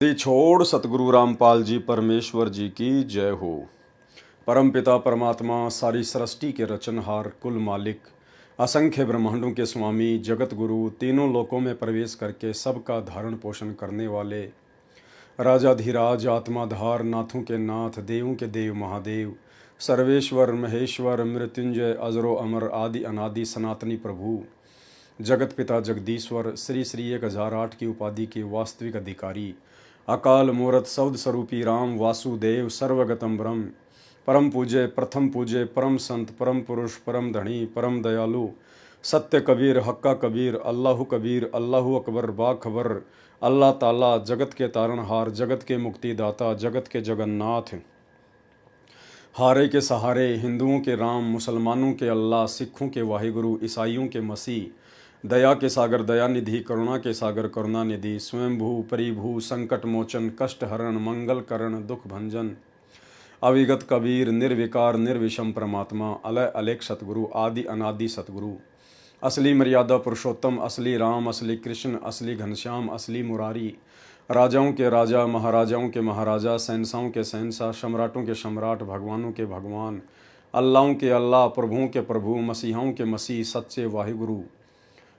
दी छोड़ सतगुरु रामपाल जी परमेश्वर जी की जय हो। परमपिता परमात्मा सारी सृष्टि के रचनहार कुल मालिक असंख्य ब्रह्मांडों के स्वामी जगत गुरु तीनों लोकों में प्रवेश करके सबका धारण पोषण करने वाले राजाधिराज आत्माधार नाथों के नाथ देवों के देव महादेव सर्वेश्वर महेश्वर मृत्युंजय अजरो अमर आदि अनादि सनातनी प्रभु जगत पिता जगदीश्वर श्री श्री 1008 की उपाधि के वास्तविक अधिकारी अकाल मूर्त सौद स्वरूपी राम वासुदेव सर्वगतम ब्रह्म परम पूज्य प्रथम पूज्य परम संत परम पुरुष परम धनी परम दयालु सत्य कबीर हक्का कबीर अल्लाह कबीर अल्लाह अकबर बाखबर अल्लाह ताला जगत के तारणहार जगत के मुक्तिदाता जगत के जगन्नाथ हारे के सहारे हिंदुओं के राम मुसलमानों के अल्लाह सिखों के वाहिगुरु ईसाइयों के मसीह दया के सागर दयानिधि करुणा के सागर करुणानिधि स्वयंभू परिभू संकट मोचन कष्ट हरण मंगल करण दुख भंजन अविगत कबीर निर्विकार निर्विषम परमात्मा अलय अलेख सतगुरु आदि अनादि सतगुरु असली मर्यादा पुरुषोत्तम असली राम असली कृष्ण असली घनश्याम असली मुरारी राजाओं के राजा महाराजाओं के महाराजा शहंशाहों के शहंशाह सम्राटों के सम्राट भगवानों के भगवान अल्लाहों के अल्लाह प्रभुओं के प्रभु मसीहाओं के मसीह सच्चे वाहिगुरु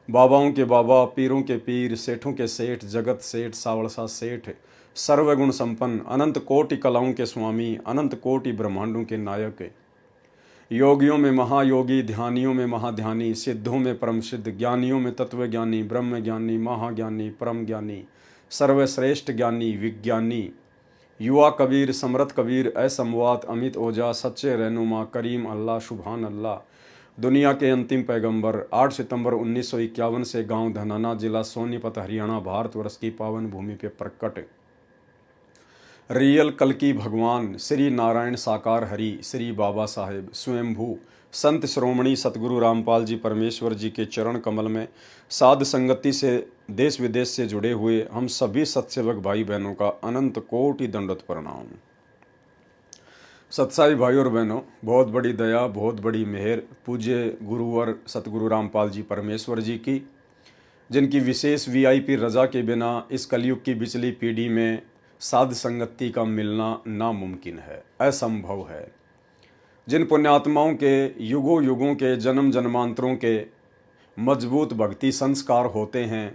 बाबाओं के बाबा पीरों के पीर सेठों के सेठ जगत सेठ सावड़सा सेठ सर्वगुण संपन्न अनंत कोटि कलाओं के स्वामी अनंत कोटि ब्रह्मांडों के नायक योगियों में महायोगी ध्यानियों में महाध्यानी सिद्धों में परम सिद्ध ज्ञानियों में तत्वज्ञानी ब्रह्म ज्ञानी महाज्ञानी परम ज्ञानी सर्वश्रेष्ठ ज्ञानी विज्ञानी युवा कबीर समरथ कबीर असमवात अमित ओझा सच्चे रहनुमा करीम अल्लाह सुभान अल्लाह दुनिया के अंतिम पैगंबर 8 सितंबर 1951 से गांव धनाना जिला सोनीपत हरियाणा भारतवर्ष की पावन भूमि पे प्रकट रियल कल्कि भगवान श्री नारायण साकार हरि श्री बाबा साहेब स्वयंभू संत श्रोमणी सतगुरु रामपाल जी परमेश्वर जी के चरण कमल में साध संगति से देश विदेश से जुड़े हुए हम सभी सत्सेवक भाई बहनों का अनंत कोटि दंडवत प्रणाम। सत्साई भाई और बहनों, बहुत बड़ी दया बहुत बड़ी मेहर पूज्य गुरुवर सतगुरु रामपाल जी परमेश्वर जी की, जिनकी विशेष वीआईपी रजा के बिना इस कलयुग की बिचली पीढ़ी में साध संगति का मिलना नामुमकिन है, असंभव है। जिन पुण्यात्माओं के युगों युगों के जन्म जन्मांतरों के मजबूत भक्ति संस्कार होते हैं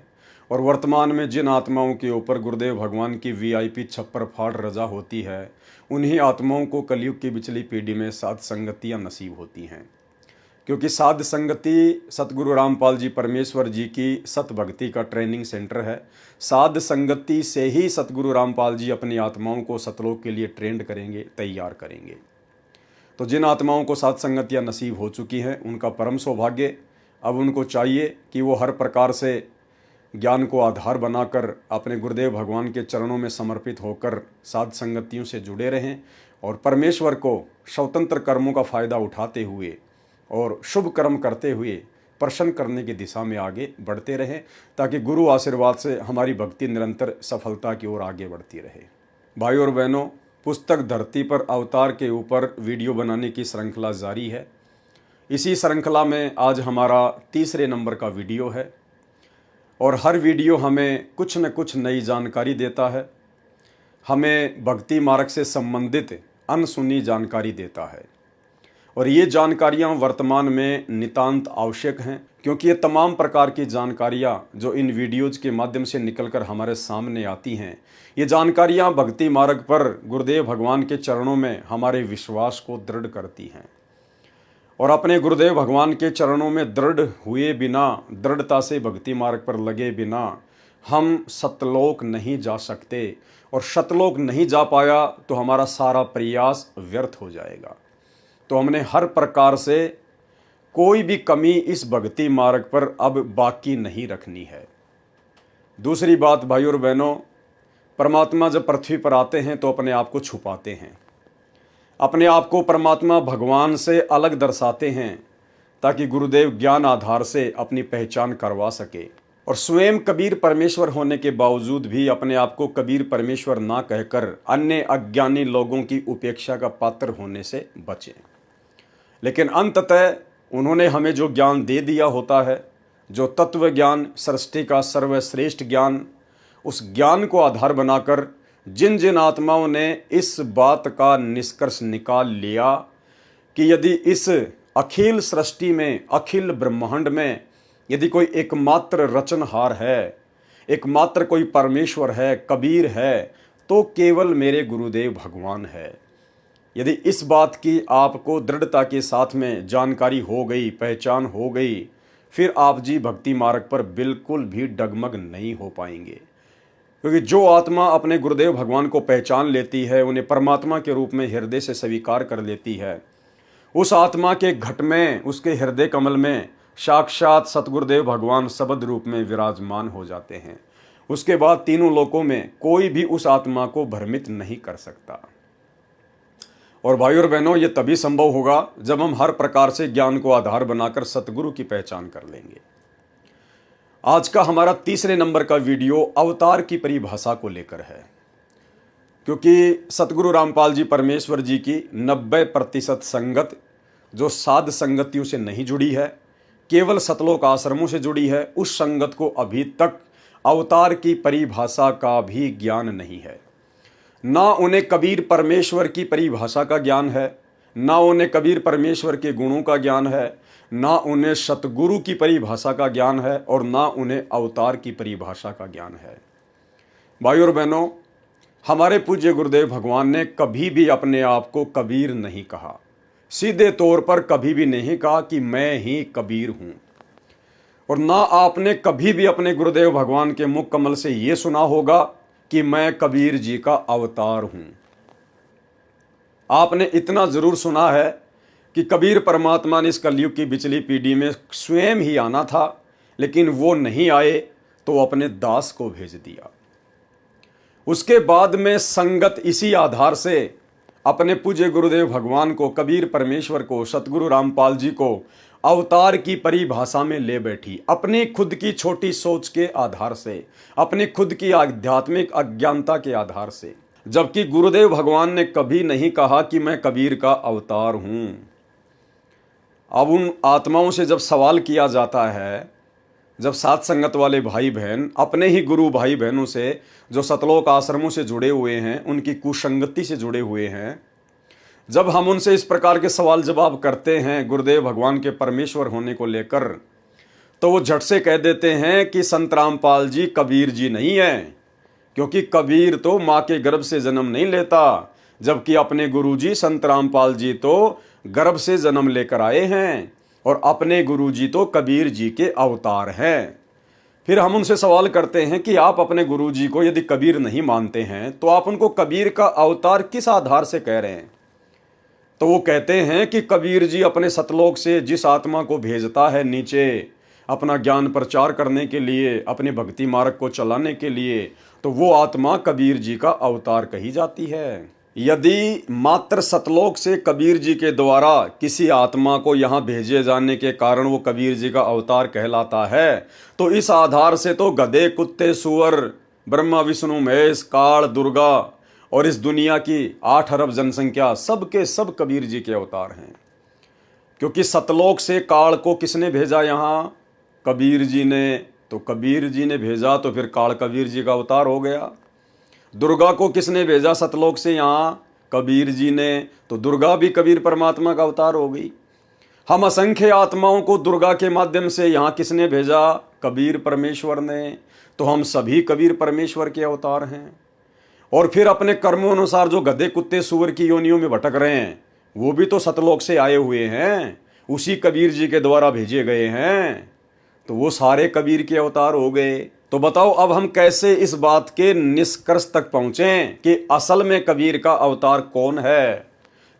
और वर्तमान में जिन आत्माओं के ऊपर गुरुदेव भगवान की वीआईपी छप्पर फाड़ रजा होती है, उन्हीं आत्माओं को कलयुग की बिचली पीढ़ी में साध संगतियाँ नसीब होती हैं। क्योंकि साध संगति सतगुरु रामपाल जी परमेश्वर जी की सत भक्ति का ट्रेनिंग सेंटर है। साध संगति से ही सतगुरु रामपाल जी अपनी आत्माओं को सतलोक के लिए ट्रेंड करेंगे, तैयार करेंगे। तो जिन आत्माओं को साध संगतियाँ नसीब हो चुकी हैं, उनका परम सौभाग्य। अब उनको चाहिए कि वो हर प्रकार से ज्ञान को आधार बनाकर अपने गुरुदेव भगवान के चरणों में समर्पित होकर साध संगतियों से जुड़े रहें और परमेश्वर को स्वतंत्र कर्मों का फ़ायदा उठाते हुए और शुभ कर्म करते हुए प्रसन्न करने की दिशा में आगे बढ़ते रहें, ताकि गुरु आशीर्वाद से हमारी भक्ति निरंतर सफलता की ओर आगे बढ़ती रहे। भाई और बहनों, पुस्तक धरती पर अवतार के ऊपर वीडियो बनाने की श्रृंखला जारी है। इसी श्रृंखला में आज हमारा तीसरे नंबर का वीडियो है और हर वीडियो हमें कुछ न कुछ नई जानकारी देता है, हमें भक्ति मार्ग से संबंधित अनसुनी जानकारी देता है। और ये जानकारियाँ वर्तमान में नितांत आवश्यक हैं, क्योंकि ये तमाम प्रकार की जानकारियाँ जो इन वीडियोज के माध्यम से निकलकर हमारे सामने आती हैं, ये जानकारियाँ भक्ति मार्ग पर गुरुदेव भगवान के चरणों में हमारे विश्वास को दृढ़ करती हैं। और अपने गुरुदेव भगवान के चरणों में दृढ़ हुए बिना, दृढ़ता से भक्ति मार्ग पर लगे बिना हम सतलोक नहीं जा सकते, और सतलोक नहीं जा पाया तो हमारा सारा प्रयास व्यर्थ हो जाएगा। तो हमने हर प्रकार से कोई भी कमी इस भक्ति मार्ग पर अब बाकी नहीं रखनी है। दूसरी बात भाई और बहनों, परमात्मा जब पृथ्वी पर आते हैं तो अपने आप को छुपाते हैं, अपने आप को परमात्मा भगवान से अलग दर्शाते हैं, ताकि गुरुदेव ज्ञान आधार से अपनी पहचान करवा सके। और स्वयं कबीर परमेश्वर होने के बावजूद भी अपने आप को कबीर परमेश्वर ना कहकर अन्य अज्ञानी लोगों की उपेक्षा का पात्र होने से बचें। लेकिन अंततः उन्होंने हमें जो ज्ञान दे दिया होता है, जो तत्व ज्ञान, सृष्टि का सर्वश्रेष्ठ ज्ञान, उस ज्ञान को आधार बनाकर जिन जिन आत्माओं ने इस बात का निष्कर्ष निकाल लिया कि यदि इस अखिल सृष्टि में, अखिल ब्रह्मांड में यदि कोई एकमात्र रचनहार है, एकमात्र कोई परमेश्वर है, कबीर है, तो केवल मेरे गुरुदेव भगवान है। यदि इस बात की आपको दृढ़ता के साथ में जानकारी हो गई, पहचान हो गई, फिर आप जी भक्ति मार्ग पर बिल्कुल भी डगमग नहीं हो पाएंगे। क्योंकि जो आत्मा अपने गुरुदेव भगवान को पहचान लेती है, उन्हें परमात्मा के रूप में हृदय से स्वीकार कर लेती है, उस आत्मा के घट में, उसके हृदय कमल में साक्षात सतगुरुदेव भगवान शब्द रूप में विराजमान हो जाते हैं। उसके बाद तीनों लोकों में कोई भी उस आत्मा को भ्रमित नहीं कर सकता। और भाइयों और बहनों, ये तभी संभव होगा जब हम हर प्रकार से ज्ञान को आधार बनाकर सतगुरु की पहचान कर लेंगे। आज का हमारा तीसरे नंबर का वीडियो अवतार की परिभाषा को लेकर है, क्योंकि सतगुरु रामपाल जी परमेश्वर जी की 90% संगत जो साध संगतियों से नहीं जुड़ी है, केवल सतलोक आश्रमों से जुड़ी है, उस संगत को अभी तक अवतार की परिभाषा का भी ज्ञान नहीं है। ना उन्हें कबीर परमेश्वर की परिभाषा का ज्ञान है, ना उन्हें कबीर परमेश्वर के गुणों का ज्ञान है, ना उन्हें सतगुरु की परिभाषा का ज्ञान है, और ना उन्हें अवतार की परिभाषा का ज्ञान है। भाइयों और बहनों, हमारे पूज्य गुरुदेव भगवान ने कभी भी अपने आप को कबीर नहीं कहा। सीधे तौर पर कभी भी नहीं कहा कि मैं ही कबीर हूं। और ना आपने कभी भी अपने गुरुदेव भगवान के मुख कमल से यह सुना होगा कि मैं कबीर जी का अवतार हूं। आपने इतना जरूर सुना है कि कबीर परमात्मा ने इस कलयुग की बिचली पीढ़ी में स्वयं ही आना था, लेकिन वो नहीं आए तो अपने दास को भेज दिया। उसके बाद में संगत इसी आधार से अपने पूज्य गुरुदेव भगवान को, कबीर परमेश्वर को, सतगुरु रामपाल जी को अवतार की परिभाषा में ले बैठी, अपनी खुद की छोटी सोच के आधार से, अपनी खुद की आध्यात्मिक अज्ञानता के आधार से। जबकि गुरुदेव भगवान ने कभी नहीं कहा कि मैं कबीर का अवतार हूं। अब उन आत्माओं से जब सवाल किया जाता है, जब साथ संगत वाले भाई बहन अपने ही गुरु भाई बहनों से जो सतलोक आश्रमों से जुड़े हुए हैं, उनकी कुसंगति से जुड़े हुए हैं, जब हम उनसे इस प्रकार के सवाल जवाब करते हैं गुरुदेव भगवान के परमेश्वर होने को लेकर, तो वो झट से कह देते हैं कि संत रामपाल जी कबीर जी नहीं है, क्योंकि कबीर तो माँ के गर्भ से जन्म नहीं लेता, जबकि अपने गुरुजी संत रामपाल जी तो गर्भ से जन्म लेकर आए हैं, और अपने गुरुजी तो कबीर जी के अवतार हैं। फिर हम उनसे सवाल करते हैं कि आप अपने गुरुजी को यदि कबीर नहीं मानते हैं, तो आप उनको कबीर का अवतार किस आधार से कह रहे हैं? तो वो कहते हैं कि कबीर जी अपने सतलोक से जिस आत्मा को भेजता है नीचे अपना ज्ञान प्रचार करने के लिए, अपने भक्ति मार्ग को चलाने के लिए, तो वो आत्मा कबीर जी का अवतार कही जाती है। यदि मात्र सतलोक से कबीर जी के द्वारा किसी आत्मा को यहाँ भेजे जाने के कारण वो कबीर जी का अवतार कहलाता है, तो इस आधार से तो गधे, कुत्ते, सुअर, ब्रह्मा, विष्णु, महेश, काल, दुर्गा और इस दुनिया की 8 अरब जनसंख्या सब के सब कबीर जी के अवतार हैं। क्योंकि सतलोक से काल को किसने भेजा यहाँ? कबीर जी ने। तो कबीर जी ने भेजा तो फिर काल कबीर जी का अवतार हो गया। दुर्गा को किसने भेजा सतलोक से यहाँ? कबीर जी ने। तो दुर्गा भी कबीर परमात्मा का अवतार हो गई। हम असंख्य आत्माओं को दुर्गा के माध्यम से यहाँ किसने भेजा? कबीर परमेश्वर ने। तो हम सभी कबीर परमेश्वर के अवतार हैं। और फिर अपने कर्मों अनुसार जो गधे, कुत्ते, सुअर की योनियों में भटक रहे हैं, वो भी तो सतलोक से आए हुए हैं, उसी कबीर जी के द्वारा भेजे गए हैं। तो वो सारे कबीर के अवतार हो गए। तो बताओ अब हम कैसे इस बात के निष्कर्ष तक पहुंचें कि असल में कबीर का अवतार कौन है?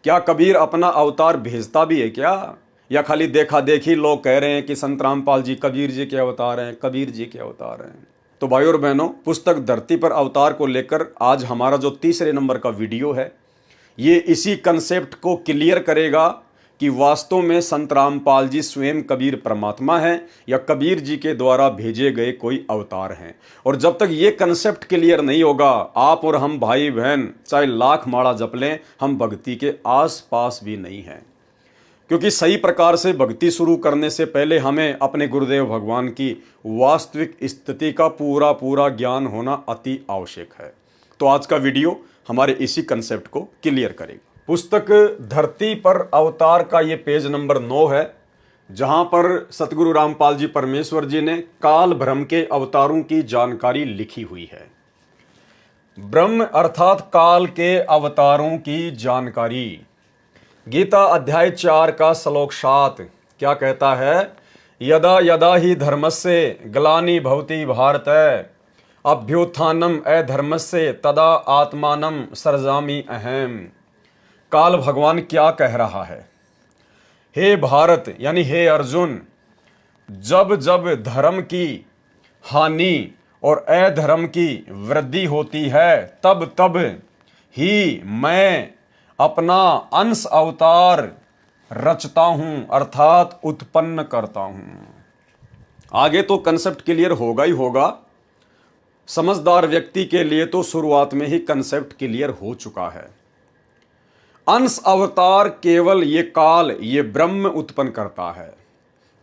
क्या कबीर अपना अवतार भेजता भी है क्या, या खाली देखा देखी लोग कह रहे हैं कि संत रामपाल जी कबीर जी के अवतार हैं, कबीर जी के अवतार हैं? तो भाइयों और बहनों, पुस्तक धरती पर अवतार को लेकर आज हमारा जो तीसरे नंबर का वीडियो है, ये इसी कंसेप्ट को क्लियर करेगा कि वास्तव में संत रामपाल जी स्वयं कबीर परमात्मा हैं या कबीर जी के द्वारा भेजे गए कोई अवतार हैं। और जब तक ये कंसेप्ट क्लियर नहीं होगा, आप और हम भाई बहन चाहे लाख माला जप लें, हम भक्ति के आस पास भी नहीं हैं। क्योंकि सही प्रकार से भक्ति शुरू करने से पहले हमें अपने गुरुदेव भगवान की वास्तविक स्थिति का पूरा ज्ञान होना अति आवश्यक है। तो आज का वीडियो हमारे इसी कंसेप्ट को क्लियर करेगा। पुस्तक धरती पर अवतार का ये पेज नंबर 9 है, जहां पर सतगुरु रामपाल जी परमेश्वर जी ने काल ब्रह्म के अवतारों की जानकारी लिखी हुई है। ब्रह्म अर्थात काल के अवतारों की जानकारी। गीता अध्याय 4 का श्लोक 7 क्या कहता है? यदा यदा ही धर्मस्य ग्लानि भवति भारत अभ्युत्थानम अधर्मस्य तदा आत्मानं सृजामि अहम्। काल भगवान क्या कह रहा है? हे भारत यानी हे अर्जुन, जब जब धर्म की हानि और अधर्म की वृद्धि होती है तब तब ही मैं अपना अंश अवतार रचता हूं अर्थात उत्पन्न करता हूं। आगे तो कंसेप्ट क्लियर होगा ही होगा। समझदार व्यक्ति के लिए तो शुरुआत में ही कंसेप्ट क्लियर हो चुका है। अंश अवतार केवल ये काल, ये ब्रह्म उत्पन्न करता है।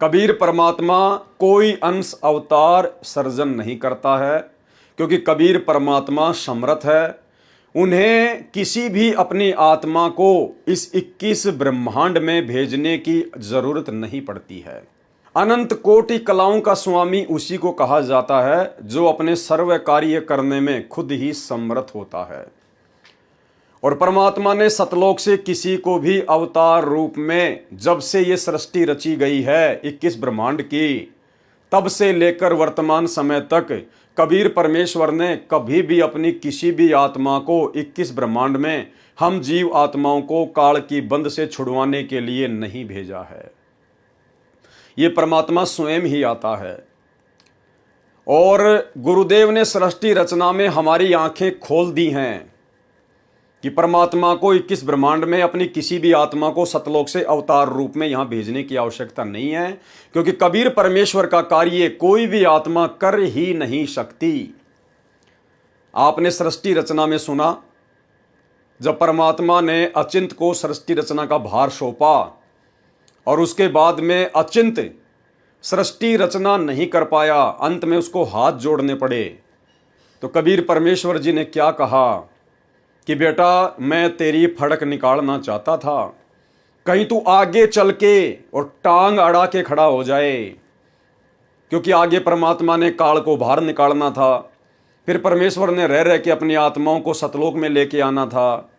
कबीर परमात्मा कोई अंश अवतार सर्जन नहीं करता है, क्योंकि कबीर परमात्मा समर्थ है। उन्हें किसी भी अपनी आत्मा को इस 21 ब्रह्मांड में भेजने की जरूरत नहीं पड़ती है। अनंत कोटि कलाओं का स्वामी उसी को कहा जाता है जो अपने सर्व कार्य करने में खुद ही समर्थ होता है। और परमात्मा ने सतलोक से किसी को भी अवतार रूप में, जब से ये सृष्टि रची गई है 21 ब्रह्मांड की, तब से लेकर वर्तमान समय तक कबीर परमेश्वर ने कभी भी अपनी किसी भी आत्मा को 21 ब्रह्मांड में हम जीव आत्माओं को काल की बंध से छुड़वाने के लिए नहीं भेजा है। ये परमात्मा स्वयं ही आता है। और गुरुदेव ने सृष्टि रचना में हमारी आंखें खोल दी हैं कि परमात्मा को 21 ब्रह्मांड में अपनी किसी भी आत्मा को सतलोक से अवतार रूप में यहां भेजने की आवश्यकता नहीं है, क्योंकि कबीर परमेश्वर का कार्य कोई भी आत्मा कर ही नहीं सकती। आपने सृष्टि रचना में सुना, जब परमात्मा ने अचिंत को सृष्टि रचना का भार सौंपा और उसके बाद में अचिंत सृष्टि रचना नहीं कर पाया, अंत में उसको हाथ जोड़ने पड़े, तो कबीर परमेश्वर जी ने क्या कहा कि बेटा मैं तेरी फड़क निकालना चाहता था, कहीं तू आगे चल के और टांग अड़ा के खड़ा हो जाए, क्योंकि आगे परमात्मा ने काल को बाहर निकालना था, फिर परमेश्वर ने रह रह के अपनी आत्माओं को सतलोक में लेके आना था।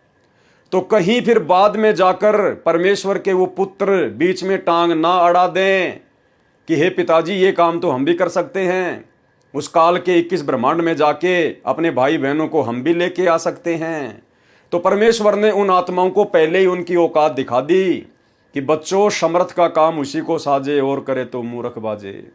तो कहीं फिर बाद में जाकर परमेश्वर के वो पुत्र बीच में टांग ना अड़ा दें कि हे पिताजी ये काम तो हम भी कर सकते हैं, उस काल के 21 ब्रह्मांड में जाके अपने भाई बहनों को हम भी लेके आ सकते हैं। तो परमेश्वर ने उन आत्माओं को पहले ही उनकी औकात दिखा दी कि बच्चों समर्थ का काम उसी को साजे और करे तो मूर्ख बाजे।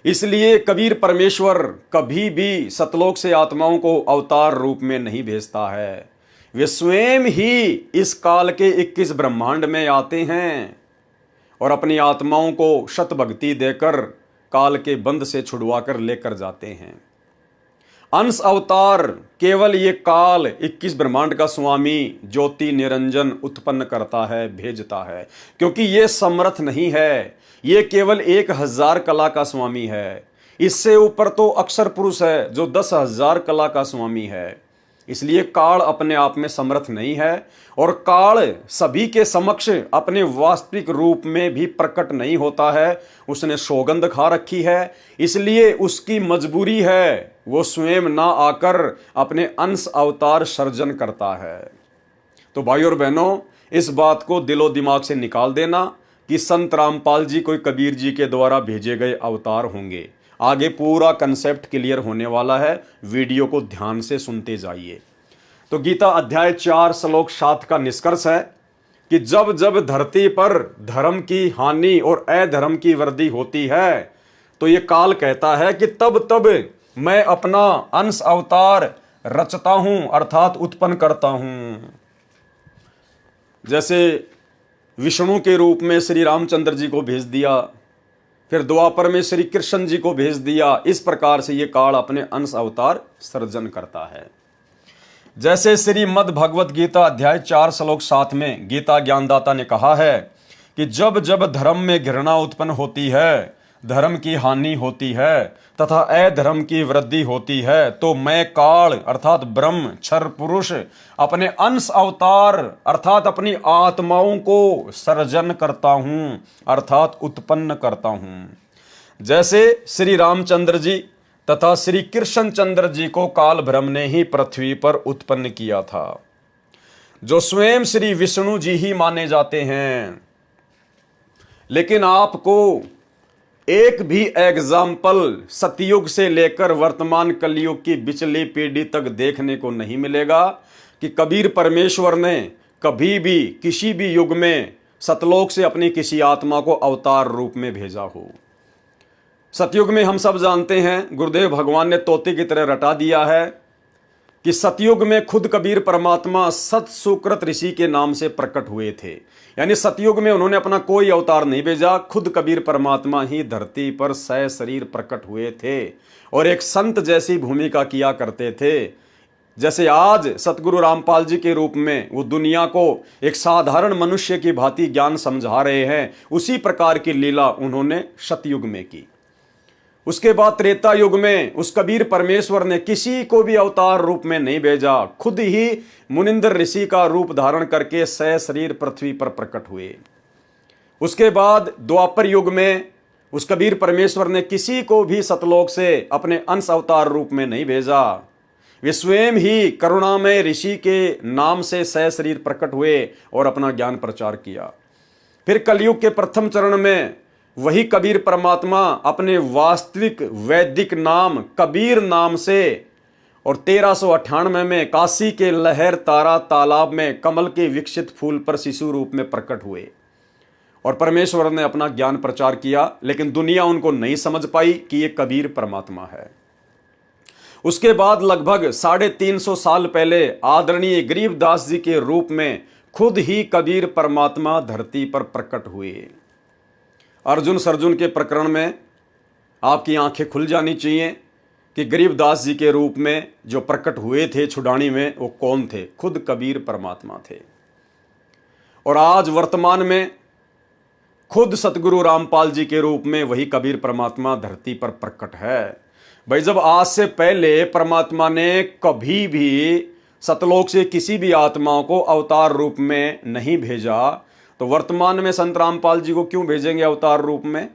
इसलिए कबीर परमेश्वर कभी भी सतलोक से आत्माओं को अवतार रूप में नहीं भेजता है, वे स्वयं ही इस काल के 21 ब्रह्मांड में आते हैं और अपनी आत्माओं को शत भक्ति देकर काल के बंध से छुड़वाकर लेकर जाते हैं। अंश अवतार केवल ये काल 21 ब्रह्मांड का स्वामी ज्योति निरंजन उत्पन्न करता है, भेजता है, क्योंकि ये समर्थ नहीं है। ये केवल 1000 कला का स्वामी है। इससे ऊपर तो अक्षर पुरुष है जो 10,000 कला का स्वामी है। इसलिए काल अपने आप में समर्थ नहीं है, और काल सभी के समक्ष अपने वास्तविक रूप में भी प्रकट नहीं होता है। उसने सौगंध खा रखी है, इसलिए उसकी मजबूरी है वो स्वयं ना आकर अपने अंश अवतार सर्जन करता है। तो भाई और बहनों, इस बात को दिलो दिमाग से निकाल देना कि संत रामपाल जी कोई कबीर जी के द्वारा भेजे गए अवतार होंगे। आगे पूरा कंसेप्ट क्लियर होने वाला है, वीडियो को ध्यान से सुनते जाइए। तो गीता अध्याय 4 श्लोक 7 का निष्कर्ष है कि जब जब धरती पर धर्म की हानि और अधर्म की वृद्धि होती है तो ये काल कहता है कि तब तब मैं अपना अंश अवतार रचता हूं अर्थात उत्पन्न करता हूं। जैसे विष्णु के रूप में श्री रामचंद्र जी को भेज दिया, फिर द्वापर में श्री कृष्ण जी को भेज दिया, इस प्रकार से ये काल अपने अंश अवतार सर्जन करता है। जैसे श्रीमद् भगवत गीता अध्याय 4 श्लोक 7 में गीता ज्ञानदाता ने कहा है कि जब जब धर्म में घृणा उत्पन्न होती है, धर्म की हानि होती है तथा अधर्म की वृद्धि होती है, तो मैं काल अर्थात ब्रह्म क्षर पुरुष अपने अंश अवतार अर्थात अपनी आत्माओं को सर्जन करता हूं अर्थात उत्पन्न करता हूं। जैसे श्री रामचंद्र जी तथा श्री कृष्ण चंद्र जी को काल ब्रह्म ने ही पृथ्वी पर उत्पन्न किया था, जो स्वयं श्री विष्णु जी ही माने जाते हैं। लेकिन आपको एक भी एग्जाम्पल सतयुग से लेकर वर्तमान कलयुग की पिछली पीढ़ी तक देखने को नहीं मिलेगा कि कबीर परमेश्वर ने कभी भी किसी भी युग में सतलोक से अपनी किसी आत्मा को अवतार रूप में भेजा हो। सतयुग में हम सब जानते हैं, गुरुदेव भगवान ने तोते की तरह रटा दिया है कि सतयुग में खुद कबीर परमात्मा सत सुकृत ऋषि के नाम से प्रकट हुए थे। यानी सतयुग में उन्होंने अपना कोई अवतार नहीं भेजा, खुद कबीर परमात्मा ही धरती पर सशरीर प्रकट हुए थे और एक संत जैसी भूमिका किया करते थे। जैसे आज सतगुरु रामपाल जी के रूप में वो दुनिया को एक साधारण मनुष्य की भांति ज्ञान समझा रहे हैं, उसी प्रकार की लीला उन्होंने सतयुग में की। उसके बाद त्रेता युग में उस कबीर परमेश्वर ने किसी को भी अवतार रूप में नहीं भेजा, खुद ही मुनिंदर ऋषि का रूप धारण करके सशरीर पृथ्वी पर प्रकट हुए। उसके बाद द्वापर युग में उस कबीर परमेश्वर ने किसी को भी सतलोक से अपने अंश अवतार रूप में नहीं भेजा, वे स्वयं ही करुणामय ऋषि के नाम से सशरीर प्रकट हुए और अपना ज्ञान प्रचार किया। फिर कलयुग के प्रथम चरण में वही कबीर परमात्मा अपने वास्तविक वैदिक नाम कबीर नाम से और 1398 में काशी के लहर तारा तालाब में कमल के विकसित फूल पर शिशु रूप में प्रकट हुए और परमेश्वर ने अपना ज्ञान प्रचार किया। लेकिन दुनिया उनको नहीं समझ पाई कि ये कबीर परमात्मा है। उसके बाद लगभग 350 साल पहले आदरणीय गरीबदास जी के रूप में खुद ही कबीर परमात्मा धरती पर प्रकट हुए। अर्जुन सर्जुन के प्रकरण में आपकी आंखें खुल जानी चाहिए कि गरीबदास जी के रूप में जो प्रकट हुए थे छुड़ानी में, वो कौन थे? खुद कबीर परमात्मा थे। और आज वर्तमान में खुद सतगुरु रामपाल जी के रूप में वही कबीर परमात्मा धरती पर प्रकट है। भाई, जब आज से पहले परमात्मा ने कभी भी सतलोक से किसी भी आत्माओं को अवतार रूप में नहीं भेजा, तो वर्तमान में संत रामपाल जी को क्यों भेजेंगे अवतार रूप में?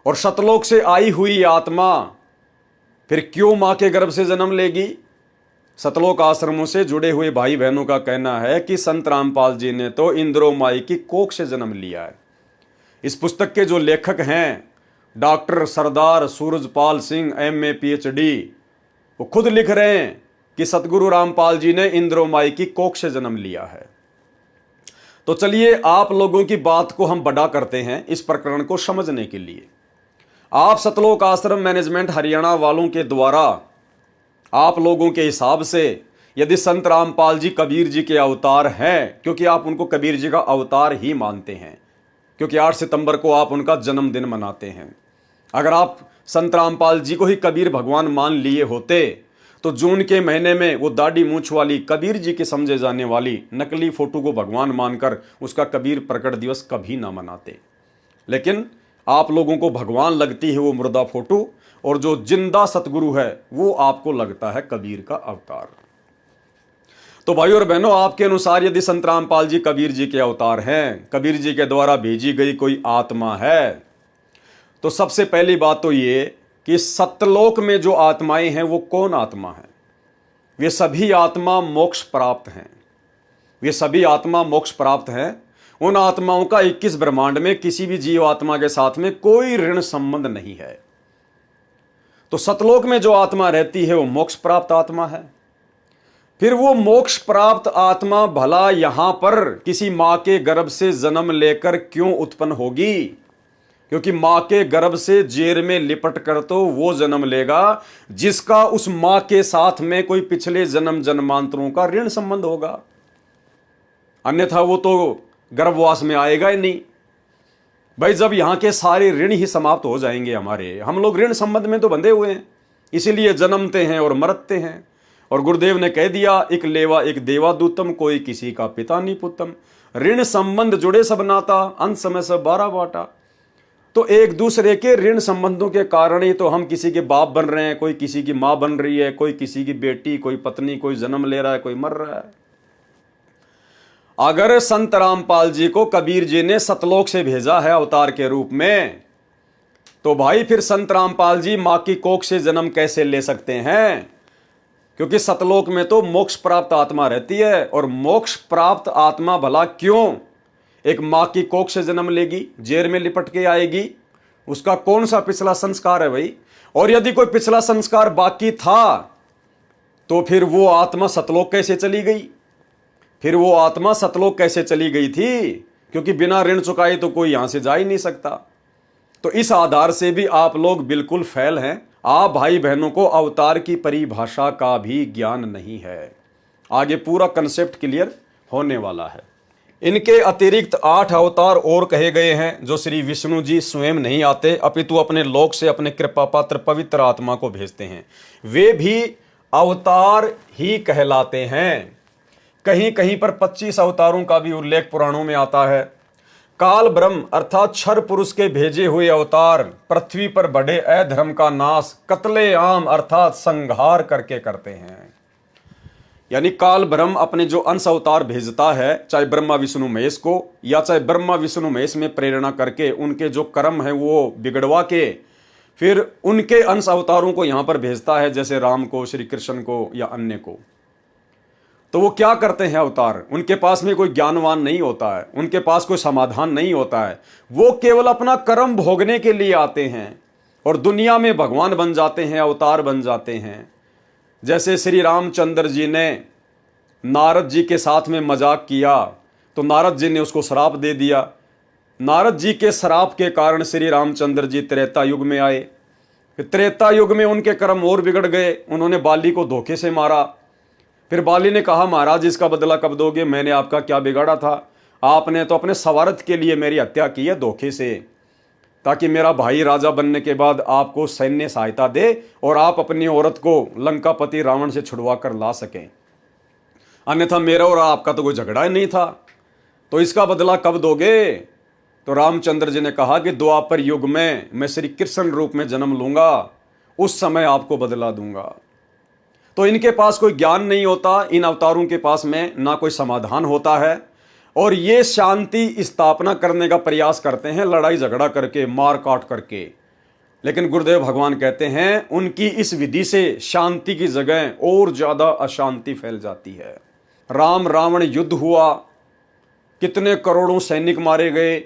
और सतलोक से आई हुई आत्मा फिर क्यों मां के गर्भ से जन्म लेगी? सतलोक आश्रमों से जुड़े हुए भाई बहनों का कहना है कि संत रामपाल जी ने तो इंद्रो माई की कोख से जन्म लिया है। इस पुस्तक के जो लेखक हैं डॉक्टर सरदार सूरजपाल सिंह MA PhD, वो खुद लिख रहे हैं कि सतगुरु रामपाल जी ने इंद्रो माई की कोख से जन्म लिया है। तो चलिए आप लोगों की बात को हम बड़ा करते हैं इस प्रकरण को समझने के लिए। आप सतलोक आश्रम मैनेजमेंट हरियाणा वालों के द्वारा आप लोगों के हिसाब से यदि संत रामपाल जी कबीर जी के अवतार हैं, क्योंकि आप उनको कबीर जी का अवतार ही मानते हैं, क्योंकि 8 सितंबर को आप उनका जन्मदिन मनाते हैं। अगर आप संत रामपाल जी को ही कबीर भगवान मान लिए होते तो जून के महीने में वो दाढ़ी मूंछ वाली कबीर जी के समझे जाने वाली नकली फोटो को भगवान मानकर उसका कबीर प्रकट दिवस कभी ना मनाते। लेकिन आप लोगों को भगवान लगती है वो मुर्दा फोटो, और जो जिंदा सतगुरु है वो आपको लगता है कबीर का अवतार। तो भाई और बहनों, आपके अनुसार यदि संत रामपाल जी कबीर जी के अवतार हैं, कबीर जी के द्वारा भेजी गई कोई आत्मा है, तो सबसे पहली बात तो ये कि सतलोक में जो आत्माएं हैं वो कौन आत्मा है? वे सभी आत्मा मोक्ष प्राप्त हैं। वे सभी आत्मा मोक्ष प्राप्त हैं। उन आत्माओं का 21 ब्रह्मांड में किसी भी जीव आत्मा के साथ में कोई ऋण संबंध नहीं है। तो सतलोक में जो आत्मा रहती है वो मोक्ष प्राप्त आत्मा है। फिर वो मोक्ष प्राप्त आत्मा भला यहां पर किसी मां के गर्भ से जन्म लेकर क्यों उत्पन्न होगी? क्योंकि मां के गर्भ से जेर में लिपट कर तो वो जन्म लेगा जिसका उस मां के साथ में कोई पिछले जन्म जन्मांतरों का ऋण संबंध होगा, अन्यथा वो तो गर्भवास में आएगा ही नहीं। भाई, जब यहां के सारे ऋण ही समाप्त हो जाएंगे हमारे, हम लोग ऋण संबंध में तो बंधे हुए हैं, इसीलिए जन्मते हैं और मरते हैं। और गुरुदेव ने कह दिया, एक लेवा एक देवा दूतम, कोई किसी का पिता नहीं पुतम। ऋण संबंध जुड़े सब नाता, अंत समय सब 12 बाटा। तो एक दूसरे के ऋण संबंधों के कारण ही तो हम किसी के बाप बन रहे हैं, कोई किसी की माँ बन रही है, कोई किसी की बेटी, कोई पत्नी, कोई जन्म ले रहा है, कोई मर रहा है। अगर संत रामपाल जी को कबीर जी ने सतलोक से भेजा है अवतार के रूप में, तो भाई फिर संत रामपाल जी मां की कोख से जन्म कैसे ले सकते हैं? क्योंकि सतलोक में तो मोक्ष प्राप्त आत्मा रहती है, और मोक्ष प्राप्त आत्मा भला क्यों एक मां की कोख से जन्म लेगी, जेर में लिपट के आएगी? उसका कौन सा पिछला संस्कार है भाई? और यदि कोई पिछला संस्कार बाकी था तो फिर वो आत्मा सतलोक कैसे चली गई? फिर वो आत्मा सतलोक कैसे चली गई थी? क्योंकि बिना ऋण चुकाए तो कोई यहां से जा ही नहीं सकता। तो इस आधार से भी आप लोग बिल्कुल फेल हैं। आप भाई बहनों को अवतार की परिभाषा का भी ज्ञान नहीं है। आगे पूरा कंसेप्ट क्लियर होने वाला है। इनके अतिरिक्त 8 अवतार और कहे गए हैं जो श्री विष्णु जी स्वयं नहीं आते, अपितु अपने लोक से अपने कृपा पात्र पवित्र आत्मा को भेजते हैं। वे भी अवतार ही कहलाते हैं। कहीं कहीं पर 25 अवतारों का भी उल्लेख पुराणों में आता है। काल ब्रह्म अर्थात क्षर पुरुष के भेजे हुए अवतार पृथ्वी पर बड़े अधर्म का नाश कत्ले आम अर्थात संहार करके करते हैं। यानी काल ब्रह्म अपने जो अंश अवतार भेजता है, चाहे ब्रह्मा विष्णु महेश को या चाहे ब्रह्मा विष्णु महेश में प्रेरणा करके उनके जो कर्म है वो बिगड़वा के फिर उनके अंश अवतारों को यहां पर भेजता है, जैसे राम को, श्री कृष्ण को या अन्य को। तो वो क्या करते हैं अवतार? उनके पास में कोई ज्ञानवान नहीं होता है, उनके पास कोई समाधान नहीं होता है। वो केवल अपना कर्म भोगने के लिए आते हैं और दुनिया में भगवान बन जाते हैं, अवतार बन जाते हैं। जैसे श्री रामचंद्र जी ने नारद जी के साथ में मजाक किया तो नारद जी ने उसको श्राप दे दिया। नारद जी के श्राप के कारण श्री रामचंद्र जी त्रेता युग में आए। त्रेता युग में उनके कर्म और बिगड़ गए। उन्होंने बाली को धोखे से मारा। फिर बाली ने कहा, महाराज इसका बदला कब दोगे? मैंने आपका क्या बिगाड़ा था? आपने तो अपने स्वार्थ के लिए मेरी हत्या की है धोखे से, ताकि मेरा भाई राजा बनने के बाद आपको सैन्य सहायता दे और आप अपनी औरत को लंकापति रावण से छुड़वा कर ला सकें। अन्यथा मेरा और आपका तो कोई झगड़ा ही नहीं था, तो इसका बदला कब दोगे? तो रामचंद्र जी ने कहा कि द्वापर युग में मैं श्री कृष्ण रूप में जन्म लूंगा, उस समय आपको बदला दूंगा। तो इनके पास कोई ज्ञान नहीं होता, इन अवतारों के पास में ना कोई समाधान होता है, और ये शांति स्थापना करने का प्रयास करते हैं लड़ाई झगड़ा करके, मार काट करके। लेकिन गुरुदेव भगवान कहते हैं उनकी इस विधि से शांति की जगह और ज्यादा अशांति फैल जाती है। राम रावण युद्ध हुआ, कितने करोड़ों सैनिक मारे गए,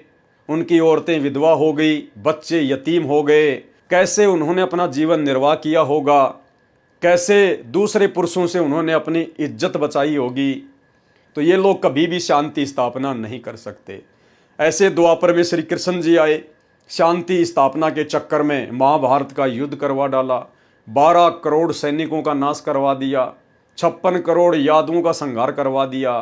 उनकी औरतें विधवा हो गई, बच्चे यतीम हो गए। कैसे उन्होंने अपना जीवन निर्वाह किया होगा, कैसे दूसरे पुरुषों से उन्होंने अपनी इज्जत बचाई होगी। तो ये लोग कभी भी शांति स्थापना नहीं कर सकते। ऐसे द्वापर में श्री कृष्ण जी आए, शांति स्थापना के चक्कर में महाभारत का युद्ध करवा डाला, 12 करोड़ सैनिकों का नाश करवा दिया, 56 करोड़ यादवों का संहार करवा दिया।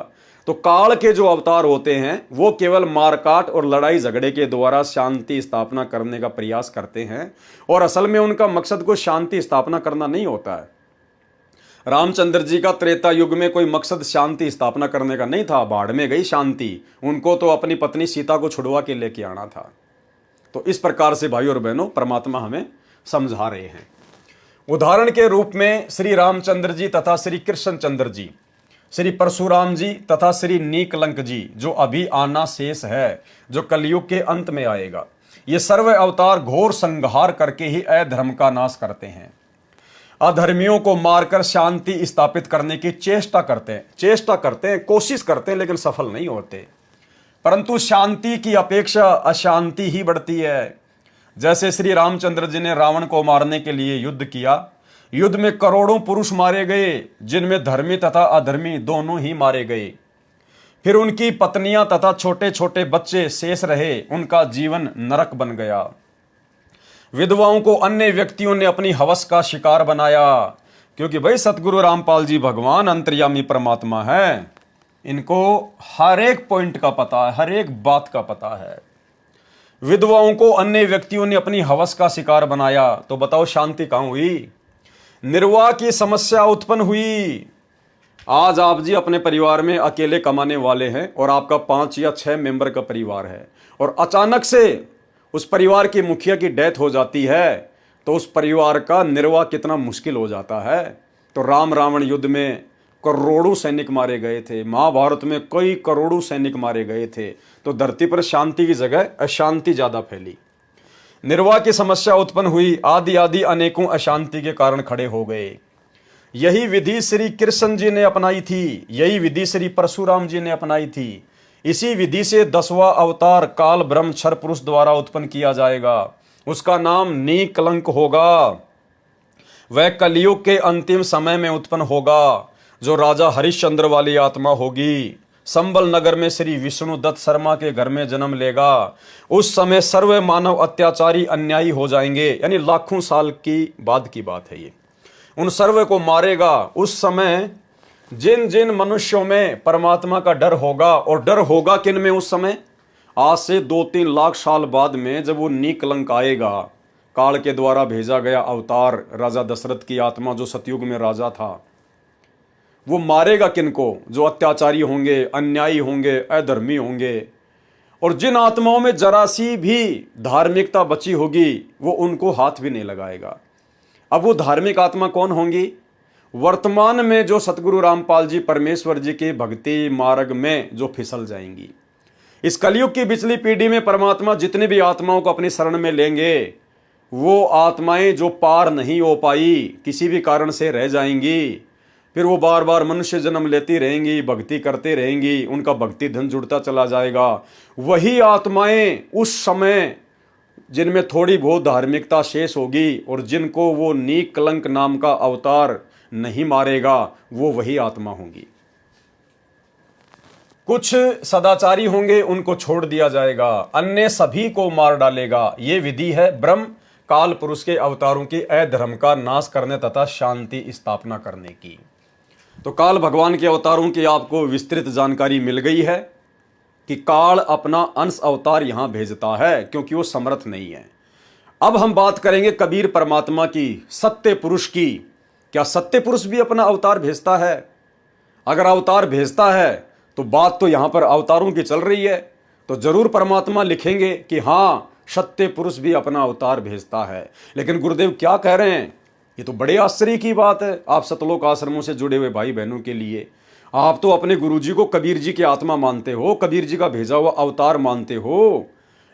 तो काल के जो अवतार होते हैं वो केवल मारकाट और लड़ाई झगड़े के द्वारा शांति स्थापना करने का प्रयास करते हैं, और असल में उनका मकसद को शांति स्थापना करना नहीं होता है। रामचंद्र जी का त्रेता युग में कोई मकसद शांति स्थापना करने का नहीं था, बाढ़ में गई शांति, उनको तो अपनी पत्नी सीता को छुड़वा के लेके आना था। तो इस प्रकार से भाई और बहनों परमात्मा हमें समझा रहे हैं। उदाहरण के रूप में श्री रामचंद्र जी तथा श्री कृष्णचंद्र जी, श्री परशुराम जी तथा श्री नीकलंक जी, जो अभी आना शेष है, जो कलयुग के अंत में आएगा, ये सर्व अवतार घोर संहार करके ही अधर्म का नाश करते हैं। अधर्मियों को मारकर शांति स्थापित करने की चेष्टा करते हैं, कोशिश करते हैं, लेकिन सफल नहीं होते। परंतु शांति की अपेक्षा अशांति ही बढ़ती है। जैसे श्री रामचंद्र जी ने रावण को मारने के लिए युद्ध किया, युद्ध में करोड़ों पुरुष मारे गए, जिनमें धर्मी तथा अधर्मी दोनों ही मारे गए। फिर उनकी पत्नियां तथा छोटे छोटे बच्चे शेष रहे, उनका जीवन नरक बन गया। विधवाओं को अन्य व्यक्तियों ने अपनी हवस का शिकार बनाया, क्योंकि भाई सतगुरु रामपाल जी भगवान अंतर्यामी परमात्मा है, इनको हर एक पॉइंट का पता है, हर एक बात का पता है। विधवाओं को अन्य व्यक्तियों ने अपनी हवस का शिकार बनाया, तो बताओ शांति कहां हुई? निर्वाह की समस्या उत्पन्न हुई। आज आप जी अपने परिवार में अकेले कमाने वाले हैं और आपका 5 या 6 मेंबर का परिवार है, और अचानक से उस परिवार के मुखिया की डेथ हो जाती है तो उस परिवार का निर्वाह कितना मुश्किल हो जाता है। तो राम रावण युद्ध में करोड़ों सैनिक मारे गए थे, महाभारत में कई करोड़ों सैनिक मारे गए थे। तो धरती पर शांति की जगह अशांति ज़्यादा फैली, निर्वाह की समस्या उत्पन्न हुई, आदि आदि अनेकों अशांति के कारण खड़े हो गए। यही विधि श्री कृष्ण जी ने अपनाई थी, यही विधि श्री परशुराम जी ने अपनाई थी। इसी विधि से 10वां अवतार काल ब्रह्म क्षर पुरुष द्वारा उत्पन्न किया जाएगा। उसका नाम निकलंक होगा। वह कलयुग के अंतिम समय में उत्पन्न होगा, जो राजा हरिश्चंद्र वाली आत्मा होगी। संबल नगर में श्री विष्णु दत्त शर्मा के घर में जन्म लेगा। उस समय सर्व मानव अत्याचारी अन्यायी हो जाएंगे, यानी लाखों साल की बाद की बात है ये। उन सर्व को मारेगा। उस समय जिन जिन मनुष्यों में परमात्मा का डर होगा, और डर होगा किन में उस समय, आज से 2-3 लाख साल बाद में जब वो निकलंक आएगा, काल के द्वारा भेजा गया अवतार राजा दशरथ की आत्मा जो सतयुग में राजा था, वो मारेगा किनको, जो अत्याचारी होंगे, अन्यायी होंगे, अधर्मी होंगे। और जिन आत्माओं में जरा सी भी धार्मिकता बची होगी वो उनको हाथ भी नहीं लगाएगा। अब वो धार्मिक आत्मा कौन होंगी? वर्तमान में जो सतगुरु रामपाल जी परमेश्वर जी के भक्ति मार्ग में जो फिसल जाएंगी। इस कलयुग की पिछली पीढ़ी में परमात्मा जितनी भी आत्माओं को अपनी शरण में लेंगे, वो आत्माएं जो पार नहीं हो पाई, किसी भी कारण से रह जाएंगी, फिर वो बार बार मनुष्य जन्म लेती रहेंगी, भक्ति करते रहेंगी, उनका भक्ति धन जुड़ता चला जाएगा। वही आत्माएं उस समय जिनमें थोड़ी बहुत धार्मिकता शेष होगी और जिनको वो निकलंक नाम का अवतार नहीं मारेगा, वो वही आत्मा होंगी। कुछ सदाचारी होंगे, उनको छोड़ दिया जाएगा, अन्य सभी को मार डालेगा। ये विधि है ब्रह्म काल पुरुष के अवतारों की अधर्म का नाश करने तथा शांति स्थापना करने की। तो काल भगवान के अवतारों की आपको विस्तृत जानकारी मिल गई है कि काल अपना अंश अवतार यहां भेजता है क्योंकि वो समर्थ नहीं है। अब हम बात करेंगे कबीर परमात्मा की, सत्य पुरुष की। क्या सत्य पुरुष भी अपना अवतार भेजता है? अगर अवतार भेजता है तो बात तो यहां पर अवतारों की चल रही है, तो जरूर परमात्मा लिखेंगे कि हां सत्य पुरुष भी अपना अवतार भेजता है। लेकिन गुरुदेव क्या कह रहे हैं? ये तो बड़े आश्चर्य की बात है आप सतलोक आश्रमों से जुड़े हुए भाई बहनों के लिए। आप तो अपने गुरुजी को कबीर जी की आत्मा मानते हो, कबीर जी का भेजा हुआ अवतार मानते हो,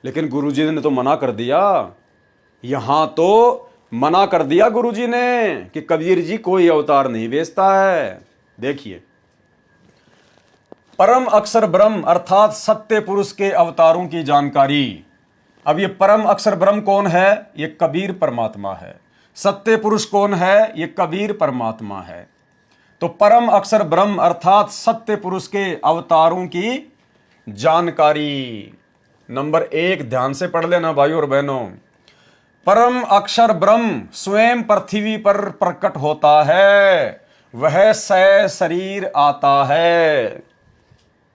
लेकिन गुरुजी ने तो मना कर दिया। यहां तो मना कर दिया गुरुजी ने कि कबीर जी कोई अवतार नहीं भेजता है। देखिए, परम अक्षर ब्रह्म अर्थात सत्य पुरुष के अवतारों की जानकारी। अब ये परम अक्षर ब्रह्म कौन है? ये कबीर परमात्मा है। सत्य पुरुष कौन है? ये कबीर परमात्मा है। तो परम अक्षर ब्रह्म अर्थात सत्य पुरुष के अवतारों की जानकारी। नंबर 1 ध्यान से पढ़ लेना भाइयों और बहनों। परम अक्षर ब्रह्म स्वयं पृथ्वी पर प्रकट होता है, वह शरीर आता है।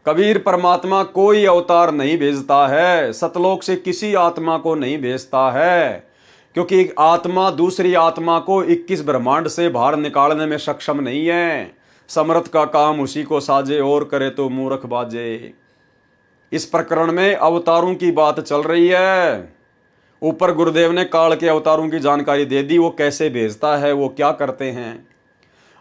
कबीर परमात्मा कोई अवतार नहीं भेजता है, सतलोक से किसी आत्मा को नहीं भेजता है, क्योंकि एक आत्मा दूसरी आत्मा को 21 ब्रह्मांड से बाहर निकालने में सक्षम नहीं है। समर्थ का काम उसी को साजे और करे तो मूर्ख बाजे। इस प्रकरण में अवतारों की बात चल रही है। ऊपर गुरुदेव ने काल के अवतारों की जानकारी दे दी, वो कैसे भेजता है, वो क्या करते हैं।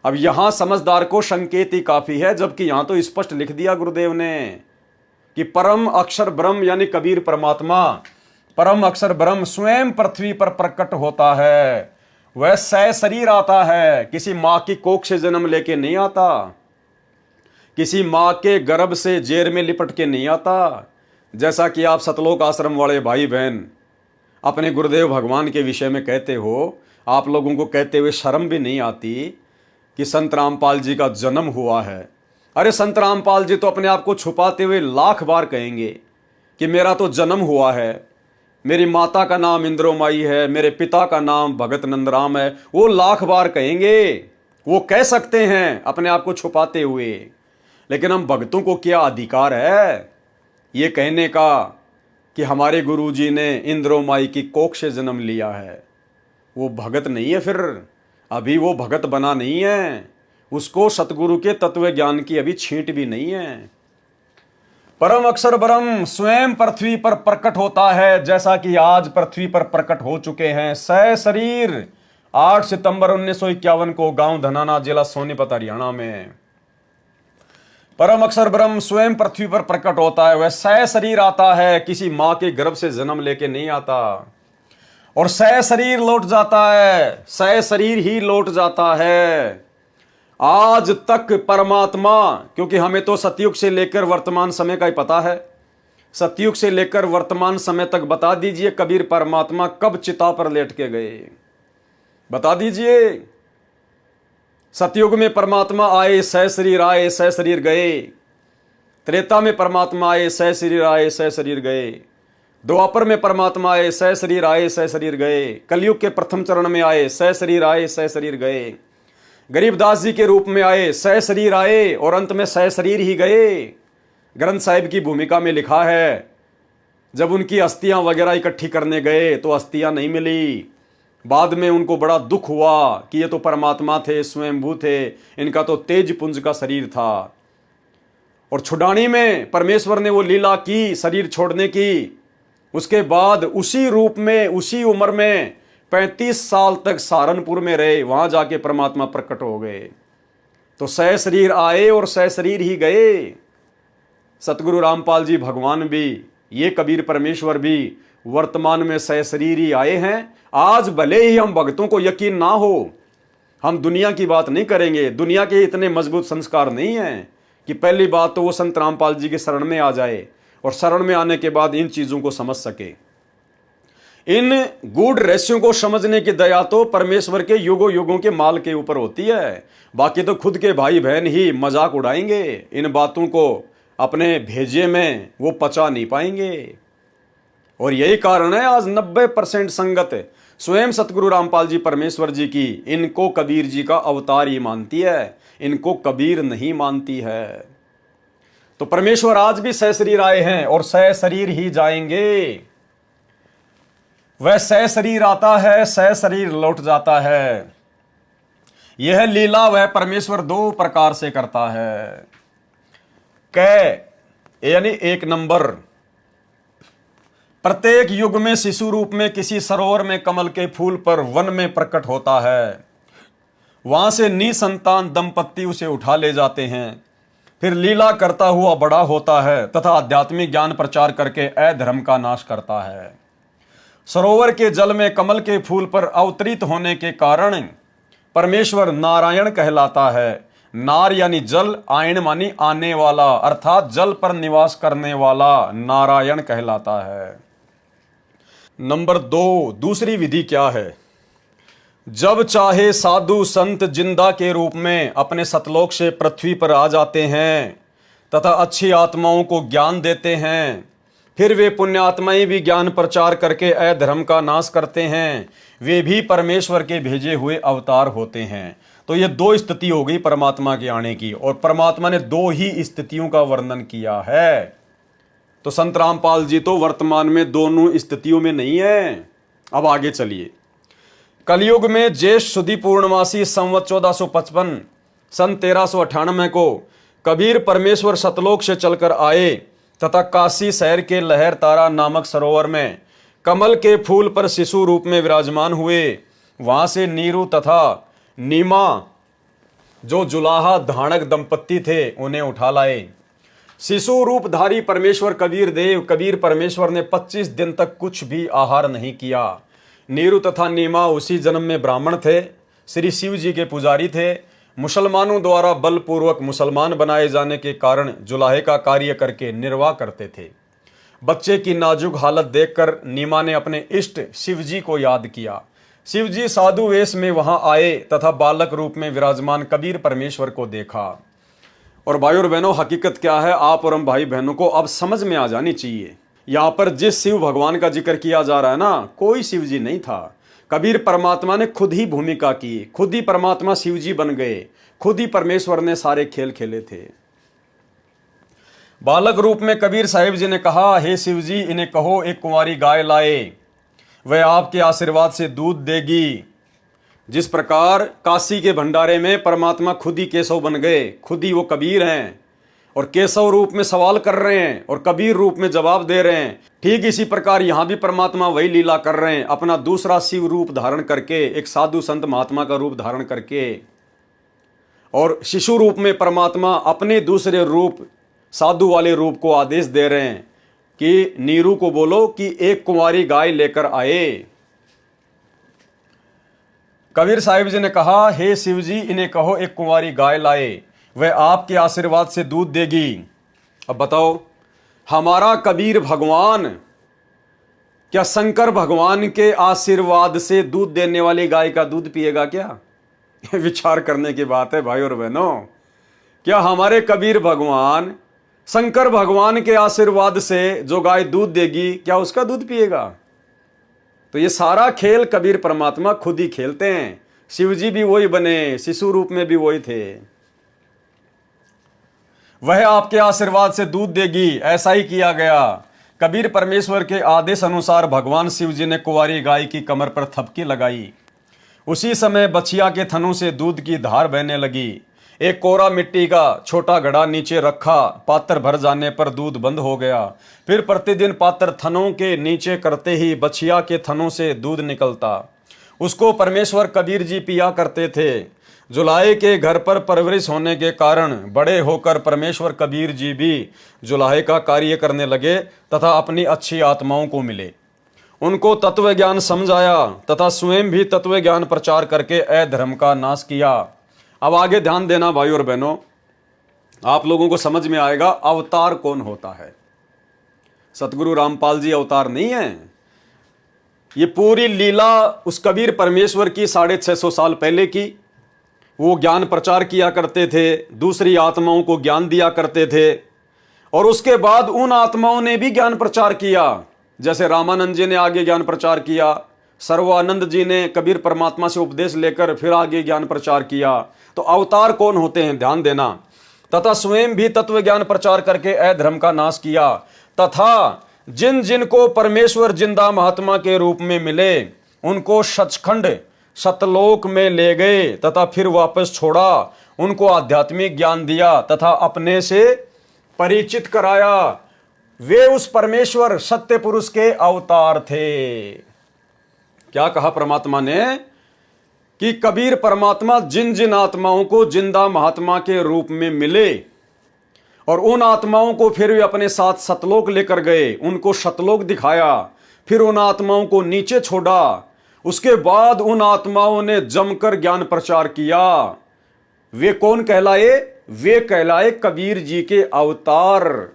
अब यहां समझदार को संकेत ही काफी है, जबकि यहां तो स्पष्ट लिख दिया गुरुदेव ने कि परम अक्षर ब्रह्म यानी कबीर परमात्मा, परम अक्षर ब्रह्म स्वयं पृथ्वी पर प्रकट होता है, वह शरीर आता है। किसी मां की कोख से जन्म लेके नहीं आता, किसी मां के गर्भ से जेर में लिपट के नहीं आता। जैसा कि आप सतलोक आश्रम वाले भाई बहन अपने गुरुदेव भगवान के विषय में कहते हो, आप लोगों को कहते हुए शर्म भी नहीं आती कि संत रामपाल जी का जन्म हुआ है। अरे संत रामपाल जी तो अपने आप को छुपाते हुए लाख बार कहेंगे कि मेरा तो जन्म हुआ है, मेरी माता का नाम इंद्रोमाई है, मेरे पिता का नाम भगत नंदराम है। वो लाख बार कहेंगे, वो कह सकते हैं अपने आप को छुपाते हुए। लेकिन हम भक्तों को क्या अधिकार है ये कहने का कि हमारे गुरुजी ने इंद्रोमाई की कोख से जन्म लिया है? वो भगत नहीं है, फिर अभी वो भगत बना नहीं है, उसको सतगुरु के तत्व ज्ञान की अभी छींट भी नहीं है। परम अक्षर ब्रह्म स्वयं पृथ्वी पर प्रकट होता है, जैसा कि आज पृथ्वी पर प्रकट हो चुके हैं। सह शरीर 8 सितंबर 1951 को गांव धनाना, जिला सोनीपत, हरियाणा में परम अक्षर ब्रह्म स्वयं पृथ्वी पर प्रकट होता है। वह सह शरीर आता है, किसी मां के गर्भ से जन्म लेके नहीं आता, और सह शरीर लौट जाता है, सह शरीर ही लौट जाता है। आज तक परमात्मा, क्योंकि हमें तो सतयुग से लेकर वर्तमान समय का ही पता है, सतयुग से लेकर वर्तमान समय तक बता दीजिए कबीर परमात्मा कब चिता पर लेट के गए, बता दीजिए। सतयुग में परमात्मा आए, सह शरीर आए, सह शरीर गए। त्रेता में परमात्मा आए, सह शरीर आए, सह शरीर गए। द्वापर में परमात्मा आए, सह शरीर आए, सह शरीर गए। कलयुग के प्रथम चरण में आए, सह शरीर आए, सह शरीर गए। गरीबदास जी के रूप में आए, सह शरीर आए, और अंत में सह शरीर ही गए। ग्रंथ साहिब की भूमिका में लिखा है, जब उनकी अस्थियां वगैरह इकट्ठी करने गए तो अस्थियां नहीं मिली। बाद में उनको बड़ा दुख हुआ कि ये तो परमात्मा थे, स्वयंभू थे, इनका तो तेज पुंज का शरीर था। और छुड़ानी में परमेश्वर ने वो लीला की शरीर छोड़ने की। उसके बाद उसी रूप में, उसी उम्र में 35 साल तक सहारनपुर में रहे, वहां जाके परमात्मा प्रकट हो गए। तो सह शरीर आए और सह शरीर ही गए। सतगुरु रामपाल जी भगवान भी, ये कबीर परमेश्वर भी वर्तमान में सह शरीर ही आए हैं। आज भले ही हम भक्तों को यकीन ना हो, हम दुनिया की बात नहीं करेंगे, दुनिया के इतने मजबूत संस्कार नहीं हैं कि पहली बात तो वो संत रामपाल जी के शरण में आ जाए, और शरण में आने के बाद इन चीजों को समझ सके। इन गूढ़ रहस्यों को समझने की दया तो परमेश्वर के युगों युगों के माल के ऊपर होती है। बाकी तो खुद के भाई बहन ही मजाक उड़ाएंगे, इन बातों को अपने भेजे में वो पचा नहीं पाएंगे। और यही कारण है आज 90% संगत स्वयं सतगुरु रामपाल जी परमेश्वर जी की, इनको कबीर जी का अवतार ही मानती है, इनको कबीर नहीं मानती है। तो परमेश्वर आज भी सह शरीर आए हैं और सह शरीर ही जाएंगे। वह सह शरीर आता है, सह शरीर लौट जाता है। यह लीला वह परमेश्वर दो प्रकार से करता है। यानी 1 नंबर, प्रत्येक युग में शिशु रूप में किसी सरोवर में कमल के फूल पर वन में प्रकट होता है। वहां से निसंतान दंपत्ति उसे उठा ले जाते हैं, फिर लीला करता हुआ बड़ा होता है तथा आध्यात्मिक ज्ञान प्रचार करके अधर्म का नाश करता है। सरोवर के जल में कमल के फूल पर अवतरित होने के कारण परमेश्वर नारायण कहलाता है। नार यानी जल, आयन मानी आने वाला, अर्थात जल पर निवास करने वाला नारायण कहलाता है। नंबर 2, दूसरी विधि क्या है? जब चाहे साधु संत जिंदा के रूप में अपने सतलोक से पृथ्वी पर आ जाते हैं तथा अच्छी आत्माओं को ज्ञान देते हैं, फिर वे पुण्यात्माएं भी ज्ञान प्रचार करके अधर्म का नाश करते हैं। वे भी परमेश्वर के भेजे हुए अवतार होते हैं। तो ये 2 स्थिति हो गई परमात्मा के आने की, और परमात्मा ने 2 ही स्थितियों का वर्णन किया है। तो संत रामपाल जी तो वर्तमान में दोनों स्थितियों में नहीं है। अब आगे चलिए। कलयुग में ज्येष्ठ सुदी पूर्णमासी संवत 1455 सन 1398 को कबीर परमेश्वर सतलोक से चलकर आए तथा काशी शहर के लहर तारा नामक सरोवर में कमल के फूल पर शिशु रूप में विराजमान हुए। वहां से नीरू तथा नीमा जो जुलाहा धानक दंपत्ति थे उन्हें उठा लाए। शिशु रूपधारी परमेश्वर कबीर परमेश्वर ने 25 दिन तक कुछ भी आहार नहीं किया। नीरू तथा नीमा उसी जन्म में ब्राह्मण थे, श्री शिव जी के पुजारी थे। मुसलमानों द्वारा बलपूर्वक मुसलमान बनाए जाने के कारण जुलाहे का कार्य करके निर्वाह करते थे। बच्चे की नाजुक हालत देखकर नीमा ने अपने इष्ट शिव जी को याद किया। शिव जी साधु वेश में वहां आए तथा बालक रूप में विराजमान कबीर परमेश्वर को देखा। और भाई और बहनों, हकीकत क्या है आप और हम भाई बहनों को अब समझ में आ जानी चाहिए। यहाँ पर जिस शिव भगवान का जिक्र किया जा रहा है ना, कोई शिव जी नहीं था। कबीर परमात्मा ने खुद ही भूमिका की, खुद ही परमात्मा शिव जी बन गए, खुद ही परमेश्वर ने सारे खेल खेले थे। बालक रूप में कबीर साहिब जी ने कहा, हे शिव जी, इन्हें कहो एक कुंवारी गाय लाए, वह आपके आशीर्वाद से दूध देगी। जिस प्रकार काशी के भंडारे में परमात्मा खुद ही केशव बन गए, खुद ही वो कबीर हैं, और केशव रूप में सवाल कर रहे हैं और कबीर रूप में जवाब दे रहे हैं। ठीक इसी प्रकार यहां भी परमात्मा वही लीला कर रहे हैं, अपना दूसरा शिव रूप धारण करके, एक साधु संत महात्मा का रूप धारण करके, और शिशु रूप में परमात्मा अपने दूसरे रूप साधु वाले रूप को आदेश दे रहे हैं कि नीरू को बोलो कि एक कुंवारी गाय लेकर आए। कबीर साहिब जी ने कहा, हे शिव जी, इन्हें कहो एक कुंवारी गाय लाए, वह आपके आशीर्वाद से दूध देगी। अब बताओ, हमारा कबीर भगवान क्या शंकर भगवान के आशीर्वाद से दूध देने वाली गाय का दूध पिएगा क्या? विचार करने की बात है भाई और बहनों। क्या हमारे कबीर भगवान शंकर भगवान के आशीर्वाद से जो गाय दूध देगी, क्या उसका दूध पिएगा? तो ये सारा खेल कबीर परमात्मा खुद ही खेलते हैं। शिव जी भी वही बने, शिशु रूप में भी वही थे। वह आपके आशीर्वाद से दूध देगी, ऐसा ही किया गया। कबीर परमेश्वर के आदेश अनुसार भगवान शिव जी ने कुंवारी गाय की कमर पर थपकी लगाई। उसी समय बछिया के थनों से दूध की धार बहने लगी। एक कोरा मिट्टी का छोटा घड़ा नीचे रखा, पात्र भर जाने पर दूध बंद हो गया। फिर प्रतिदिन पात्र थनों के नीचे करते ही बछिया के थनों से दूध निकलता। उसको परमेश्वर कबीर जी पिया करते थे। जुलाहे के घर पर परवरिश होने के कारण बड़े होकर परमेश्वर कबीर जी भी जुलाहे का कार्य करने लगे तथा अपनी अच्छी आत्माओं को मिले। उनको तत्व ज्ञान समझाया तथा स्वयं भी तत्व ज्ञान प्रचार करके अधर्म का नाश किया। अब आगे ध्यान देना भाई और बहनों, आप लोगों को समझ में आएगा अवतार कौन होता है। सतगुरु रामपाल जी अवतार नहीं है। ये पूरी लीला उस कबीर परमेश्वर की 650 साल पहले की। वो ज्ञान प्रचार किया करते थे, दूसरी आत्माओं को ज्ञान दिया करते थे, और उसके बाद उन आत्माओं ने भी ज्ञान प्रचार किया। जैसे रामानंद जी ने आगे ज्ञान प्रचार किया, सर्वानंद जी ने कबीर परमात्मा से उपदेश लेकर फिर आगे ज्ञान प्रचार किया। तो अवतार कौन होते हैं, ध्यान देना। तथा स्वयं भी तत्व ज्ञान प्रचार करके अधर्म का नाश किया, तथा जिन जिन को परमेश्वर जिंदा महात्मा के रूप में मिले उनको सचखंड सतलोक में ले गए तथा फिर वापस छोड़ा। उनको आध्यात्मिक ज्ञान दिया तथा अपने से परिचित कराया। वे उस परमेश्वर सत्य पुरुष के अवतार थे। क्या कहा परमात्मा ने कि कबीर परमात्मा जिन जिन आत्माओं को जिंदा महात्मा के रूप में मिले और उन आत्माओं को फिर वे अपने साथ सतलोक लेकर गए, उनको सतलोक दिखाया, फिर उन आत्माओं को नीचे छोड़ा। उसके बाद उन आत्माओं ने जमकर ज्ञान प्रचार किया। वे कौन कहलाए? वे कहलाए कबीर जी के अवतार,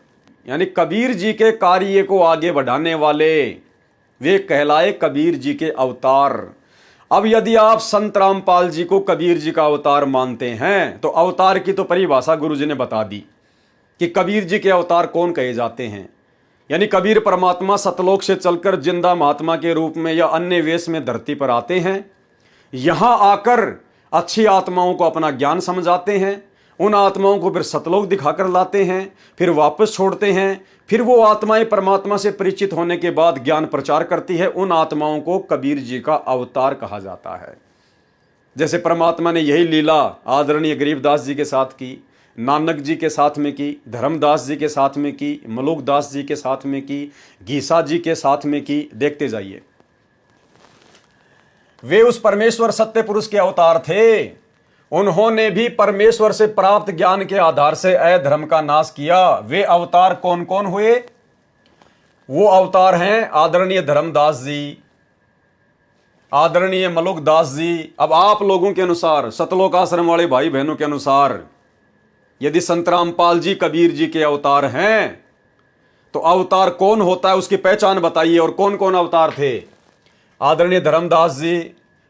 यानी कबीर जी के कार्य को आगे बढ़ाने वाले। वे कहलाए कबीर जी के अवतार। अब यदि आप संत रामपाल जी को कबीर जी का अवतार मानते हैं तो अवतार की तो परिभाषा गुरु जी ने बता दी कि कबीर जी के अवतार कौन कहे जाते हैं। यानी कबीर परमात्मा सतलोक से चलकर जिंदा महात्मा के रूप में या अन्य वेश में धरती पर आते हैं। यहां आकर अच्छी आत्माओं को अपना ज्ञान समझाते हैं, उन आत्माओं को फिर सतलोक दिखाकर लाते हैं, फिर वापस छोड़ते हैं। फिर वो आत्माएं परमात्मा से परिचित होने के बाद ज्ञान प्रचार करती है। उन आत्माओं को कबीर जी का अवतार कहा जाता है। जैसे परमात्मा ने यही लीला आदरणीय गरीबदास जी के साथ की, नानक जी के साथ में की, धर्मदास जी के साथ में की, मलुकदास जी के साथ में की, गीसा जी के साथ में की। देखते जाइए। वे उस परमेश्वर सत्य पुरुष के अवतार थे। उन्होंने भी परमेश्वर से प्राप्त ज्ञान के आधार से अधर्म का नाश किया। वे अवतार कौन कौन हुए? वो अवतार हैं आदरणीय धर्मदास जी, आदरणीय मलुकदास जी। अब आप लोगों के अनुसार, सतलोक आश्रम वाले भाई बहनों के अनुसार, यदि संत रामपाल जी कबीर जी के अवतार हैं तो अवतार कौन होता है, उसकी पहचान बताइए। और कौन कौन अवतार थे? आदरणीय धर्मदास जी,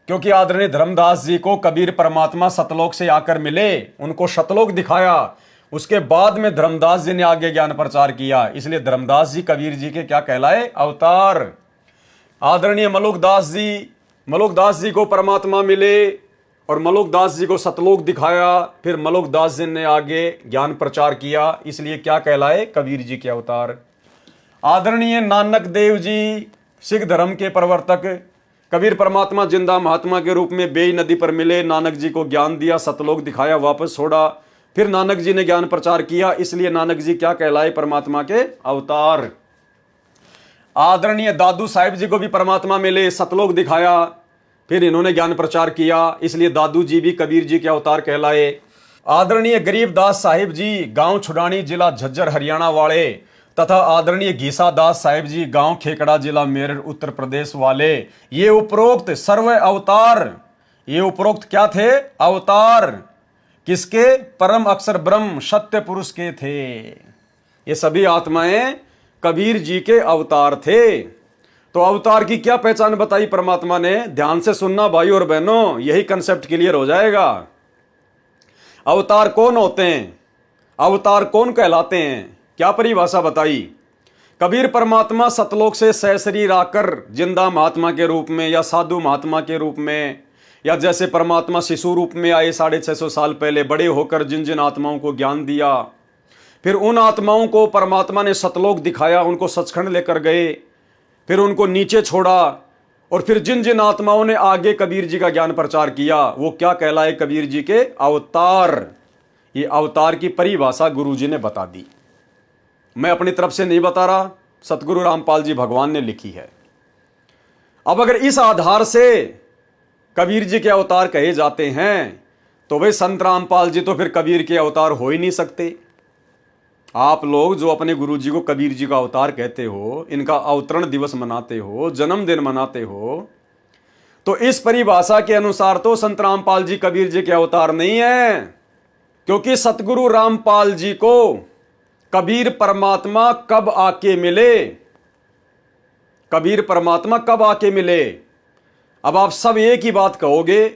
क्योंकि आदरणीय धर्मदास जी को कबीर परमात्मा सतलोक से आकर मिले, उनको सतलोक दिखाया। उसके बाद में धर्मदास जी ने आगे ज्ञान प्रचार किया, इसलिए धर्मदास जी कबीर जी के क्या कहलाए? अवतार। आदरणीय मलुकदास जी को परमात्मा मिले और मलुकदास जी को सतलोक दिखाया, फिर मलुकदास जी ने आगे ज्ञान प्रचार किया, इसलिए क्या कहलाए? कबीर जी के अवतार। आदरणीय नानक देव जी, सिख धर्म के प्रवर्तक, कबीर परमात्मा जिंदा महात्मा के रूप में बेई नदी पर मिले, नानक जी को ज्ञान दिया, सतलोक दिखाया, वापस छोड़ा, फिर नानक जी ने ज्ञान प्रचार किया, इसलिए नानक जी क्या कहलाए? परमात्मा के अवतार। आदरणीय दादू साहिब जी को भी परमात्मा मिले, सतलोक दिखाया, फिर इन्होंने ज्ञान प्रचार किया, इसलिए दादू जी भी कबीर जी के अवतार कहलाए। आदरणीय गरीबदास साहिब जी गांव छुड़ानी जिला झज्जर हरियाणा वाले, तथा आदरणीय घीसा दास साहिब जी गांव खेकड़ा जिला मेरठ उत्तर प्रदेश वाले, ये उपरोक्त सर्व अवतार, ये उपरोक्त क्या थे? अवतार। किसके? परम अक्षर ब्रह्म सत्य पुरुष के थे। ये सभी आत्माएं कबीर जी के अवतार थे। तो अवतार की क्या पहचान बताई परमात्मा ने? ध्यान से सुनना भाई और बहनों, यही कंसेप्ट क्लियर हो जाएगा। अवतार कौन होते हैं? अवतार कौन कहलाते हैं? क्या परिभाषा बताई? कबीर परमात्मा सतलोक से सहशरीर आकर जिंदा महात्मा के रूप में या साधु महात्मा के रूप में, या जैसे परमात्मा शिशु रूप में आए 650 साल पहले, बड़े होकर जिन जिन आत्माओं को ज्ञान दिया, फिर उन आत्माओं को परमात्मा ने सतलोक दिखाया, उनको सचखंड लेकर गए, फिर उनको नीचे छोड़ा, और फिर जिन जिन आत्माओं ने आगे कबीर जी का ज्ञान प्रचार किया, वो क्या कहलाए? कबीर जी के अवतार। ये अवतार की परिभाषा गुरु जी ने बता दी, मैं अपनी तरफ से नहीं बता रहा, सतगुरु रामपाल जी भगवान ने लिखी है। अब अगर इस आधार से कबीर जी के अवतार कहे जाते हैं, तो भाई संत रामपाल जी तो फिर कबीर के अवतार हो ही नहीं सकते। आप लोग जो अपने गुरु जी को कबीर जी का अवतार कहते हो, इनका अवतरण दिवस मनाते हो, जन्मदिन मनाते हो, तो इस परिभाषा के अनुसार तो संत रामपाल जी कबीर जी के अवतार नहीं है, क्योंकि सतगुरु रामपाल जी को कबीर परमात्मा कब आके मिले? कबीर परमात्मा कब आके मिले? अब आप सब एक ही बात कहोगे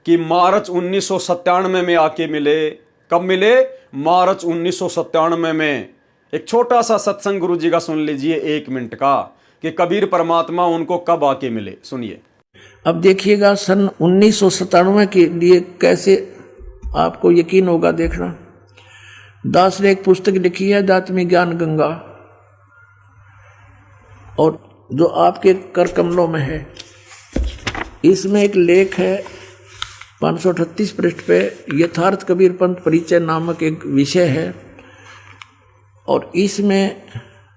कि मार्च 1997 में आके मिले। कब मिले? मार्च 1997 में। एक छोटा सा सत्संग गुरु जी का सुन लीजिए 1 मिनट का, कि कबीर परमात्मा उनको कब आके मिले। सुनिए। अब देखिएगा सन 1997 के लिए कैसे आपको यकीन होगा, देखना। दास ने एक पुस्तक लिखी है दात्मी ज्ञान गंगा, और जो आपके कर कमलों में है, इसमें एक लेख है 538 पृष्ठ पे, यथार्थ कबीर पंथ परिचय नामक एक विषय है, और इसमें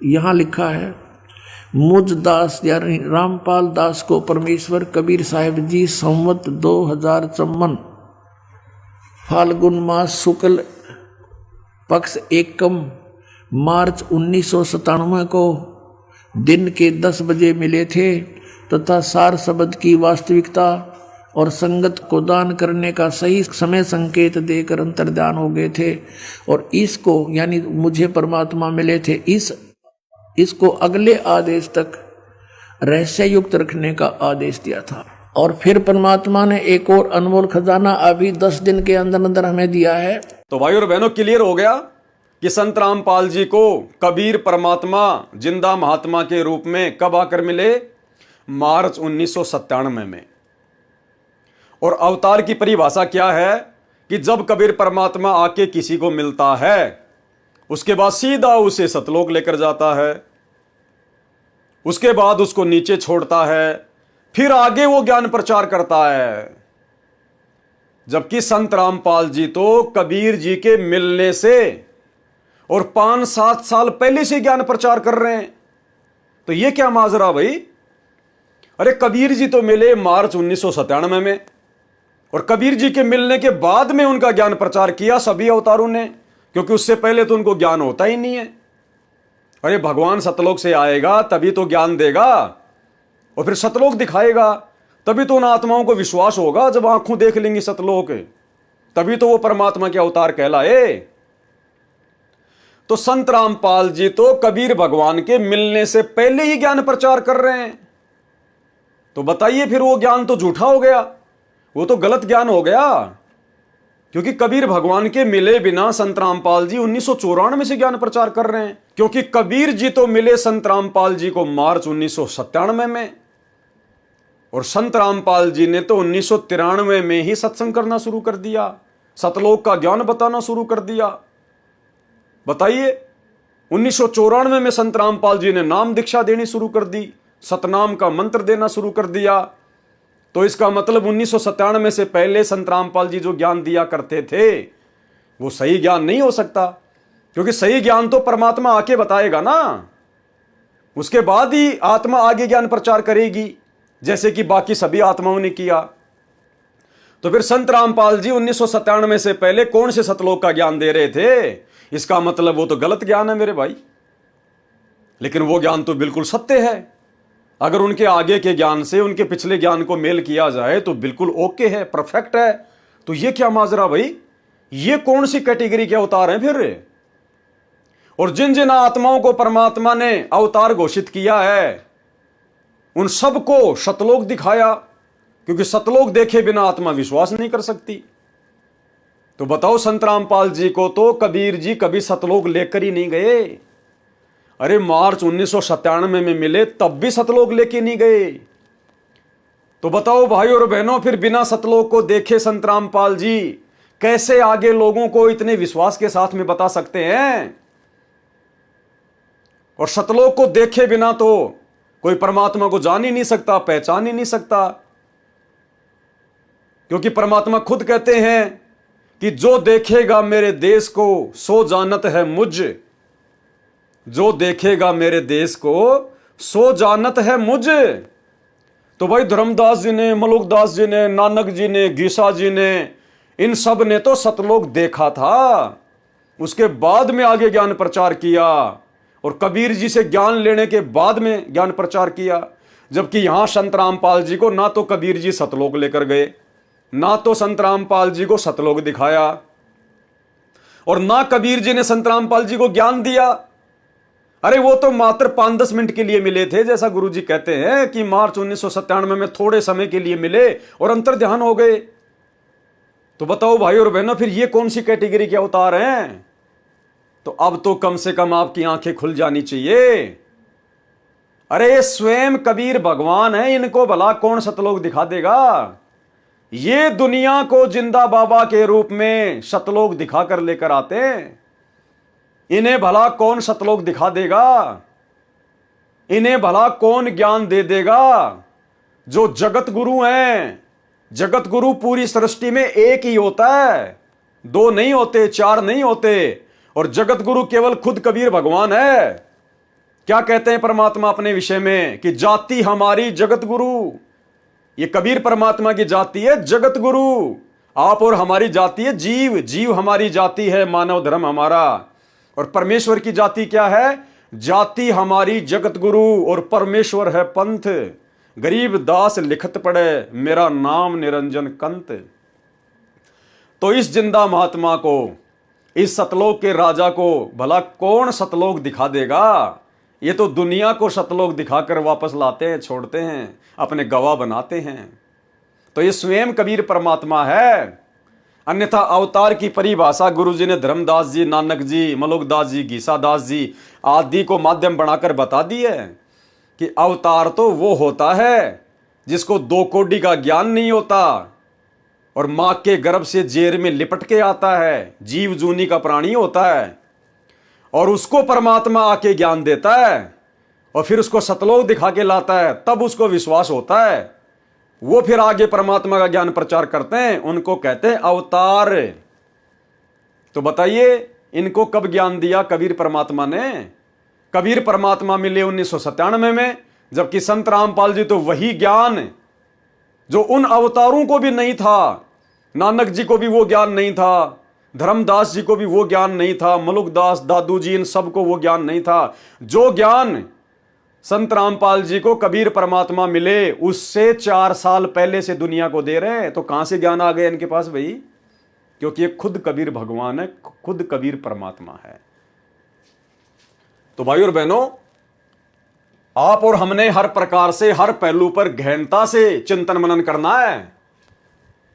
यहाँ लिखा है, मुझ दास यानी रामपाल दास को परमेश्वर कबीर साहिब जी संवत 2054 फाल्गुन मास शुक्ल पक्ष एकम मार्च 1997 को दिन के 10 बजे मिले थे, तथा सार शब्द की वास्तविकता और संगत को दान करने का सही समय संकेत देकर अंतर्ध्यान हो गए थे, और इसको यानी मुझे परमात्मा मिले थे, इसको अगले आदेश तक रहस्य युक्त रखने का आदेश दिया था। और फिर परमात्मा ने एक और अनमोल खजाना अभी 10 दिन के अंदर अंदर हमें दिया है। तो भाई और बहनों, क्लियर हो गया कि संत रामपाल जी को कबीर परमात्मा जिंदा महात्मा के रूप में कब आकर मिले? मार्च 1997 में। और अवतार की परिभाषा क्या है कि जब कबीर परमात्मा आके किसी को मिलता है, उसके बाद सीधा उसे सतलोक लेकर जाता है, उसके बाद उसको नीचे छोड़ता है, फिर आगे वो ज्ञान प्रचार करता है। जबकि संत रामपाल जी तो कबीर जी के मिलने से और 5-7 साल पहले से ज्ञान प्रचार कर रहे हैं। तो ये क्या माजरा भाई? अरे कबीर जी तो मिले मार्च 1997 में, और कबीर जी के मिलने के बाद में उनका ज्ञान प्रचार किया सभी अवतारों ने, क्योंकि उससे पहले तो उनको ज्ञान होता ही नहीं है। अरे भगवान सतलोक से आएगा तभी तो ज्ञान देगा, और फिर सतलोक दिखाएगा, तभी तो उन आत्माओं को विश्वास होगा। जब आंखों देख लेंगी सतलोक, तभी तो वो परमात्मा के अवतार कहलाए। तो संत रामपाल जी तो कबीर भगवान के मिलने से पहले ही ज्ञान प्रचार कर रहे हैं। तो बताइए फिर वो ज्ञान तो झूठा हो गया, वो तो गलत ज्ञान हो गया, क्योंकि कबीर भगवान के मिले बिना संत रामपाल जी 1994 से ज्ञान प्रचार कर रहे हैं। क्योंकि कबीर जी तो मिले संत रामपाल जी को मार्च 1997 में, और संत रामपाल जी ने तो 1993 में ही सत्संग करना शुरू कर दिया, सतलोक का ज्ञान बताना शुरू कर दिया। बताइए, 1994 में संत रामपाल जी ने नाम दीक्षा देनी शुरू कर दी, सतनाम का मंत्र देना शुरू कर दिया। तो इसका मतलब 1997 से पहले संत रामपाल जी जो ज्ञान दिया करते थे, वो सही ज्ञान नहीं हो सकता, क्योंकि सही ज्ञान तो परमात्मा आके बताएगा ना, उसके बाद ही आत्मा आगे ज्ञान प्रचार करेगी, जैसे कि बाकी सभी आत्माओं ने किया। तो फिर संत रामपाल जी 1997 से पहले कौन से सतलोक का ज्ञान दे रहे थे? इसका मतलब वो तो गलत ज्ञान है मेरे भाई। लेकिन वो ज्ञान तो बिल्कुल सत्य है। अगर उनके आगे के ज्ञान से उनके पिछले ज्ञान को मेल किया जाए तो बिल्कुल ओके है, परफेक्ट है। तो ये क्या माजरा भाई? ये कौन सी कैटेगरी के अवतार हैं फिर? और जिन जिन आत्माओं को परमात्मा ने अवतार घोषित किया है उन सबको सतलोक दिखाया, क्योंकि सतलोक देखे बिना आत्मा विश्वास नहीं कर सकती। तो बताओ, संत रामपाल जी को तो कबीर जी कभी सतलोक लेकर ही नहीं गए। अरे मार्च 1997 में मिले तब भी सतलोक लेके नहीं गए। तो बताओ भाई और बहनों, फिर बिना सतलोक को देखे संत रामपाल जी कैसे आगे लोगों को इतने विश्वास के साथ में बता सकते हैं? और सतलोक को देखे बिना तो कोई परमात्मा को जान ही नहीं सकता, पहचान ही नहीं सकता, क्योंकि परमात्मा खुद कहते हैं कि जो देखेगा मेरे देश को सो जानत है मुझ, जो देखेगा मेरे देश को सो जानत है मुझ। तो भाई धर्मदास जी ने, मलुकदास जी ने, नानक जी ने, गीसा जी ने, इन सब ने तो सतलोक देखा था, उसके बाद में आगे ज्ञान प्रचार किया, और कबीर जी से ज्ञान लेने के बाद में ज्ञान प्रचार किया। जबकि यहां संत रामपाल जी को ना तो कबीर जी सतलोक लेकर गए, ना तो संत रामपाल जी को सतलोक दिखाया, और ना कबीर जी ने संत रामपाल जी को ज्ञान दिया। अरे वो तो मात्र 5-10 मिनट के लिए मिले थे, जैसा गुरुजी कहते हैं कि मार्च 1997 में थोड़े समय के लिए मिले और अंतर ध्यान हो गए। तो बताओ भाई और बहनों, फिर ये कौन सी कैटेगरी के अवतार हैं? तो अब तो कम से कम आपकी आंखें खुल जानी चाहिए। अरे स्वयं कबीर भगवान है, इनको भला कौन सतलोक दिखा देगा? ये दुनिया को जिंदा बाबा के रूप में सतलोक दिखाकर लेकर आते हैं। इन्हें भला कौन सतलोक दिखा देगा? इन्हें भला कौन ज्ञान दे देगा? जो जगत गुरु हैं। जगत गुरु पूरी सृष्टि में एक ही होता है, 2 नहीं होते, 4 नहीं होते। और जगत गुरु केवल खुद कबीर भगवान है। क्या कहते हैं परमात्मा अपने विषय में कि जाति हमारी जगत गुरु। ये कबीर परमात्मा की जाति है जगत गुरु, आप और हमारी जाति है जीव, जीव हमारी जाति है, मानव धर्म हमारा। और परमेश्वर की जाति क्या है? जाति हमारी जगत गुरु और परमेश्वर है पंथ। गरीब दास लिखत पड़े, मेरा नाम निरंजन कंत। तो इस जिंदा महात्मा को, इस सतलोक के राजा को भला कौन सतलोक दिखा देगा? ये तो दुनिया को सतलोक दिखाकर वापस लाते हैं, छोड़ते हैं, अपने गवाह बनाते हैं। तो ये स्वयं कबीर परमात्मा है। अन्यथा अवतार की परिभाषा गुरुजी ने धर्मदास जी, नानक जी, मलुकदास जी, गीसादास जी आदि को माध्यम बनाकर बता दी है कि अवतार तो वो होता है जिसको 2 कोड़ी का ज्ञान नहीं होता और मां के गर्भ से जेर में लिपट के आता है, जीव जूनी का प्राणी होता है, और उसको परमात्मा आके ज्ञान देता है और फिर उसको सतलोक दिखा के लाता है, तब उसको विश्वास होता है। वो फिर आगे परमात्मा का ज्ञान प्रचार करते हैं, उनको कहते हैं अवतार। तो बताइए इनको कब ज्ञान दिया कबीर परमात्मा ने? कबीर परमात्मा मिले 1997 में, जबकि संत रामपाल जी तो वही ज्ञान जो उन अवतारों को भी नहीं था, नानक जी को भी वो ज्ञान नहीं था, धर्मदास जी को भी वो ज्ञान नहीं था, मलुकदास, दादू जी, इन सबको वो ज्ञान नहीं था। जो ज्ञान संत रामपाल जी को कबीर परमात्मा मिले उससे 4 साल पहले से दुनिया को दे रहे हैं। तो कहां से ज्ञान आ गया इनके पास भाई? क्योंकि ये खुद कबीर भगवान है, खुद कबीर परमात्मा है। तो भाई और बहनों, आप और हमने हर प्रकार से, हर पहलू पर गहनता से चिंतन मनन करना है।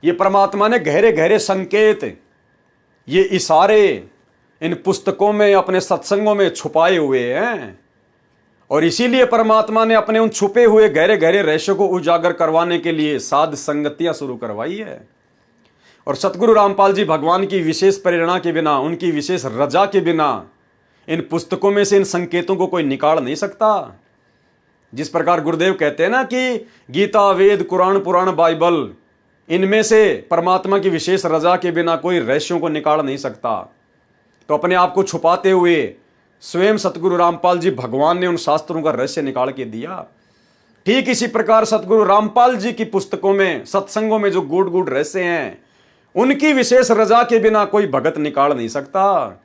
ये परमात्मा ने गहरे गहरे संकेत, ये इशारे इन पुस्तकों में, अपने सत्संगों में छुपाए हुए हैं, और इसीलिए परमात्मा ने अपने उन छुपे हुए गहरे गहरे रहस्यों को उजागर करवाने के लिए साध संगतियां शुरू करवाई है। और सतगुरु रामपाल जी भगवान की विशेष प्रेरणा के बिना, उनकी विशेष रजा के बिना इन पुस्तकों में से इन संकेतों को कोई निकाल नहीं सकता। जिस प्रकार गुरुदेव कहते हैं ना कि गीता, वेद, कुरान, पुराण, बाइबल इनमें से परमात्मा की विशेष रजा के बिना कोई रहस्यों को निकाल नहीं सकता। तो अपने आप को छुपाते हुए स्वयं सतगुरु रामपाल जी भगवान ने उन शास्त्रों का रहस्य निकाल के दिया। ठीक इसी प्रकार सतगुरु रामपाल जी की पुस्तकों में, सत्संगों में जो गूढ़ गूढ़ रहस्य हैं, उनकी विशेष रजा के बिना कोई भगत निकाल नहीं सकता।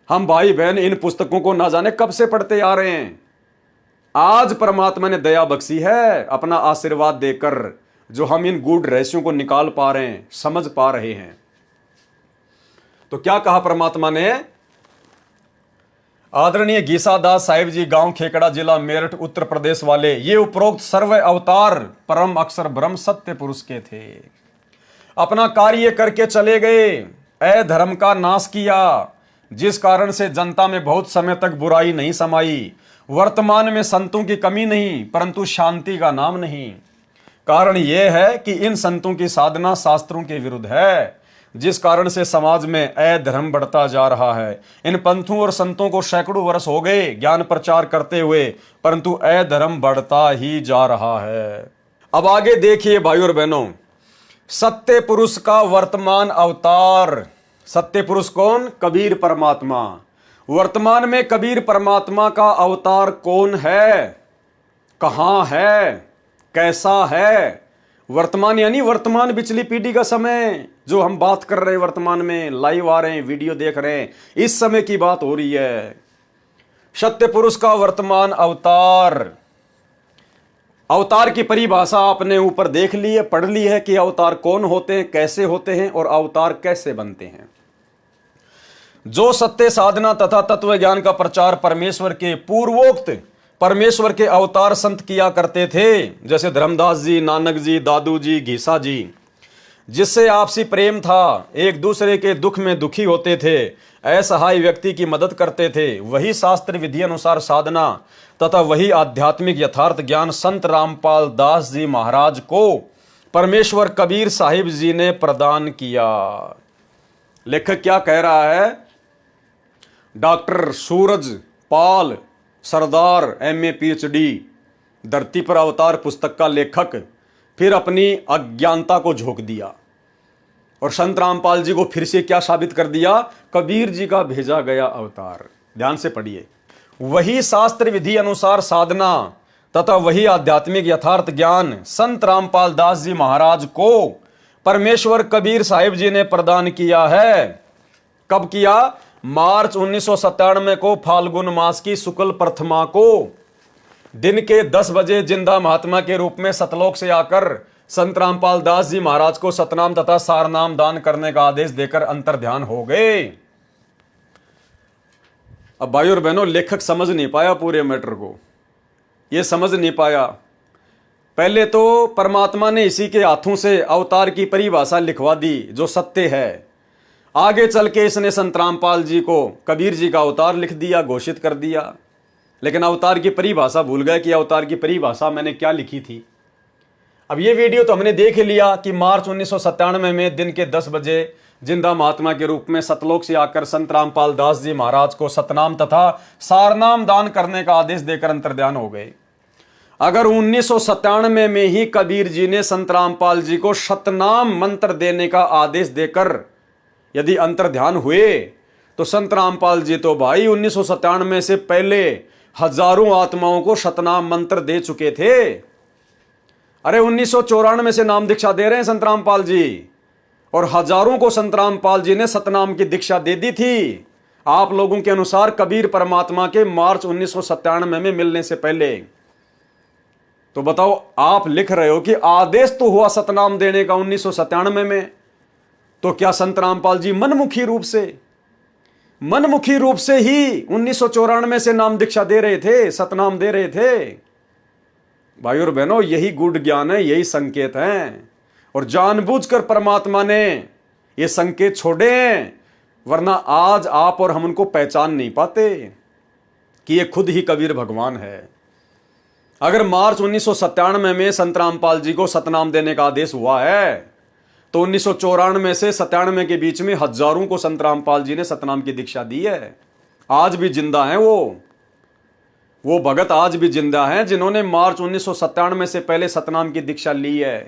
हम भाई बहन इन पुस्तकों को ना जाने कब से पढ़ते आ रहे हैं। आज परमात्मा ने दया बख्शी है अपना आशीर्वाद देकर, जो हम इन गूढ़ रहस्यों को निकाल पा रहे हैं, समझ पा रहे हैं। तो क्या कहा परमात्मा ने? आदरणीय गीसादास साहिब जी, गांव खेकड़ा, जिला मेरठ, उत्तर प्रदेश वाले, ये उपरोक्त सर्व अवतार परम अक्षर ब्रह्म सत्य पुरुष के थे। अपना कार्य करके चले गए, अधर्म का नाश किया, जिस कारण से जनता में बहुत समय तक बुराई नहीं समाई। वर्तमान में संतों की कमी नहीं, परंतु शांति का नाम नहीं। कारण यह है कि इन संतों की साधना शास्त्रों के विरुद्ध है, जिस कारण से समाज में अधर्म बढ़ता जा रहा है। इन पंथों और संतों को सैकड़ों वर्ष हो गए ज्ञान प्रचार करते हुए, परंतु अधर्म बढ़ता ही जा रहा है। अब आगे देखिए भाइयों और बहनों, सत्य पुरुष का वर्तमान अवतार। सत्य पुरुष कौन? कबीर परमात्मा। वर्तमान में कबीर परमात्मा का अवतार कौन है, कहां है, कैसा है? वर्तमान यानी वर्तमान पिछली पीढ़ी का समय, जो हम बात कर रहे हैं वर्तमान में, लाइव आ रहे हैं, वीडियो देख रहे हैं, इस समय की बात हो रही है। सत्य पुरुष का वर्तमान अवतार। अवतार की परिभाषा आपने ऊपर देख ली है, पढ़ ली है कि अवतार कौन होते हैं, कैसे होते हैं और अवतार कैसे बनते हैं। जो सत्य साधना तथा तत्व ज्ञान का प्रचार परमेश्वर के पूर्वोक्त परमेश्वर के अवतार संत किया करते थे, जैसे धर्मदास जी, नानक जी, दादू जी, घीसा जी, जिससे आपसी प्रेम था, एक दूसरे के दुख में दुखी होते थे, असहाय व्यक्ति की मदद करते थे, वही शास्त्र विधि अनुसार साधना तथा वही आध्यात्मिक यथार्थ ज्ञान संत रामपाल दास जी महाराज को परमेश्वर कबीर साहिब जी ने प्रदान किया। लेखक क्या कह रहा है? डॉक्टर सूरज पाल सरदार MA PhD, धरती पर अवतार पुस्तक का लेखक, फिर अपनी अज्ञानता को झोंक दिया और संत रामपाल जी को फिर से क्या साबित कर दिया? कबीर जी का भेजा गया अवतार। ध्यान से पढ़िए, वही शास्त्र विधि अनुसार साधना तथा वही आध्यात्मिक यथार्थ ज्ञान संत रामपाल दास जी महाराज को परमेश्वर कबीर साहिब जी ने प्रदान किया है। कब किया? मार्च 1997 को फाल्गुन मास की शुक्ल प्रथमा को दिन के 10 बजे जिंदा महात्मा के रूप में सतलोक से आकर संत रामपाल दास जी महाराज को सतनाम तथा सारनाम दान करने का आदेश देकर अंतर्ध्यान हो गए। अब भाइयों और बहनों, लेखक समझ नहीं पाया पूरे मैटर को, ये समझ नहीं पाया। पहले तो परमात्मा ने इसी के हाथों से अवतार की परिभाषा लिखवा दी जो सत्य है। आगे चल के इसने संत रामपाल जी को कबीर जी का अवतार लिख दिया, घोषित कर दिया, लेकिन अवतार की परिभाषा भूल गए कि अवतार की परिभाषा मैंने क्या लिखी थी। अब ये वीडियो तो हमने देख लिया कि मार्च 1997 में दिन के 10 बजे जिंदा महात्मा के रूप में सतलोक से आकर संत रामपाल दास जी महाराज को सतनाम तथा सारनाम दान करने का आदेश देकर अंतर्ध्यान हो गए। अगर 1997 में ही कबीर जी ने संत रामपाल जी को सतनाम मंत्र देने का आदेश देकर यदि अंतर्ध्यान हुए, तो संत रामपाल जी तो भाई 1997 से पहले हजारों आत्माओं को सतनाम मंत्र दे चुके थे। अरे 1994 से नाम दीक्षा दे रहे हैं संत रामपाल जी, और हजारों को संत रामपाल जी ने सतनाम की दीक्षा दे दी थी। आप लोगों के अनुसार कबीर परमात्मा के मार्च 1997 में मिलने से पहले। तो बताओ, आप लिख रहे हो कि आदेश तो हुआ सतनाम देने का 1997 में, तो क्या संत रामपाल जी मनमुखी रूप से ही 1994 से नाम दीक्षा दे रहे थे, सतनाम दे रहे थे? भाइयों और बहनों, यही गूढ़ ज्ञान है, यही संकेत हैं, और जानबूझकर परमात्मा ने ये संकेत छोड़े हैं, वरना आज आप और हम उनको पहचान नहीं पाते कि ये खुद ही कबीर भगवान है। अगर मार्च 1997 में संत रामपाल जी को सतनाम देने का आदेश हुआ है, तो 1994 से 97 के बीच में हजारों को संत रामपाल जी ने सतनाम की दीक्षा दी है। आज भी जिंदा हैं वो भगत आज भी जिंदा हैं जिन्होंने मार्च 1997 से पहले सतनाम की दीक्षा ली है।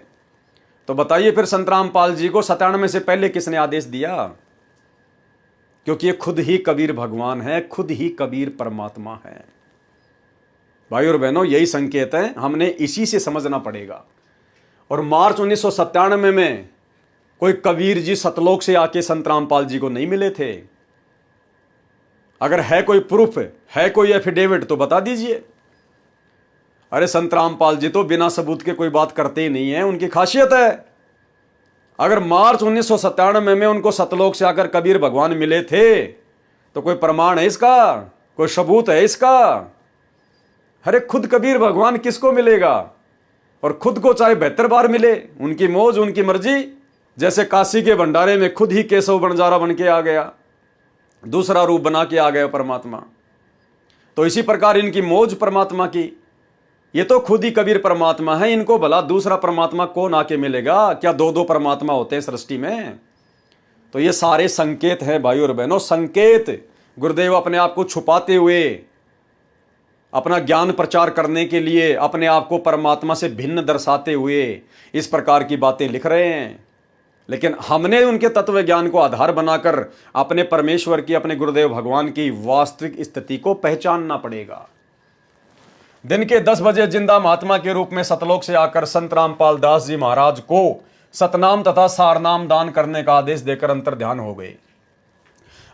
तो बताइए फिर संत रामपाल जी को 97 से पहले किसने आदेश दिया? क्योंकि ये खुद ही कबीर भगवान है, खुद ही कबीर परमात्मा है। भाई और बहनों, यही संकेत है, हमने इसी से समझना पड़ेगा। और मार्च 1997 में कोई कबीर जी सतलोक से आके संत रामपाल जी को नहीं मिले थे। अगर है कोई प्रूफ, है कोई एफिडेविट तो बता दीजिए। अरे संत रामपाल जी तो बिना सबूत के कोई बात करते ही नहीं है, उनकी खासियत है। अगर मार्च 1997 में उनको सतलोक से आकर कबीर भगवान मिले थे तो कोई प्रमाण है इसका, कोई सबूत है इसका? अरे खुद कबीर भगवान किसको मिलेगा? और खुद को चाहे 72 बार मिले, उनकी मौज उनकी मर्जी। जैसे काशी के भंडारे में खुद ही केशव बंजारा बन के आ गया, दूसरा रूप बना के आ गया परमात्मा, तो इसी प्रकार इनकी मौज परमात्मा की। ये तो खुद ही कबीर परमात्मा है, इनको भला दूसरा परमात्मा कौन आके मिलेगा? क्या दो दो परमात्मा होते हैं सृष्टि में? तो ये सारे संकेत हैं भाई और बहनों, संकेत। गुरुदेव अपने आप को छुपाते हुए अपना ज्ञान प्रचार करने के लिए अपने आप को परमात्मा से भिन्न दर्शाते हुए इस प्रकार की बातें लिख रहे हैं। लेकिन हमने उनके तत्व ज्ञान को आधार बनाकर अपने परमेश्वर की, अपने गुरुदेव भगवान की वास्तविक स्थिति को पहचानना पड़ेगा। दिन के 10 बजे जिंदा महात्मा के रूप में सतलोक से आकर संत रामपाल दास जी महाराज को सतनाम तथा सारनाम दान करने का आदेश देकर अंतर ध्यान हो गए।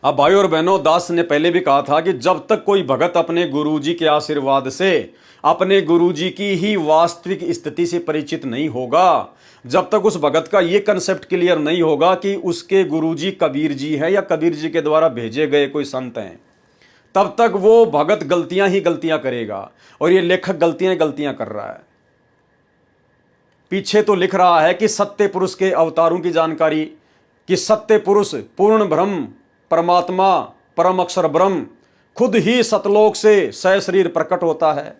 अब भाई और बहनों, दास ने पहले भी कहा था कि जब तक कोई भगत अपने गुरुजी के आशीर्वाद से अपने गुरुजी की ही वास्तविक स्थिति से परिचित नहीं होगा, जब तक उस भगत का ये कंसेप्ट क्लियर नहीं होगा कि उसके गुरुजी कबीर जी हैं या कबीर जी के द्वारा भेजे गए कोई संत हैं, तब तक वो भगत गलतियां ही गलतियां करेगा। और ये लेखक गलतियां कर रहा है। पीछे तो लिख रहा है कि सत्य पुरुष के अवतारों की जानकारी, कि सत्य पुरुष पूर्ण ब्रह्म परमात्मा परम अक्षर ब्रह्म खुद ही सतलोक से सशरीर प्रकट होता है।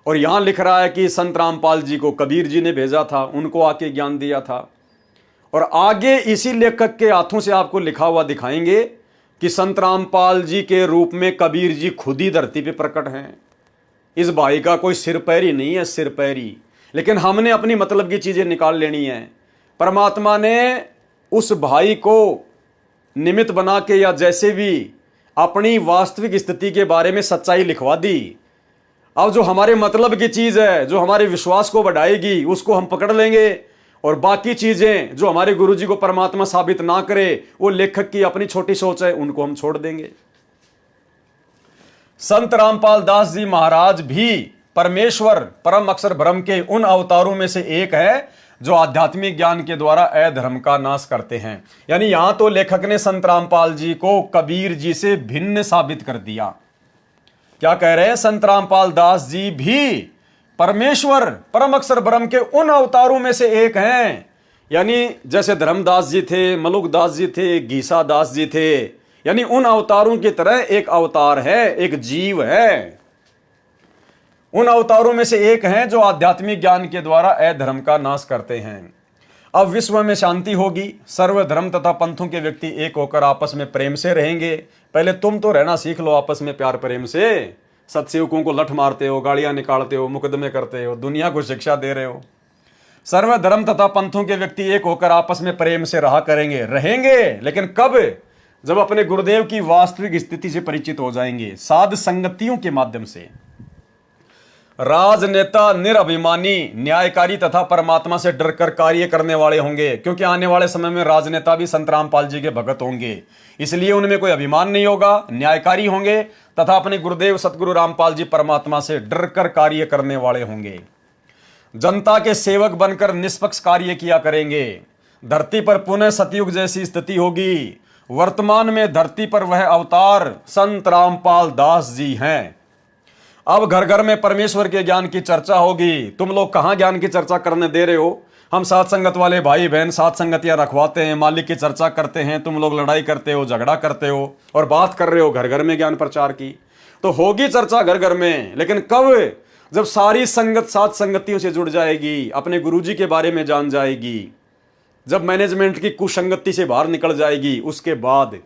और यहां लिख रहा है कि संत रामपाल जी को कबीर जी ने भेजा था, उनको आके ज्ञान दिया था। और आगे इसी लेखक के हाथों से आपको लिखा हुआ दिखाएंगे कि संत रामपाल जी के रूप में कबीर जी खुद ही धरती पे प्रकट हैं। इस भाई का कोई सिर पैर ही नहीं है, सिर पैर ही। लेकिन हमने अपनी मतलब की चीजें निकाल लेनी है। परमात्मा ने उस भाई को निमित्त बना के या जैसे भी अपनी वास्तविक स्थिति के बारे में सच्चाई लिखवा दी। अब जो हमारे मतलब की चीज है, जो हमारे विश्वास को बढ़ाएगी, उसको हम पकड़ लेंगे। और बाकी चीजें जो हमारे गुरुजी को परमात्मा साबित ना करे, वो लेखक की अपनी छोटी सोच है, उनको हम छोड़ देंगे। संत रामपाल दास जी महाराज भी परमेश्वर परम अक्षर ब्रह्म के उन अवतारों में से एक है जो आध्यात्मिक ज्ञान के द्वारा अधर्म का नाश करते हैं। यानी यहां तो लेखक ने संत रामपाल जी को कबीर जी से भिन्न साबित कर दिया। क्या कह रहे हैं? संत रामपाल दास जी भी परमेश्वर परम अक्षर ब्रह्म के उन अवतारों में से एक हैं। यानी जैसे धर्मदास जी थे, मलुक दास जी थे, गीसा दास जी थे, यानी उन अवतारों की तरह एक अवतार है, एक जीव है। उन अवतारों में से एक हैं जो आध्यात्मिक ज्ञान के द्वारा अधर्म का नाश करते हैं। अब विश्व में शांति होगी, सर्वधर्म तथा पंथों के व्यक्ति एक होकर आपस में प्रेम से रहेंगे। पहले तुम तो रहना सीख लो आपस में प्यार प्रेम से। सत्सेवकों को लठ मारते हो, गाड़ियां निकालते हो, मुकदमे करते हो, दुनिया को शिक्षा दे रहे हो। सर्वधर्म तथा पंथों के व्यक्ति एक होकर आपस में प्रेम से रहा रहेंगे। लेकिन कब? जब अपने गुरुदेव की वास्तविक स्थिति से परिचित हो जाएंगे, साध संगतियों के माध्यम से। राजनेता निरभिमानी, न्यायकारी तथा परमात्मा से डरकर कार्य करने वाले होंगे, क्योंकि आने वाले समय में राजनेता भी संत रामपाल जी के भगत होंगे। इसलिए उनमें कोई अभिमान नहीं होगा, न्यायकारी होंगे तथा अपने गुरुदेव सतगुरु रामपाल जी परमात्मा से डरकर कार्य करने वाले होंगे। जनता के सेवक बनकर निष्पक्ष कार्य किया करेंगे। धरती पर पुनः सतयुग जैसी स्थिति होगी। वर्तमान में धरती पर वह अवतार संत रामपाल दास जी हैं। अब घर घर में परमेश्वर के ज्ञान की चर्चा होगी। तुम लोग कहां ज्ञान की चर्चा करने दे रहे हो? हम साथ संगत वाले भाई बहन साथ संगतियां रखवाते हैं, मालिक की चर्चा करते हैं, तुम लोग लड़ाई करते हो, झगड़ा करते हो और बात कर रहे हो घर घर में ज्ञान प्रचार की। तो होगी चर्चा घर घर में, लेकिन कब? जब सारी संगत साथ संगतियों से जुड़ जाएगी, अपने गुरुजी के बारे में जान जाएगी, जब मैनेजमेंट की कुसंगति से बाहर निकल जाएगी, उसके बाद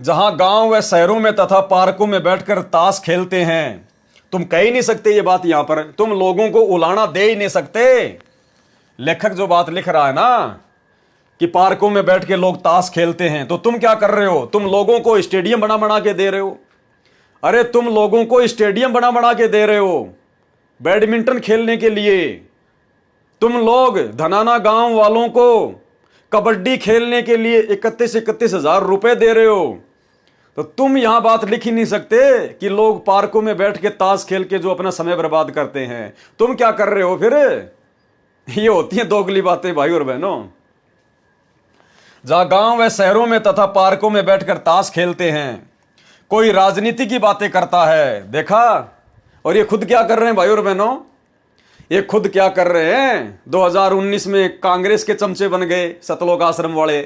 जहां गांव व शहरों में तथा पार्कों में बैठकर ताश खेलते हैं। तुम कह ही नहीं सकते ये बात, यहां पर तुम लोगों को उलाना दे ही नहीं सकते। लेखक जो बात लिख रहा है ना कि पार्कों में बैठ के लोग ताश खेलते हैं, तो तुम क्या कर रहे हो? तुम लोगों को स्टेडियम बना बना के दे रहे हो। अरे तुम लोगों को स्टेडियम बना बना के दे रहे हो बैडमिंटन खेलने के लिए। तुम लोग धनाना गांव वालों को कबड्डी खेलने के लिए 31 हजार रुपए दे रहे हो। तो तुम यहां बात लिख ही नहीं सकते कि लोग पार्कों में बैठ के ताश खेल के जो अपना समय बर्बाद करते हैं। तुम क्या कर रहे हो फिर? ये होती है दोगली बातें भाई और बहनों। जहां गांव व शहरों में तथा पार्कों में बैठकर ताश खेलते हैं, कोई राजनीति की बातें करता है, देखा? और ये खुद क्या कर रहे हैं भाई और बहनों? ये खुद क्या कर रहे हैं? 2019 में कांग्रेस के चमचे बन गए सतलोक आश्रम वाले,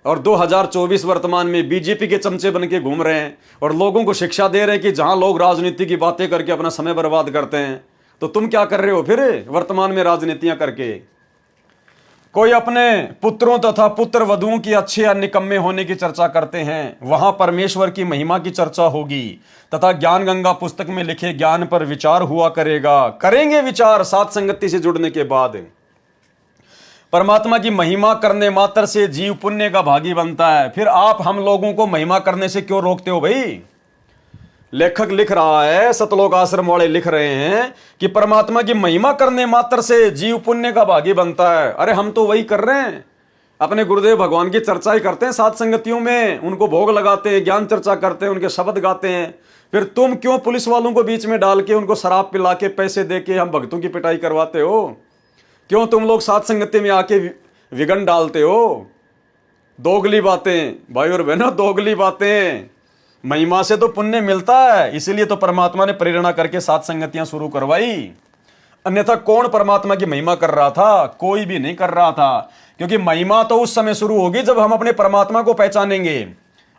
और 2024 वर्तमान में बीजेपी के चमचे बन के घूम रहे हैं और लोगों को शिक्षा दे रहे हैं कि जहां लोग राजनीति की बातें करके अपना समय बर्बाद करते हैं, तो तुम क्या कर रहे हो फिर वर्तमान में राजनीतियां करके? कोई अपने पुत्रों तथा पुत्र वधुओं की अच्छे या निकम्मे होने की चर्चा करते हैं, वहां परमेश्वर की महिमा की चर्चा होगी तथा ज्ञान गंगा पुस्तक में लिखे ज्ञान पर विचार हुआ करेगा। करेंगे विचार सात संगति से जुड़ने के बाद। परमात्मा की महिमा करने मात्र से जीव पुण्य का भागी बनता है। फिर आप हम लोगों को महिमा करने से क्यों रोकते हो भाई? लेखक लिख रहा है, सतलोक आश्रम वाले लिख रहे हैं कि परमात्मा की महिमा करने मात्र से जीव पुण्य का भागी बनता है। अरे हम तो वही कर रहे हैं, अपने गुरुदेव भगवान की चर्चा ही करते हैं सात संगतियों में, उनको भोग लगाते हैं, ज्ञान चर्चा करते हैं, उनके शब्द गाते हैं। फिर तुम क्यों पुलिस वालों को बीच में डाल के उनको शराब पिला के पैसे दे के हम भक्तों की पिटाई करवाते हो? क्यों तुम लोग सात संगति में आके विघन डालते हो? दोगली बातें भाई और बहनों, दोगली बातें। महिमा से तो पुण्य मिलता है, इसीलिए तो परमात्मा ने प्रेरणा करके सात संगतियां शुरू करवाई। अन्यथा कौन परमात्मा की महिमा कर रहा था? कोई भी नहीं कर रहा था, क्योंकि महिमा तो उस समय शुरू होगी जब हम अपने परमात्मा को पहचानेंगे।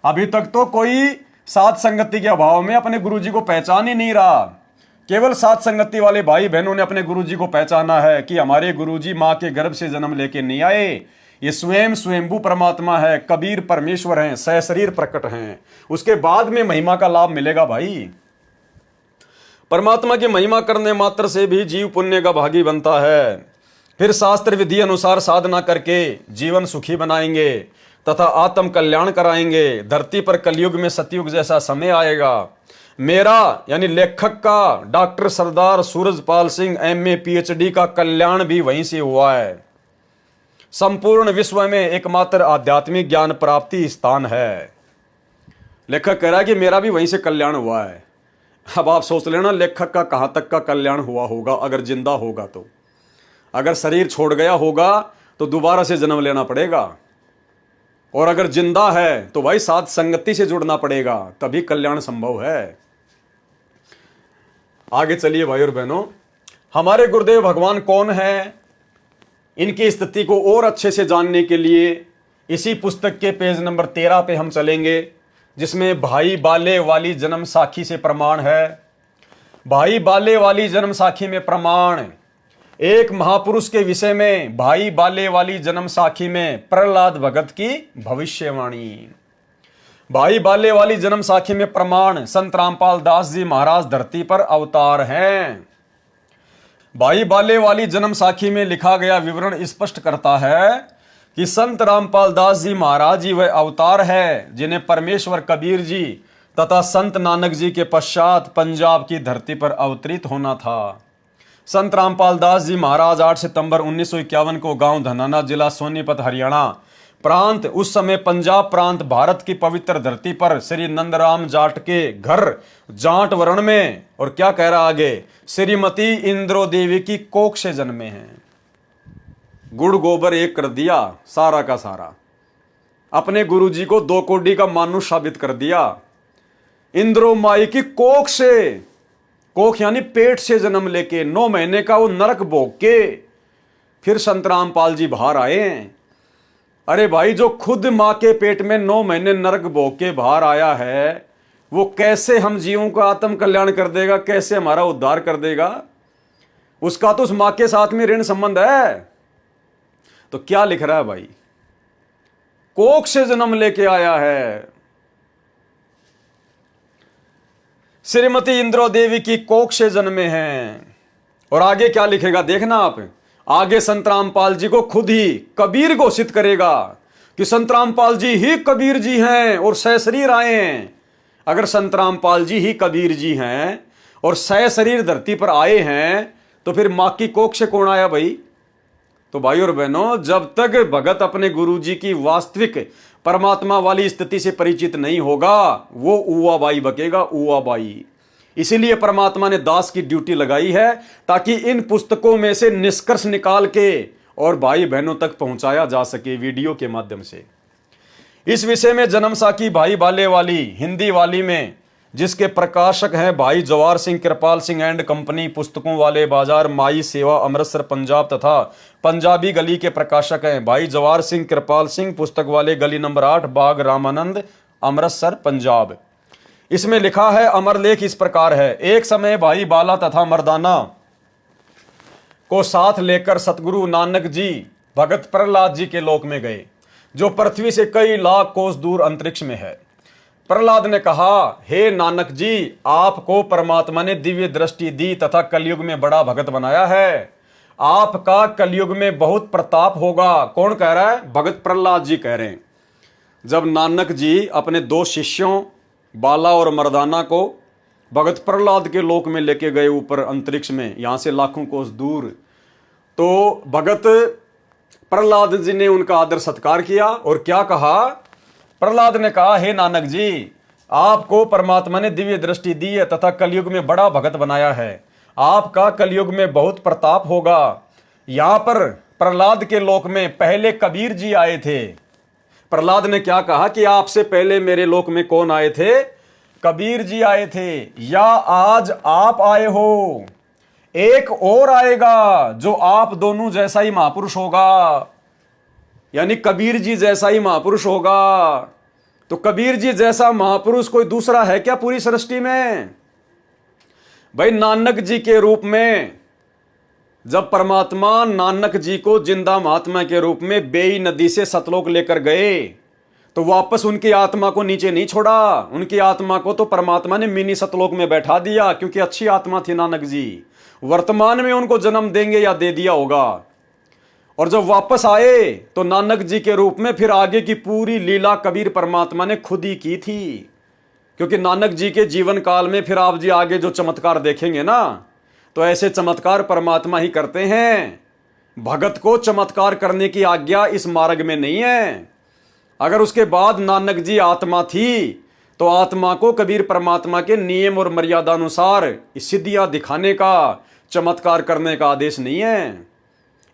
अभी तक तो कोई सात संगति के अभाव में अपने गुरुजी को पहचान ही नहीं रहा। केवल सात संगति वाले भाई बहनों ने अपने गुरुजी को पहचाना है कि हमारे गुरुजी मां के गर्भ से जन्म लेके नहीं आए, ये स्वयं स्वयंभू परमात्मा है, कबीर परमेश्वर हैं, सहशरीर प्रकट हैं। उसके बाद में महिमा का लाभ मिलेगा भाई। परमात्मा की महिमा करने मात्र से भी जीव पुण्य का भागी बनता है। फिर शास्त्र विधि अनुसार साधना करके जीवन सुखी बनाएंगे तथा आत्म कल्याण कराएंगे। धरती पर कलयुग में सतयुग जैसा समय आएगा। मेरा यानी लेखक का, डॉक्टर सरदार सूरजपाल सिंह MA PhD का कल्याण भी वहीं से हुआ है। संपूर्ण विश्व में एकमात्र आध्यात्मिक ज्ञान प्राप्ति स्थान है। लेखक कह रहा है कि मेरा भी वहीं से कल्याण हुआ है। अब आप सोच लेना लेखक का कहां तक का कल्याण हुआ होगा अगर जिंदा होगा तो। अगर शरीर छोड़ गया होगा तो दोबारा से जन्म लेना पड़ेगा, और अगर जिंदा है तो भाई सात संगति से जुड़ना पड़ेगा, तभी कल्याण संभव है। आगे चलिए भाई और बहनों, हमारे गुरुदेव भगवान कौन है, इनकी स्थिति को और अच्छे से जानने के लिए इसी पुस्तक के पेज नंबर 13 पे हम चलेंगे, जिसमें भाई बाले वाली जन्म साखी से प्रमाण है। भाई बाले वाली जन्म साखी में प्रमाण, एक महापुरुष के विषय में भाई बाले वाली जन्म साखी में प्रहलाद भगत की भविष्यवाणी। भाई बाले वाली जन्म साखी में प्रमाण, संत रामपाल दास जी महाराज धरती पर अवतार हैं। भाई बाले वाली जन्म साखी में लिखा गया विवरण स्पष्ट करता है कि संत रामपाल दास जी महाराज जी वह अवतार है जिन्हें परमेश्वर कबीर जी तथा संत नानक जी के पश्चात पंजाब की धरती पर अवतरित होना था। संत रामपाल दास जी महाराज 8 सितंबर 1951 को गांव धनाना, जिला सोनीपत, हरियाणा प्रांत, उस समय पंजाब प्रांत, भारत की पवित्र धरती पर श्री नंदराम जाट के घर जाट वर्ण में, और क्या कह रहा आगे, श्रीमती इंद्रो देवी की कोख से जन्मे हैं। गुड़ गोबर एक कर दिया सारा का सारा, अपने गुरुजी को 2 कोड़ी का मानुष साबित कर दिया। इंद्रो माई की कोख से, कोख यानी पेट से जन्म लेके 9 महीने का वो नरक भोग के फिर संत रामपाल जी बाहर आए। अरे भाई, जो खुद मां के पेट में 9 महीने नरक भोग के बाहर आया है, वो कैसे हम जीवों का आत्म कल्याण कर देगा, कैसे हमारा उद्धार कर देगा? उसका तो उस मां के साथ में ऋण संबंध है। तो क्या लिख रहा है भाई, कोख से जन्म लेके आया है। श्रीमती इंद्रो देवी की कोख से जन्मे हैं। और आगे क्या लिखेगा देखना आप, आगे संत रामपाल जी को खुद ही कबीर घोषित करेगा कि संत रामपाल जी ही कबीर जी हैं और सशरीर आए हैं। अगर संत रामपाल जी ही कबीर जी हैं और सशरीर धरती पर आए हैं तो फिर मां की कोख से कौन आया भाई? तो भाई और बहनों, जब तक भगत अपने गुरु जी की वास्तविक परमात्मा वाली स्थिति से परिचित नहीं होगा वो उवा बाई बकेगा, उवा बाई। इसीलिए परमात्मा ने दास की ड्यूटी लगाई है ताकि इन पुस्तकों में से निष्कर्ष निकाल के और भाई बहनों तक पहुंचाया जा सके वीडियो के माध्यम से। इस विषय में जन्म साखी भाई बाले वाली हिंदी वाली में, जिसके प्रकाशक हैं भाई जवार सिंह कृपाल सिंह एंड कंपनी, पुस्तकों वाले बाजार माई सेवा अमृतसर पंजाब, तथा पंजाबी गली के प्रकाशक हैं भाई जवार सिंह कृपाल सिंह, पुस्तक वाले गली नंबर 8 बाग रामानंद अमृतसर पंजाब। इसमें लिखा है, अमर लेख इस प्रकार है। एक समय भाई बाला तथा मर्दाना को साथ लेकर सतगुरु नानक जी भगत प्रहलाद जी के लोक में गए, जो पृथ्वी से कई लाख कोस दूर अंतरिक्ष में है। प्रहलाद ने कहा, हे नानक जी, आपको परमात्मा ने दिव्य दृष्टि दी तथा कलयुग में बड़ा भगत बनाया है। आपका कलयुग में बहुत प्रताप होगा। कौन कह रहा है? भगत प्रहलाद जी कह रहे हैं। जब नानक जी अपने 2 शिष्यों बाला और मर्दाना को भगत प्रहलाद के लोक में लेके गए ऊपर अंतरिक्ष में, यहां से लाखों कोस दूर, तो भगत प्रहलाद जी ने उनका आदर सत्कार किया और क्या कहा? प्रहलाद ने कहा, हे नानक जी, आपको परमात्मा ने दिव्य दृष्टि दी है तथा कलयुग में बड़ा भगत बनाया है। आपका कलयुग में बहुत प्रताप होगा। यहां पर प्रहलाद के लोक में पहले कबीर जी आए थे। प्रहलाद ने क्या कहा कि आपसे पहले मेरे लोक में कौन आए थे? कबीर जी आए थे, या आज आप आए हो। एक और आएगा जो आप दोनों जैसा ही महापुरुष होगा, यानी कबीर जी जैसा ही महापुरुष होगा। तो कबीर जी जैसा महापुरुष कोई दूसरा है क्या पूरी सृष्टि में? भाई नानक जी के रूप में जब परमात्मा नानक जी को जिंदा महात्मा के रूप में बेई नदी से सतलोक लेकर गए तो वापस उनकी आत्मा को नीचे नहीं छोड़ा। उनकी आत्मा को तो परमात्मा ने मिनी सतलोक में बैठा दिया, क्योंकि अच्छी आत्मा थी नानक जी। वर्तमान में उनको जन्म देंगे या दे दिया होगा। और जब वापस आए तो नानक जी के रूप में फिर आगे की पूरी लीला कबीर परमात्मा ने खुद ही की थी, क्योंकि नानक जी के जीवन काल में फिर आप जी आगे जो चमत्कार देखेंगे ना, तो ऐसे चमत्कार परमात्मा ही करते हैं। भगत को चमत्कार करने की आज्ञा इस मार्ग में नहीं है। अगर उसके बाद नानक जी आत्मा थी तो आत्मा को कबीर परमात्मा के नियम और मर्यादा अनुसार सिद्धियां दिखाने का, चमत्कार करने का आदेश नहीं है।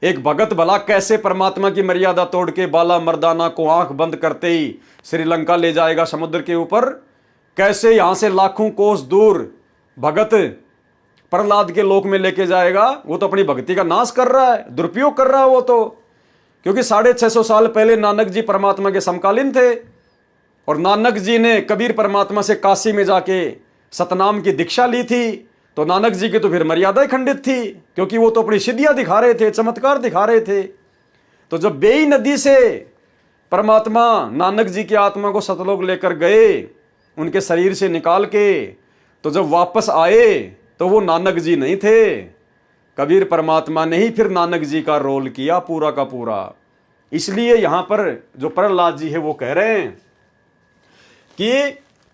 एक भगत भला कैसे परमात्मा की मर्यादा तोड़ के बाला मर्दाना को आंख बंद करते ही श्रीलंका ले जाएगा समुद्र के ऊपर? कैसे यहां से लाखों कोस दूर भगत प्रहलाद के लोक में लेके जाएगा? वो तो अपनी भक्ति का नाश कर रहा है, दुरुपयोग कर रहा है वो तो। क्योंकि 650 साल पहले नानक जी परमात्मा के समकालीन थे और नानक जी ने कबीर परमात्मा से काशी में जाके सतनाम की दीक्षा ली थी। तो नानक जी की तो फिर मर्यादा ही खंडित थी, क्योंकि वो तो अपनी सिद्धियां दिखा रहे थे, चमत्कार दिखा रहे थे। तो जब बेई नदी से परमात्मा नानक जी की आत्मा को सतलोक लेकर गए उनके शरीर से निकाल के, तो जब वापस आए तो वो नानक जी नहीं थे, कबीर परमात्मा ने ही फिर नानक जी का रोल किया पूरा का पूरा। इसलिए यहां पर जो प्रहलाद जी है वो कह रहे हैं कि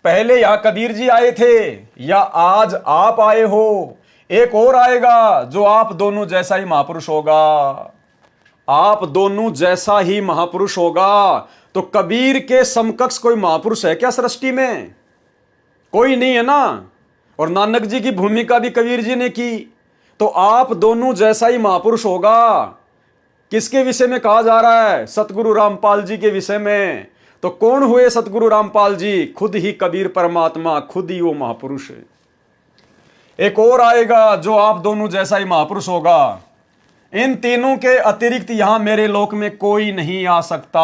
पहले यहां कबीर जी आए थे या आज आप आए हो। एक और आएगा जो आप दोनों जैसा ही महापुरुष होगा। आप दोनों जैसा ही महापुरुष होगा। तो कबीर के समकक्ष कोई महापुरुष है क्या सृष्टि में? कोई नहीं है ना। और नानक जी की भूमिका भी कबीर जी ने की। तो आप दोनों जैसा ही महापुरुष होगा। किसके विषय में कहा जा रहा है? सतगुरु रामपाल जी के विषय में। तो कौन हुए सतगुरु रामपाल जी? खुद ही कबीर परमात्मा, खुद ही वो महापुरुष है। एक और आएगा जो आप दोनों जैसा ही महापुरुष होगा। इन तीनों के अतिरिक्त यहां मेरे लोक में कोई नहीं आ सकता।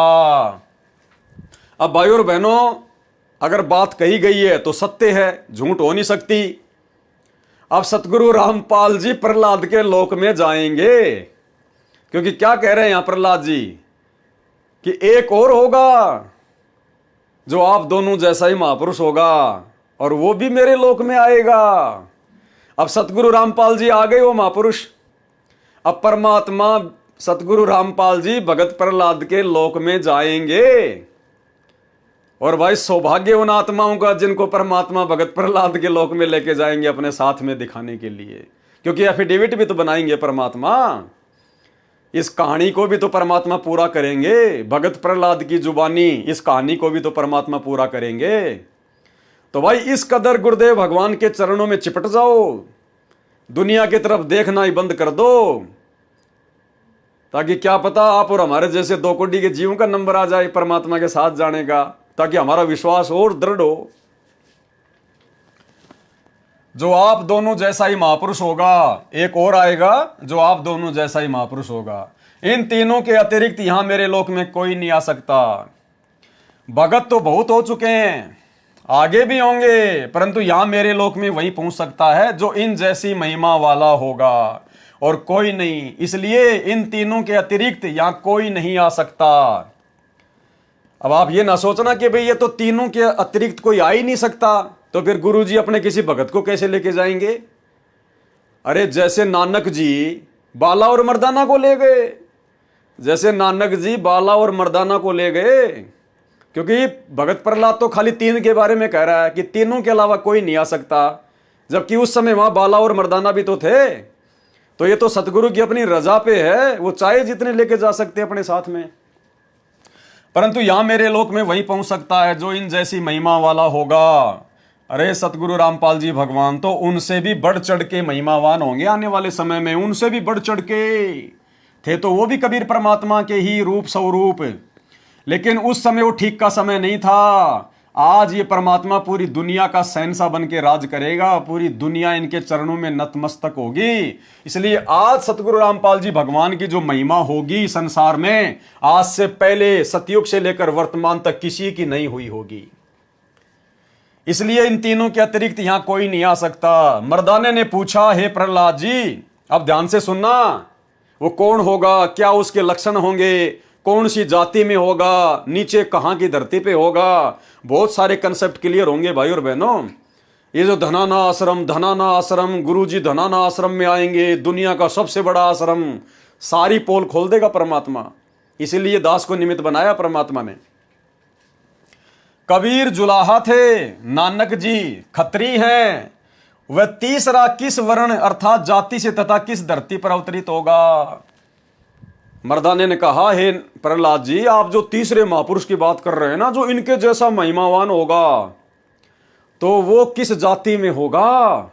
अब भाइयों और बहनों, अगर बात कही गई है तो सत्य है, झूठ हो नहीं सकती। अब सतगुरु रामपाल जी प्रहलाद के लोक में जाएंगे, क्योंकि क्या कह रहे हैं यहां प्रहलाद जी कि एक और होगा जो आप दोनों जैसा ही महापुरुष होगा और वो भी मेरे लोक में आएगा। अब सतगुरु रामपाल जी आ गए वो महापुरुष। अब परमात्मा सतगुरु रामपाल जी भगत प्रहलाद के लोक में जाएंगे। और भाई सौभाग्य उन आत्माओं का जिनको परमात्मा भगत प्रहलाद के लोक में लेके जाएंगे अपने साथ में दिखाने के लिए, क्योंकि एफिडेविट भी तो बनाएंगे परमात्मा, इस कहानी को भी तो परमात्मा पूरा करेंगे। भगत प्रहलाद की जुबानी इस कहानी को भी तो परमात्मा पूरा करेंगे। तो भाई इस कदर गुरुदेव भगवान के चरणों में चिपट जाओ, दुनिया की तरफ देखना ही बंद कर दो, ताकि क्या पता आप और हमारे जैसे 2 कोटि के जीवों का नंबर आ जाए परमात्मा के साथ जाने का, ताकि हमारा विश्वास और दृढ़ हो। जो आप दोनों जैसा ही महापुरुष होगा, एक और आएगा जो आप दोनों जैसा ही महापुरुष होगा। इन तीनों के अतिरिक्त यहां मेरे लोक में कोई नहीं आ सकता। भगत तो बहुत हो चुके हैं, आगे भी होंगे, परंतु यहां मेरे लोक में वही पहुंच सकता है जो इन जैसी महिमा वाला होगा, और कोई नहीं। इसलिए इन तीनों के अतिरिक्त यहां कोई नहीं आ सकता। अब आप ये ना सोचना कि भाई ये तो तीनों के अतिरिक्त कोई आ ही नहीं सकता, तो फिर गुरुजी अपने किसी भगत को कैसे लेके जाएंगे? अरे जैसे नानक जी बाला और मर्दाना को ले गए, जैसे नानक जी बाला और मर्दाना को ले गए, क्योंकि भगत प्रहलाद तो खाली 3 के बारे में कह रहा है कि तीनों के अलावा कोई नहीं आ सकता, जबकि उस समय वहां बाला और मर्दाना भी तो थे। तो ये तो सतगुरु की अपनी रजा पे है, वो चाहे जितने लेके जा सकते अपने साथ में, परंतु यहां मेरे लोक में वही पहुंच सकता है जो इन जैसी महिमा वाला होगा। अरे सतगुरु रामपाल जी भगवान तो उनसे भी बढ़ चढ़ के महिमावान होंगे आने वाले समय में, उनसे भी बढ़ चढ़ के थे। तो वो भी कबीर परमात्मा के ही रूप स्वरूप, लेकिन उस समय वो ठीक का समय नहीं था। आज ये परमात्मा पूरी दुनिया का शहंशाह बन के राज करेगा, पूरी दुनिया इनके चरणों में नतमस्तक होगी। इसलिए आज सतगुरु रामपाल जी भगवान की जो महिमा होगी संसार में, आज से पहले सतयुग से लेकर वर्तमान तक किसी की नहीं हुई होगी। इसलिए इन तीनों के अतिरिक्त यहां कोई नहीं आ सकता। मर्दाने ने पूछा, हे प्रहलाद जी, अब ध्यान से सुनना, वो कौन होगा, क्या उसके लक्षण होंगे, कौन सी जाति में होगा, नीचे कहां की धरती पे होगा, बहुत सारे कंसेप्ट क्लियर होंगे भाई और बहनों। ये जो धनाना आश्रम, गुरुजी धनाना आश्रम में आएंगे, दुनिया का सबसे बड़ा आश्रम, सारी पोल खोल देगा परमात्मा। इसीलिए दास को निमित्त बनाया परमात्मा ने। कबीर जुलाहा थे, नानक जी खत्री हैं, वह तीसरा किस वर्ण अर्थात जाति से तथा किस धरती पर अवतरित होगा? मर्दाने ने कहा, हे प्रहलाद जी, आप जो तीसरे महापुरुष की बात कर रहे हैं ना, जो इनके जैसा महिमावान होगा, तो वो किस जाति में होगा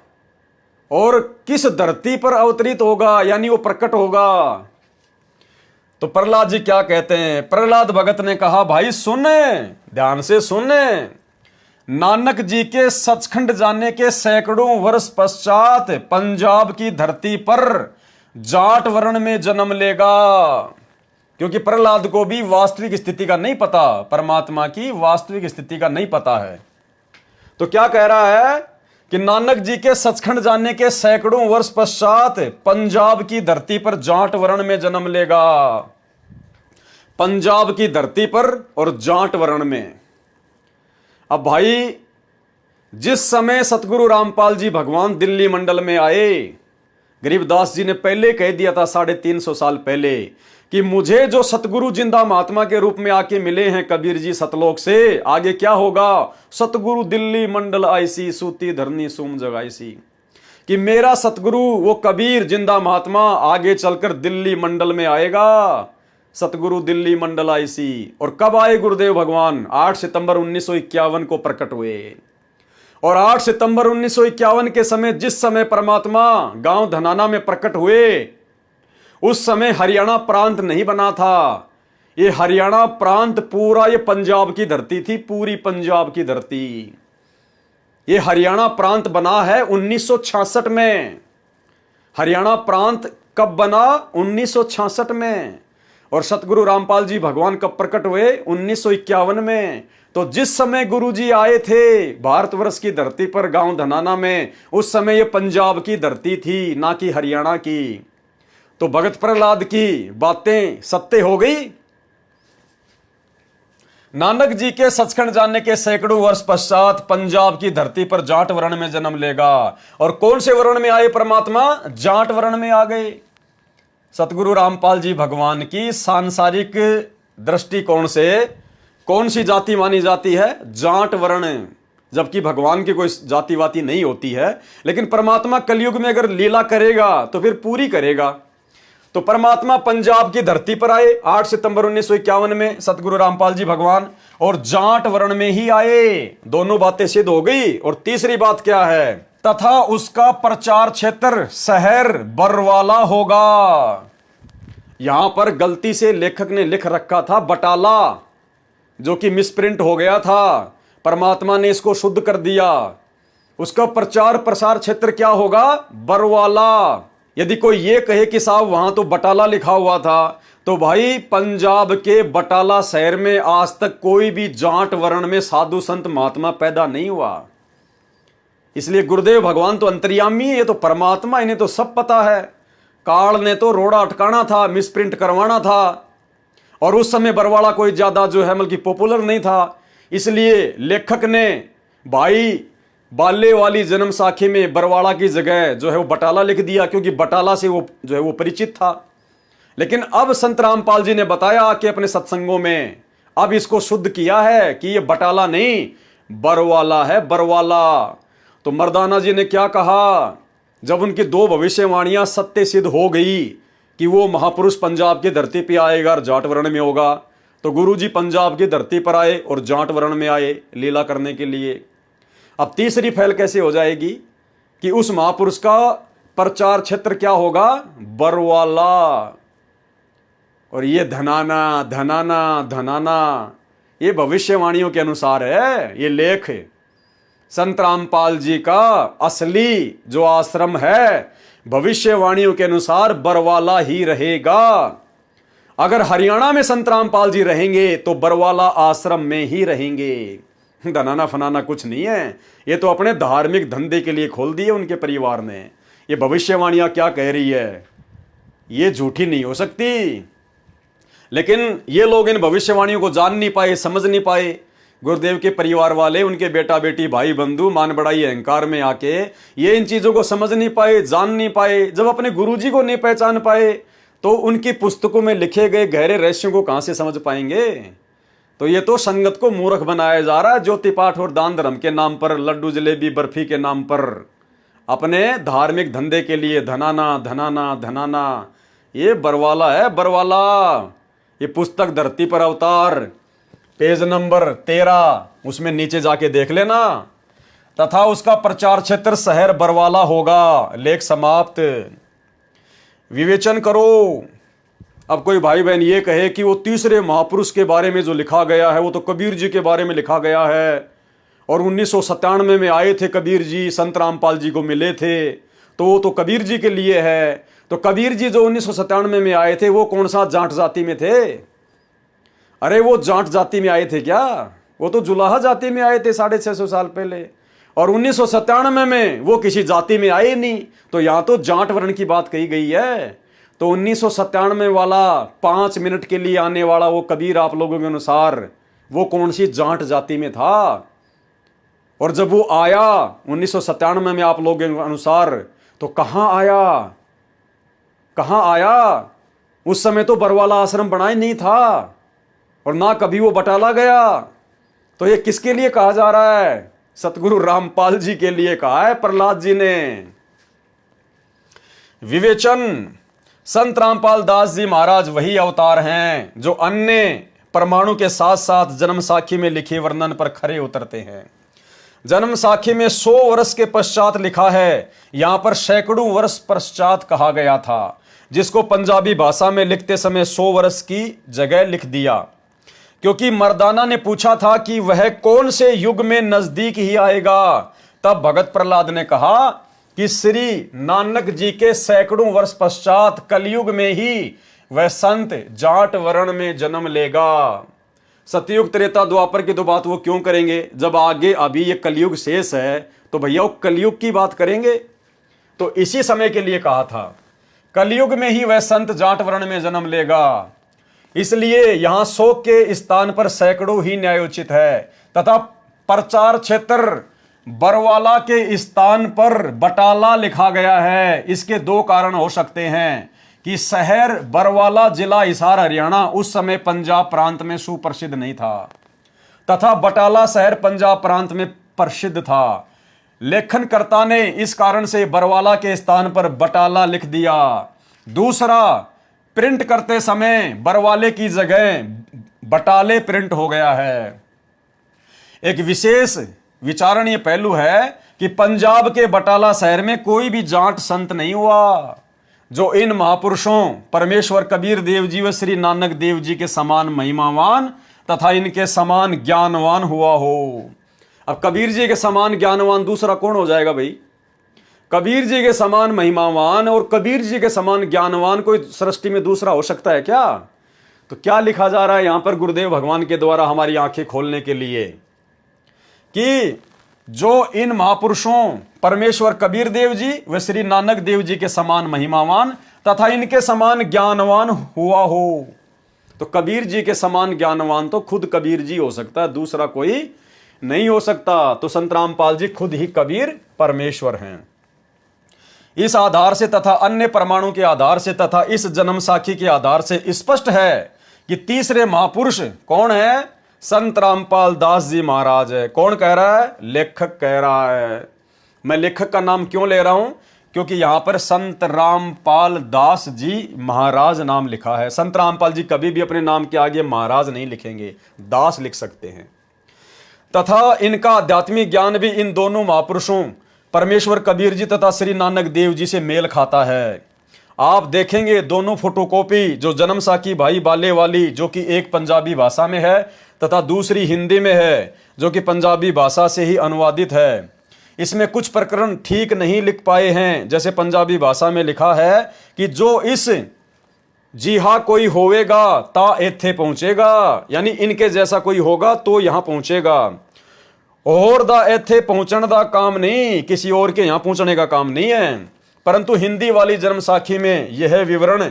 और किस धरती पर अवतरित होगा, यानी वो प्रकट होगा? तो प्रहलाद जी क्या कहते हैं? प्रहलाद भगत ने कहा, भाई सुने, ध्यान से सुने, नानक जी के सचखंड जाने के सैकड़ों वर्ष पश्चात पंजाब की धरती पर जाट वर्ण में जन्म लेगा। क्योंकि प्रहलाद को भी वास्तविक स्थिति का नहीं पता, परमात्मा की वास्तविक स्थिति का नहीं पता है। तो क्या कह रहा है कि नानक जी के सचखंड जाने के सैकड़ों वर्ष पश्चात पंजाब की धरती पर जाट वर्ण में जन्म लेगा। पंजाब की धरती पर और जाट वर्ण में। अब भाई जिस समय सतगुरु रामपाल जी भगवान दिल्ली मंडल में आए, गरीबदास जी ने पहले कह दिया था 350 साल पहले कि मुझे जो सतगुरु जिंदा महात्मा के रूप में आके मिले हैं कबीर जी सतलोक से, आगे क्या होगा? सतगुरु दिल्ली मंडल आईसी, सूती धरनी सूम जगाईसी। कि मेरा सतगुरु वो कबीर जिंदा महात्मा आगे चलकर दिल्ली मंडल में आएगा। सतगुरु दिल्ली मंडल आईसी। और कब आए गुरुदेव भगवान? 8 सितंबर 1951 को प्रकट हुए। और 8 सितंबर 1951 के समय, जिस समय परमात्मा गांव धनाना में प्रकट हुए, उस समय हरियाणा प्रांत नहीं बना था। ये हरियाणा प्रांत पूरा ये पंजाब की धरती थी, पूरी पंजाब की धरती। ये हरियाणा प्रांत बना है 1966 में। हरियाणा प्रांत कब बना? 1966 में। और सतगुरु रामपाल जी भगवान कब प्रकट हुए? 1951 में। तो जिस समय गुरुजी आए थे भारतवर्ष की धरती पर गांव धनाना में, उस समय ये पंजाब की धरती थी, ना कि हरियाणा की। तो भगत प्रहलाद की बातें सत्य हो गई। नानक जी के सचखंड जाने के सैकड़ों वर्ष पश्चात पंजाब की धरती पर जाट वर्ण में जन्म लेगा। और कौन से वर्ण में आए परमात्मा? जाट वर्ण में आ गए। सतगुरु रामपाल जी भगवान की सांसारिक दृष्टिकोण से कौन सी जाति मानी जाती है? जाट वर्ण। जबकि भगवान की कोई जाति वाति नहीं होती है, लेकिन परमात्मा कलयुग में अगर लीला करेगा तो फिर पूरी करेगा। तो परमात्मा पंजाब की धरती पर आए 8 सितंबर 1951 में सतगुरु रामपाल जी भगवान, और जाट वर्ण में ही आए। दोनों बातें सिद्ध हो गई। और तीसरी बात क्या है? तथा उसका प्रचार क्षेत्र शहर बरवाला होगा। यहां पर गलती से लेखक ने लिख रखा था बटाला, जो कि मिसप्रिंट हो गया था। परमात्मा ने इसको शुद्ध कर दिया। उसका प्रचार प्रसार क्षेत्र क्या होगा? बरवाला। यदि कोई ये कहे कि साहब वहां तो बटाला लिखा हुआ था, तो भाई पंजाब के बटाला शहर में आज तक कोई भी जाट वर्ण में साधु संत महात्मा पैदा नहीं हुआ। इसलिए गुरुदेव भगवान तो अंतर्यामी है, ये तो परमात्मा, इन्हें तो सब पता है। काल ने तो रोड़ा अटकाना था, मिसप्रिंट करवाना था। और उस समय बरवाला कोई ज्यादा जो है मतलब पॉपुलर नहीं था। इसलिए लेखक ने भाई बाले वाली जन्म साखी में बरवाला की जगह जो है वो बटाला लिख दिया, क्योंकि बटाला से वो जो है वो परिचित था। लेकिन अब संत रामपाल जी ने बताया कि अपने सत्संगों में अब इसको शुद्ध किया है कि ये बटाला नहीं बरवाला है, बरवाला। तो मर्दाना जी ने क्या कहा? जब उनकी 2 भविष्यवाणियां सत्य सिद्ध हो गई कि वो महापुरुष पंजाब की धरती पे आएगा और जाट वर्ण में होगा, तो गुरुजी पंजाब की धरती पर आए और जाट वर्ण में आए लीला करने के लिए। अब तीसरी फैल कैसे हो जाएगी कि उस महापुरुष का प्रचार क्षेत्र क्या होगा? बरवाला। और ये धनाना धनाना धनाना, ये भविष्यवाणियों के अनुसार है। ये लेख संत रामपाल जी का असली जो आश्रम है, भविष्यवाणियों के अनुसार बरवाला ही रहेगा। अगर हरियाणा में संत रामपाल जी रहेंगे तो बरवाला आश्रम में ही रहेंगे। धनाना फनाना कुछ नहीं है, ये तो अपने धार्मिक धंधे के लिए खोल दिए उनके परिवार ने। ये भविष्यवाणियां क्या कह रही है, ये झूठी नहीं हो सकती। लेकिन ये लोग इन भविष्यवाणियों को जान नहीं पाए, समझ नहीं पाए। गुरुदेव के परिवार वाले, उनके बेटा बेटी भाई बंधु मान बड़ाई अहंकार में आके ये इन चीजों को समझ नहीं पाए, जान नहीं पाए। जब अपने गुरुजी को नहीं पहचान पाए तो उनकी पुस्तकों में लिखे गए गहरे रहस्यों को कहां से समझ पाएंगे? तो ये तो संगत को मूर्ख बनाया जा रहा है। ज्योति पाठ और दान धर्म के नाम पर, लड्डू जलेबी बर्फी के नाम पर, अपने धार्मिक धंधे के लिए धनाना धनाना धनाना। ये बरवाला है, बरवाला। ये पुस्तक धरती पर अवतार, पेज नंबर 13, उसमें नीचे जाके देख लेना। तथा उसका प्रचार क्षेत्र शहर बरवाला होगा। लेख समाप्त। विवेचन करो। अब कोई भाई बहन ये कहे कि वो तीसरे महापुरुष के बारे में जो लिखा गया है वो तो कबीर जी के बारे में लिखा गया है, और 1997 में आए थे कबीर जी, संत रामपाल जी को मिले थे, तो वो तो कबीर जी के लिए है। तो कबीर जी जो 1997 में आए थे वो कौन सा जाट जाति में थे? अरे वो जाट जाति में आए थे क्या? वो तो जुलाहा जाति में आए थे 650 साल पहले। और 1997 में वो किसी जाति में आए नहीं। तो यहां तो जाट वर्ण की बात कही गई है। तो 1997 वाला 5 मिनट के लिए आने वाला वो कबीर आप लोगों के अनुसार वो कौन सी जाट जाति में था? और जब वो आया 1997 में आप लोगों के अनुसार, तो कहां आया? कहां आया? उस समय तो बरवाला आश्रम बना ही नहीं था, और ना कभी वो बटाला गया। तो ये किसके लिए कहा जा रहा है? सतगुरु रामपाल जी के लिए कहा है प्रहलाद जी ने। विवेचन। संत रामपाल दास जी महाराज वही अवतार हैं जो अन्य परमाणु के साथ साथ जन्म साखी में लिखे वर्णन पर खरे उतरते हैं। जन्म साखी में 100 वर्ष के पश्चात लिखा है, यहां पर सैकड़ों वर्ष पश्चात कहा गया था, जिसको पंजाबी भाषा में लिखते समय 100 वर्ष की जगह लिख दिया, क्योंकि मर्दाना ने पूछा था कि वह कौन से युग में नजदीक ही आएगा। तब भगत प्रहलाद ने कहा कि श्री नानक जी के सैकड़ों वर्ष पश्चात कलयुग में ही वह संत जाट वर्ण में जन्म लेगा। सतयुग त्रेता द्वापर की तो बात वो क्यों करेंगे, जब आगे अभी ये कलयुग शेष है तो भैया वो कलयुग की बात करेंगे। तो इसी समय के लिए कहा था, कलयुग में ही वह संत जाट वर्ण में जन्म लेगा। इसलिए यहां 100 के स्थान पर सैकड़ों ही न्यायोचित है, तथा प्रचार क्षेत्र बरवाला के स्थान पर बटाला लिखा गया है। इसके 2 कारण हो सकते हैं कि शहर बरवाला, जिला हिसार, हरियाणा उस समय पंजाब प्रांत में सुप्रसिद्ध नहीं था, तथा बटाला शहर पंजाब प्रांत में प्रसिद्ध था। लेखनकर्ता ने इस कारण से बरवाला के स्थान पर बटाला लिख दिया। दूसरा, प्रिंट करते समय बरवाले की जगह बटाले प्रिंट हो गया है। एक विशेष विचारणीय पहलू है कि पंजाब के बटाला शहर में कोई भी जाट संत नहीं हुआ जो इन महापुरुषों परमेश्वर कबीर देव जी व श्री नानक देव जी के समान महिमावान तथा इनके समान ज्ञानवान हुआ हो। अब कबीर जी के समान ज्ञानवान दूसरा कौन हो जाएगा भाई? कबीर जी के समान महिमावान और कबीर जी के समान ज्ञानवान कोई सृष्टि में दूसरा हो सकता है क्या? तो क्या लिखा जा रहा है यहां पर गुरुदेव भगवान के द्वारा हमारी आंखें खोलने के लिए कि जो इन महापुरुषों परमेश्वर कबीर देव जी व श्री नानक देव जी के समान महिमावान तथा इनके समान ज्ञानवान हुआ हो, तो कबीर जी के समान ज्ञानवान तो खुद कबीर जी हो सकता है, दूसरा कोई नहीं हो सकता। तो संत रामपाल जी खुद ही कबीर परमेश्वर हैं। इस आधार से तथा अन्य प्रमाणों के आधार से तथा इस जन्म साखी के आधार से स्पष्ट है कि तीसरे महापुरुष कौन है? संत रामपाल दास जी महाराज है। कौन कह रहा है? लेखक कह रहा है। मैं लेखक का नाम क्यों ले रहा हूं? क्योंकि यहां पर संत रामपाल दास जी महाराज नाम लिखा है। संत रामपाल जी कभी भी अपने नाम के आगे महाराज नहीं लिखेंगे, दास लिख सकते हैं। तथा इनका आध्यात्मिक ज्ञान भी इन दोनों महापुरुषों परमेश्वर कबीर जी तथा श्री नानक देव जी से मेल खाता है। आप देखेंगे दोनों फोटोकॉपी, जो जन्म साखी भाई बाले वाली जो कि एक पंजाबी भाषा में है तथा दूसरी हिंदी में है जो कि पंजाबी भाषा से ही अनुवादित है, इसमें कुछ प्रकरण ठीक नहीं लिख पाए हैं। जैसे पंजाबी भाषा में लिखा है कि जो इस जी हाँ कोई होवेगा ता एथे पहुंचेगा, यानी इनके जैसा कोई होगा तो यहां पहुंचेगा। और दा एथे पहुंचने का काम नहीं, किसी और के यहां पहुंचने का काम नहीं है। परंतु हिंदी वाली जन्म साखी में यह विवरण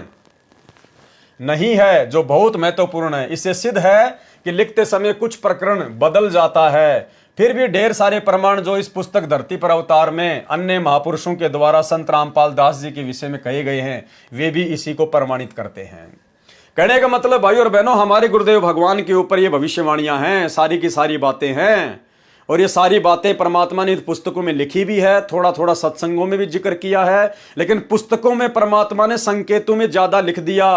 नहीं है, जो बहुत महत्वपूर्ण है। इससे सिद्ध है कि लिखते समय कुछ प्रकरण बदल जाता है। फिर भी ढेर सारे प्रमाण जो इस पुस्तक धरती पर अवतार में अन्य महापुरुषों के द्वारा संत रामपाल दास जी के विषय में कहे गए हैं, वे भी इसी को प्रमाणित करते हैं। कहने का मतलब भाई और बहनों, हमारे गुरुदेव भगवान के ऊपर ये भविष्यवाणियां हैं, सारी की सारी बातें हैं। और ये सारी बातें परमात्मा ने पुस्तकों में लिखी भी है, थोड़ा थोड़ा सत्संगों में भी जिक्र किया है, लेकिन पुस्तकों में परमात्मा ने संकेतों में ज्यादा लिख दिया,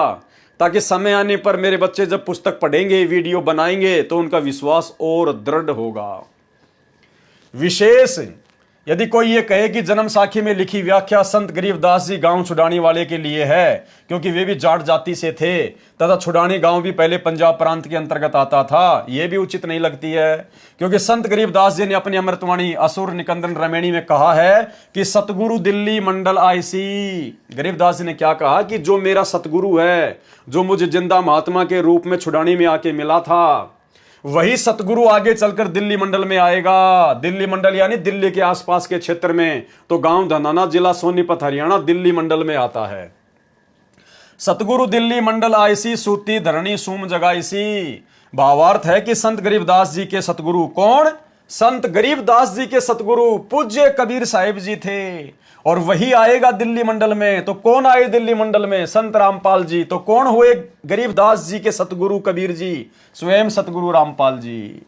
ताकि समय आने पर मेरे बच्चे जब पुस्तक पढ़ेंगे, वीडियो बनाएंगे, तो उनका विश्वास और दृढ़ होगा। विशेष यदि कोई ये कहे कि जन्म साखी में लिखी व्याख्या संत गरीबदास जी गांव छुड़ानी वाले के लिए है, क्योंकि वे भी जाट जाति से थे तथा छुड़ानी गांव भी पहले पंजाब प्रांत के अंतर्गत आता था, यह भी उचित नहीं लगती है। क्योंकि संत गरीबदास जी ने अपनी अमृतवाणी असुर निकंदन रमैनी में कहा है कि सतगुरु दिल्ली मंडल आईसी। गरीबदास जी ने क्या कहा कि जो मेरा सतगुरु है, जो मुझे जिंदा महात्मा के रूप में छुड़ानी में आके मिला था, वही सतगुरु आगे चलकर दिल्ली मंडल में आएगा। दिल्ली मंडल यानी दिल्ली के आसपास के क्षेत्र में, तो गांव धनाना, जिला सोनीपत, हरियाणा दिल्ली मंडल में आता है। सतगुरु दिल्ली मंडल आईसी, सूती धरणी सूम जगाईसी। भावार्थ है कि संत गरीबदास जी के सतगुरु कौन? संत गरीबदास जी के सतगुरु पूज्य कबीर साहिब जी थे, और वही आएगा दिल्ली मंडल में। तो कौन आए दिल्ली मंडल में? संत रामपाल जी। तो कौन हुए गरीबदास जी के सतगुरु कबीर जी? स्वयं सतगुरु रामपाल जी।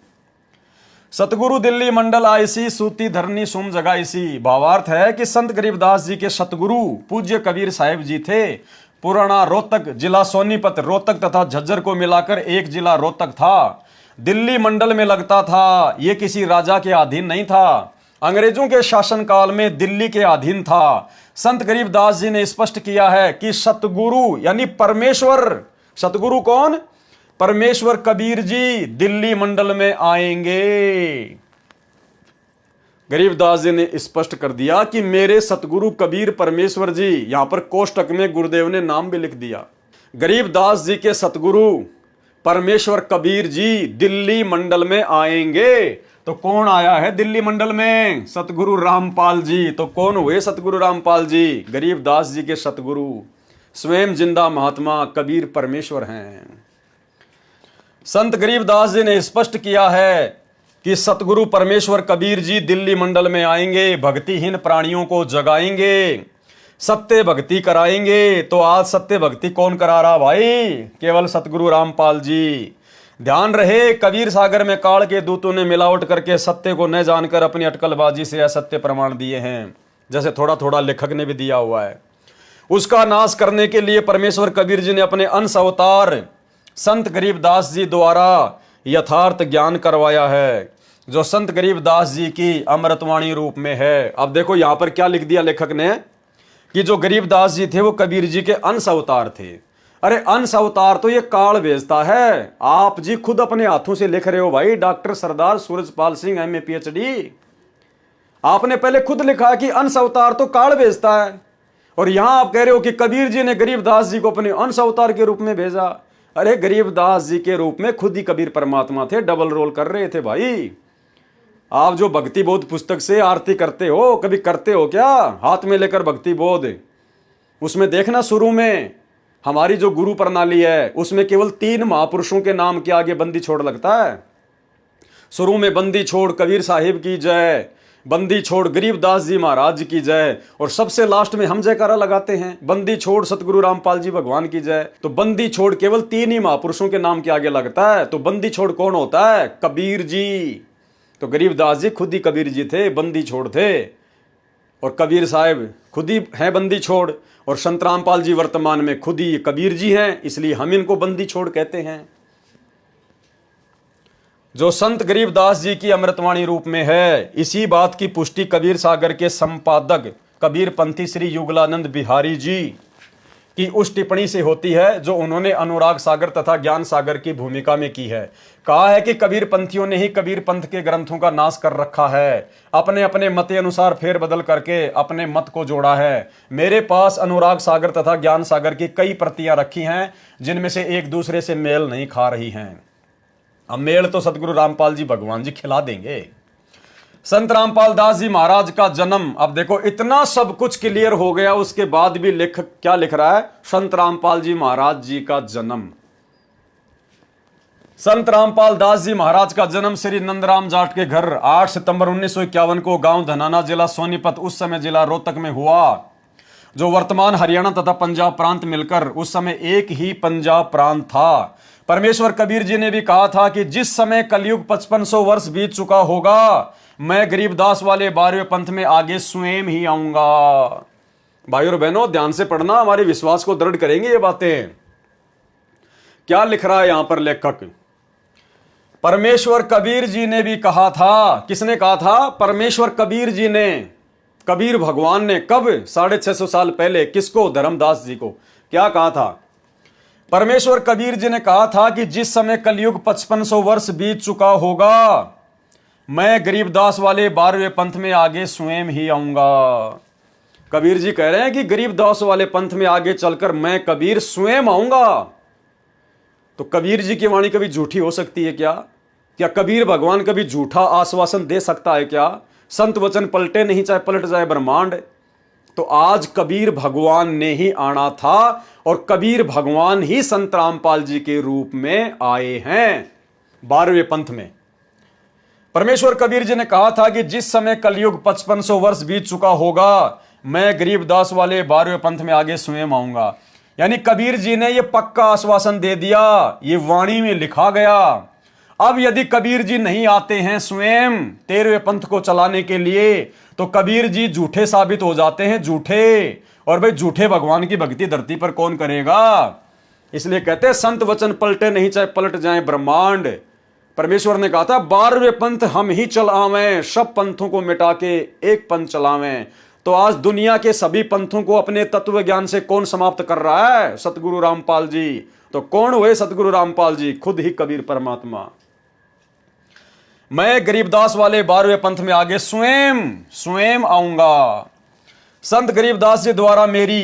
सतगुरु दिल्ली मंडल आईसी, सूती धरनी सुम जगाईसी। भावार्थ है कि संत गरीबदास जी के सतगुरु पूज्य कबीर साहिब जी थे। पुराना रोहतक, जिला सोनीपत, रोहतक तथा झज्जर को मिलाकर एक जिला रोहतक था, दिल्ली मंडल में लगता था। यह किसी राजा के अधीन नहीं था, अंग्रेजों के शासनकाल में दिल्ली के अधीन था। संत गरीबदास जी ने स्पष्ट किया है कि सतगुरु यानी परमेश्वर, सतगुरु कौन? परमेश्वर कबीर जी दिल्ली मंडल में आएंगे। गरीबदास जी ने स्पष्ट कर दिया कि मेरे सतगुरु कबीर परमेश्वर जी, यहां पर कोष्टक में गुरुदेव ने नाम भी लिख दिया। गरीबदास जी के सतगुरु परमेश्वर कबीर जी दिल्ली मंडल में आएंगे। तो कौन आया है दिल्ली मंडल में? सतगुरु रामपाल जी। तो कौन हुए सतगुरु रामपाल जी? गरीबदास जी के सतगुरु स्वयं जिंदा महात्मा कबीर परमेश्वर हैं। संत गरीबदास जी ने स्पष्ट किया है कि सतगुरु परमेश्वर कबीर जी दिल्ली मंडल में आएंगे, भक्तिहीन प्राणियों को जगाएंगे, सत्य भक्ति कराएंगे। तो आज सत्य भक्ति कौन करा रहा भाई? केवल सतगुरु रामपाल जी। ध्यान रहे, कबीर सागर में काल के दूतों ने मिलावट करके सत्य को न जानकर अपनी अटकलबाजी से असत्य प्रमाण दिए हैं, जैसे थोड़ा थोड़ा लेखक ने भी दिया हुआ है। उसका नाश करने के लिए परमेश्वर कबीर जी ने अपने अंश अवतार संत गरीबदास जी द्वारा यथार्थ ज्ञान करवाया है, जो संत गरीबदास जी की अमृतवाणी रूप में है। अब देखो यहां पर क्या लिख दिया लेखक ने कि जो गरीबदास जी थे वो कबीर जी के अंश अवतार थे। अरे अंश अवतार तो ये काल भेजता है, आप जी खुद अपने हाथों से लिख रहे हो भाई। डॉक्टर सरदार सूरजपाल सिंह MA PhD, आपने पहले खुद लिखा कि अंश अवतार तो काल भेजता है, और यहां आप कह रहे हो कि कबीर जी ने गरीबदास जी को अपने अंश अवतार के रूप में भेजा। अरे गरीबदास जी के रूप में खुद ही कबीर परमात्मा थे, डबल रोल कर रहे थे भाई। आप जो भक्ति बोध पुस्तक से आरती करते हो, कभी करते हो क्या हाथ में लेकर भक्ति बोध? उसमें देखना शुरू में हमारी जो गुरु प्रणाली है उसमें केवल 3 महापुरुषों के नाम के आगे बंदी छोड़ लगता है। शुरू में बंदी छोड़ कबीर साहिब की जय, बंदी छोड़ गरीबदास जी महाराज की जय, और सबसे लास्ट में हम जयकारा लगाते हैं, बंदी छोड़ सतगुरु रामपाल जी भगवान की जय। तो बंदी छोड़ केवल 3 ही महापुरुषों के नाम के आगे लगता है। तो बंदी छोड़ कौन होता है? कबीर जी। तो गरीबदास जी खुद ही कबीर जी थे, बंदी छोड़ थे, और कबीर साहब खुद ही हैं बंदी छोड़, और संत रामपाल जी वर्तमान में खुद ही कबीर जी हैं, इसलिए हम इनको बंदी छोड़ कहते हैं। जो संत गरीबदास जी की अमृतवाणी रूप में है, इसी बात की पुष्टि कबीर सागर के संपादक कबीर पंथी श्री युगलानंद बिहारी जी की उस टिप्पणी से होती है जो उन्होंने अनुराग सागर तथा ज्ञान सागर की भूमिका में की है। कहा है कि कबीर पंथियों ने ही कबीर पंथ के ग्रंथों का नाश कर रखा है, अपने अपने मत अनुसार फेर बदल करके अपने मत को जोड़ा है। मेरे पास अनुराग सागर तथा ज्ञान सागर की कई प्रतियां रखी हैं, जिनमें से एक दूसरे से मेल नहीं खा रही हैं। अब मेल तो सतगुरु रामपाल जी भगवान जी खिला देंगे। संत रामपाल दास जी महाराज का जन्म, अब देखो इतना सब कुछ क्लियर हो गया, उसके बाद भी लेखक क्या लिख रहा है? संत रामपाल जी महाराज जी का जन्म। संत रामपाल दास जी महाराज का जन्म श्री नंदराम जाट के घर 8 सितंबर 1951 को गांव धनाना, जिला सोनीपत, उस समय जिला रोहतक में हुआ, जो वर्तमान हरियाणा तथा पंजाब प्रांत मिलकर उस समय एक ही पंजाब प्रांत था। परमेश्वर कबीर जी ने भी कहा था कि जिस समय कलयुग 5500 वर्ष बीत चुका होगा, मैं गरीबदास वाले 12वें पंथ में आगे स्वयं ही आऊंगा। भाई और बहनों ध्यान से पढ़ना, हमारे विश्वास को दृढ़ करेंगे ये बातें। क्या लिख रहा है यहां पर लेखक? परमेश्वर कबीर जी ने भी कहा था। किसने कहा था? परमेश्वर कबीर जी ने, कबीर भगवान ने। कब? 650 साल पहले। किसको? धर्मदास जी को। क्या कहा था? परमेश्वर कबीर जी ने कहा था कि जिस समय कलयुग 5500 वर्ष बीत चुका होगा, मैं गरीबदास वाले 12वें पंथ में आगे स्वयं ही आऊंगा। कबीर जी कह रहे हैं कि गरीबदास वाले पंथ में आगे चलकर मैं कबीर स्वयं आऊंगा। तो कबीर जी की वाणी कभी झूठी हो सकती है क्या? क्या कबीर भगवान कभी झूठा आश्वासन दे सकता है क्या? संत वचन पलटे नहीं, चाहे पलट जाए ब्रह्मांड। तो आज कबीर भगवान ने ही आना था, और कबीर भगवान ही संत रामपाल जी के रूप में आए हैं 12वें पंथ में। परमेश्वर कबीर जी ने कहा था कि जिस समय कलयुग 5500 वर्ष बीत चुका होगा, मैं गरीबदास वाले 12वें पंथ में आगे स्वयं आऊंगा। यानी कबीर जी ने यह पक्का आश्वासन दे दिया, ये वाणी में लिखा गया। अब यदि कबीर जी नहीं आते हैं स्वयं 13वें पंथ को चलाने के लिए, तो कबीर जी झूठे साबित हो जाते हैं, झूठे। और भाई झूठे भगवान की भक्ति धरती पर कौन करेगा? इसलिए कहते हैं संत वचन पलटे नहीं, चाहे पलट जाए ब्रह्मांड। परमेश्वर ने कहा था 12वें पंथ हम ही चलावें, सब पंथों को मिटा के एक पंथ चलावें। तो आज दुनिया के सभी पंथों को अपने तत्व ज्ञान से कौन समाप्त कर रहा है? सतगुरु रामपाल जी। तो कौन हुए सतगुरु रामपाल जी? खुद ही कबीर परमात्मा। मैं गरीबदास वाले 12वें पंथ में आगे स्वयं आऊंगा। संत गरीबदास जी द्वारा मेरी,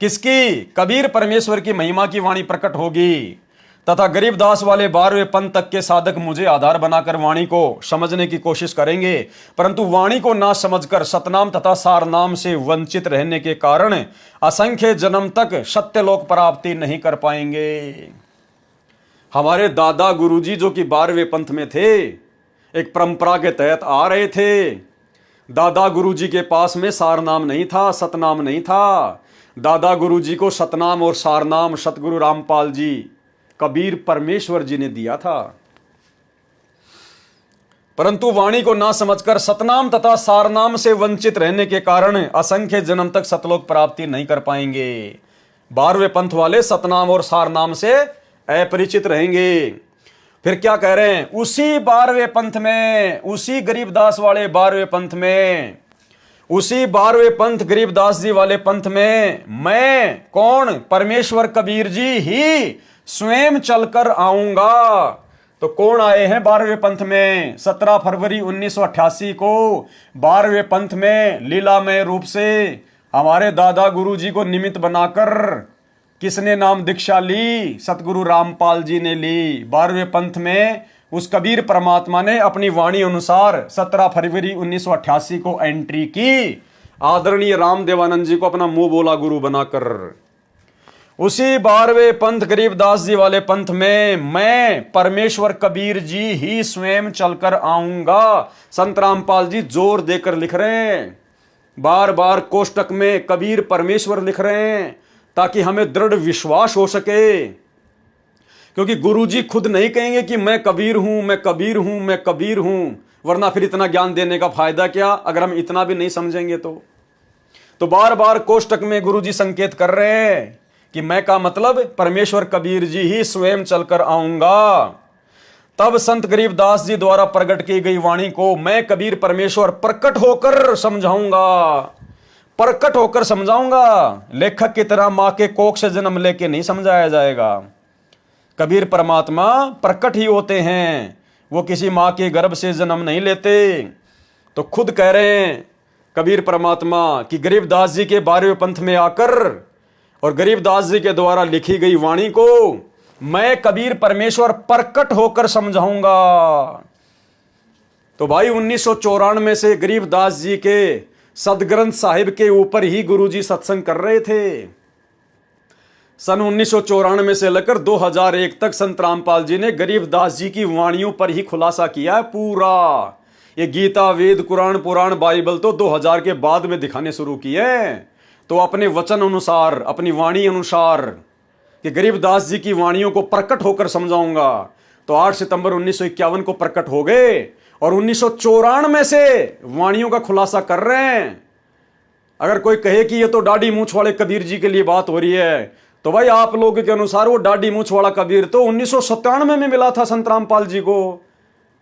किसकी? कबीर परमेश्वर की महिमा की वाणी प्रकट होगी, तथा गरीबदास वाले 12वें पंथ तक के साधक मुझे आधार बनाकर वाणी को समझने की कोशिश करेंगे, परंतु वाणी को ना समझकर सतनाम तथा सारनाम से वंचित रहने के कारण असंख्य जन्म तक सत्यलोक प्राप्ति नहीं कर पाएंगे। हमारे दादा गुरुजी जो कि 12वें पंथ में थे, एक परंपरा के तहत आ रहे थे, दादा गुरुजी के पास में सारनाम नहीं था, सतनाम नहीं था। दादा गुरुजी को सतनाम और सारनाम सतगुरु रामपाल जी, कबीर परमेश्वर जी ने दिया था। परंतु वाणी को ना समझकर सतनाम तथा सारनाम से वंचित रहने के कारण असंख्य जन्म तक सतलोक प्राप्ति नहीं कर पाएंगे। 12वें पंथ वाले सतनाम और सारनाम से अपरिचित रहेंगे। फिर क्या कह रहे हैं, उसी 12वें पंथ में, उसी गरीबदास वाले 12वें पंथ में, उसी 12वें पंथ गरीबदास जी वाले पंथ में मैं कौन, परमेश्वर कबीर जी ही स्वयं चलकर आऊंगा। तो कौन आए हैं 12वें पंथ में? 17 फरवरी 1988 को 12वें पंथ में लीलामय रूप से हमारे दादा गुरु जी को निमित्त बनाकर किसने नाम दीक्षा ली? सतगुरु रामपाल जी ने ली। 12वें पंथ में उस कबीर परमात्मा ने अपनी वाणी अनुसार 17 फरवरी 1988 को एंट्री की। आदरणीय रामदेवानंद जी को अपना मुंह बोला गुरु बनाकर। उसी 12वें पंथ गरीबदास जी वाले पंथ में मैं परमेश्वर कबीर जी ही स्वयं चलकर आऊंगा। संत रामपाल जी जोर देकर लिख रहे हैं, बार बार कोष्टक में कबीर परमेश्वर लिख रहे हैं ताकि हमें दृढ़ विश्वास हो सके। क्योंकि गुरुजी खुद नहीं कहेंगे कि मैं कबीर हूं, मैं कबीर हूं, मैं कबीर हूं, वरना फिर इतना ज्ञान देने का फायदा क्या अगर हम इतना भी नहीं समझेंगे तो बार बार कोष्टक में गुरुजी संकेत कर रहे हैं कि मैं का मतलब परमेश्वर कबीर जी ही स्वयं चलकर आऊंगा। तब संत गरीबदास जी द्वारा प्रकट की गई वाणी को मैं कबीर परमेश्वर प्रकट होकर समझाऊंगा, प्रकट होकर समझाऊंगा। लेखक की तरह मां के कोख से जन्म लेके नहीं समझाया जाएगा। कबीर परमात्मा प्रकट ही होते हैं, वो किसी मां के गर्भ से जन्म नहीं लेते। तो खुद कह रहे हैं कबीर परमात्मा कि गरीबदास जी के 12वें पंथ में आकर और गरीबदास जी के द्वारा लिखी गई वाणी को मैं कबीर परमेश्वर प्रकट होकर समझाऊंगा। तो भाई 1994 से गरीबदास जी के सदग्रंथ साहिब के ऊपर ही गुरुजी सत्संग कर रहे थे। सन 1994 से लेकर 2001 तक संत रामपाल जी ने गरीबदास जी की वाणियों पर ही खुलासा किया है पूरा। ये गीता, वेद, कुरान, पुराण, बाइबल तो 2000 के बाद में दिखाने शुरू किए। तो अपने वचन अनुसार, अपनी वाणी अनुसार कि गरीबदास जी की वाणियों को प्रकट होकर समझाऊंगा। तो 8 सितंबर 1951 को प्रकट हो गए और 1994 से वाणियों का खुलासा कर रहे हैं। अगर कोई कहे कि ये तो दाढ़ी मूछ वाले कबीर जी के लिए बात हो रही है, तो भाई आप लोगों के अनुसार वो दाढ़ी मूछ वाला कबीर तो 1997 में मिला था संत रामपाल जी को,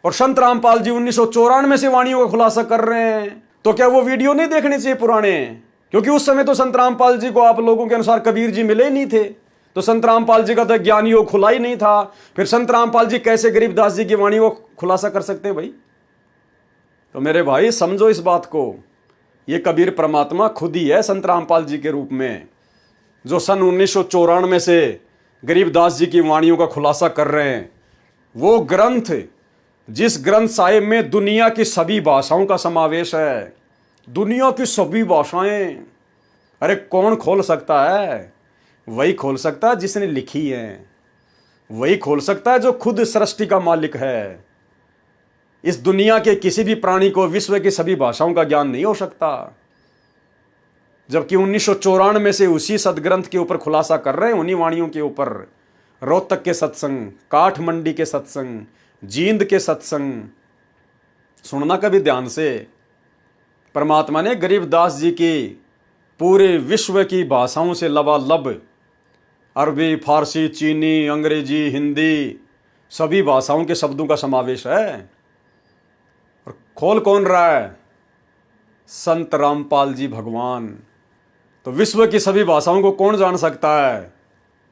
और संत रामपाल जी 1994 से वाणियों का खुलासा कर रहे हैं। तो क्या वो वीडियो नहीं देखने चाहिए पुराने? क्योंकि उस समय तो संत रामपाल जी को आप लोगों के अनुसार कबीर जी मिले ही नहीं थे, तो संत रामपाल जी का तो ज्ञान योग खुला ही नहीं था। फिर संत रामपाल जी कैसे गरीबदास जी की वाणी को खुलासा कर सकते हैं भाई? तो मेरे भाई समझो इस बात को, ये कबीर परमात्मा खुद ही है संत रामपाल जी के रूप में, जो सन 1994 से गरीबदास जी की वाणियों का खुलासा कर रहे हैं। वो ग्रंथ, जिस ग्रंथ साहिब में दुनिया की सभी भाषाओं का समावेश है, दुनिया की सभी भाषाएं, अरे कौन खोल सकता है? वही खोल सकता है जिसने लिखी है, वही खोल सकता है जो खुद सृष्टि का मालिक है। इस दुनिया के किसी भी प्राणी को विश्व की सभी भाषाओं का ज्ञान नहीं हो सकता। जबकि 1994 से उसी सदग्रंथ के ऊपर खुलासा कर रहे हैं, उन्हीं वाणियों के ऊपर। रोहतक के सत्संग, काठमंडी के सत्संग, जींद के सत्संग सुनना कभी ध्यान से। परमात्मा ने गरीबदास जी की पूरे विश्व की भाषाओं से लबालब, अरबी, फारसी, चीनी, अंग्रेजी, हिंदी, सभी भाषाओं के शब्दों का समावेश है। और खोल कौन रहा है? संत रामपाल जी भगवान। तो विश्व की सभी भाषाओं को कौन जान सकता है?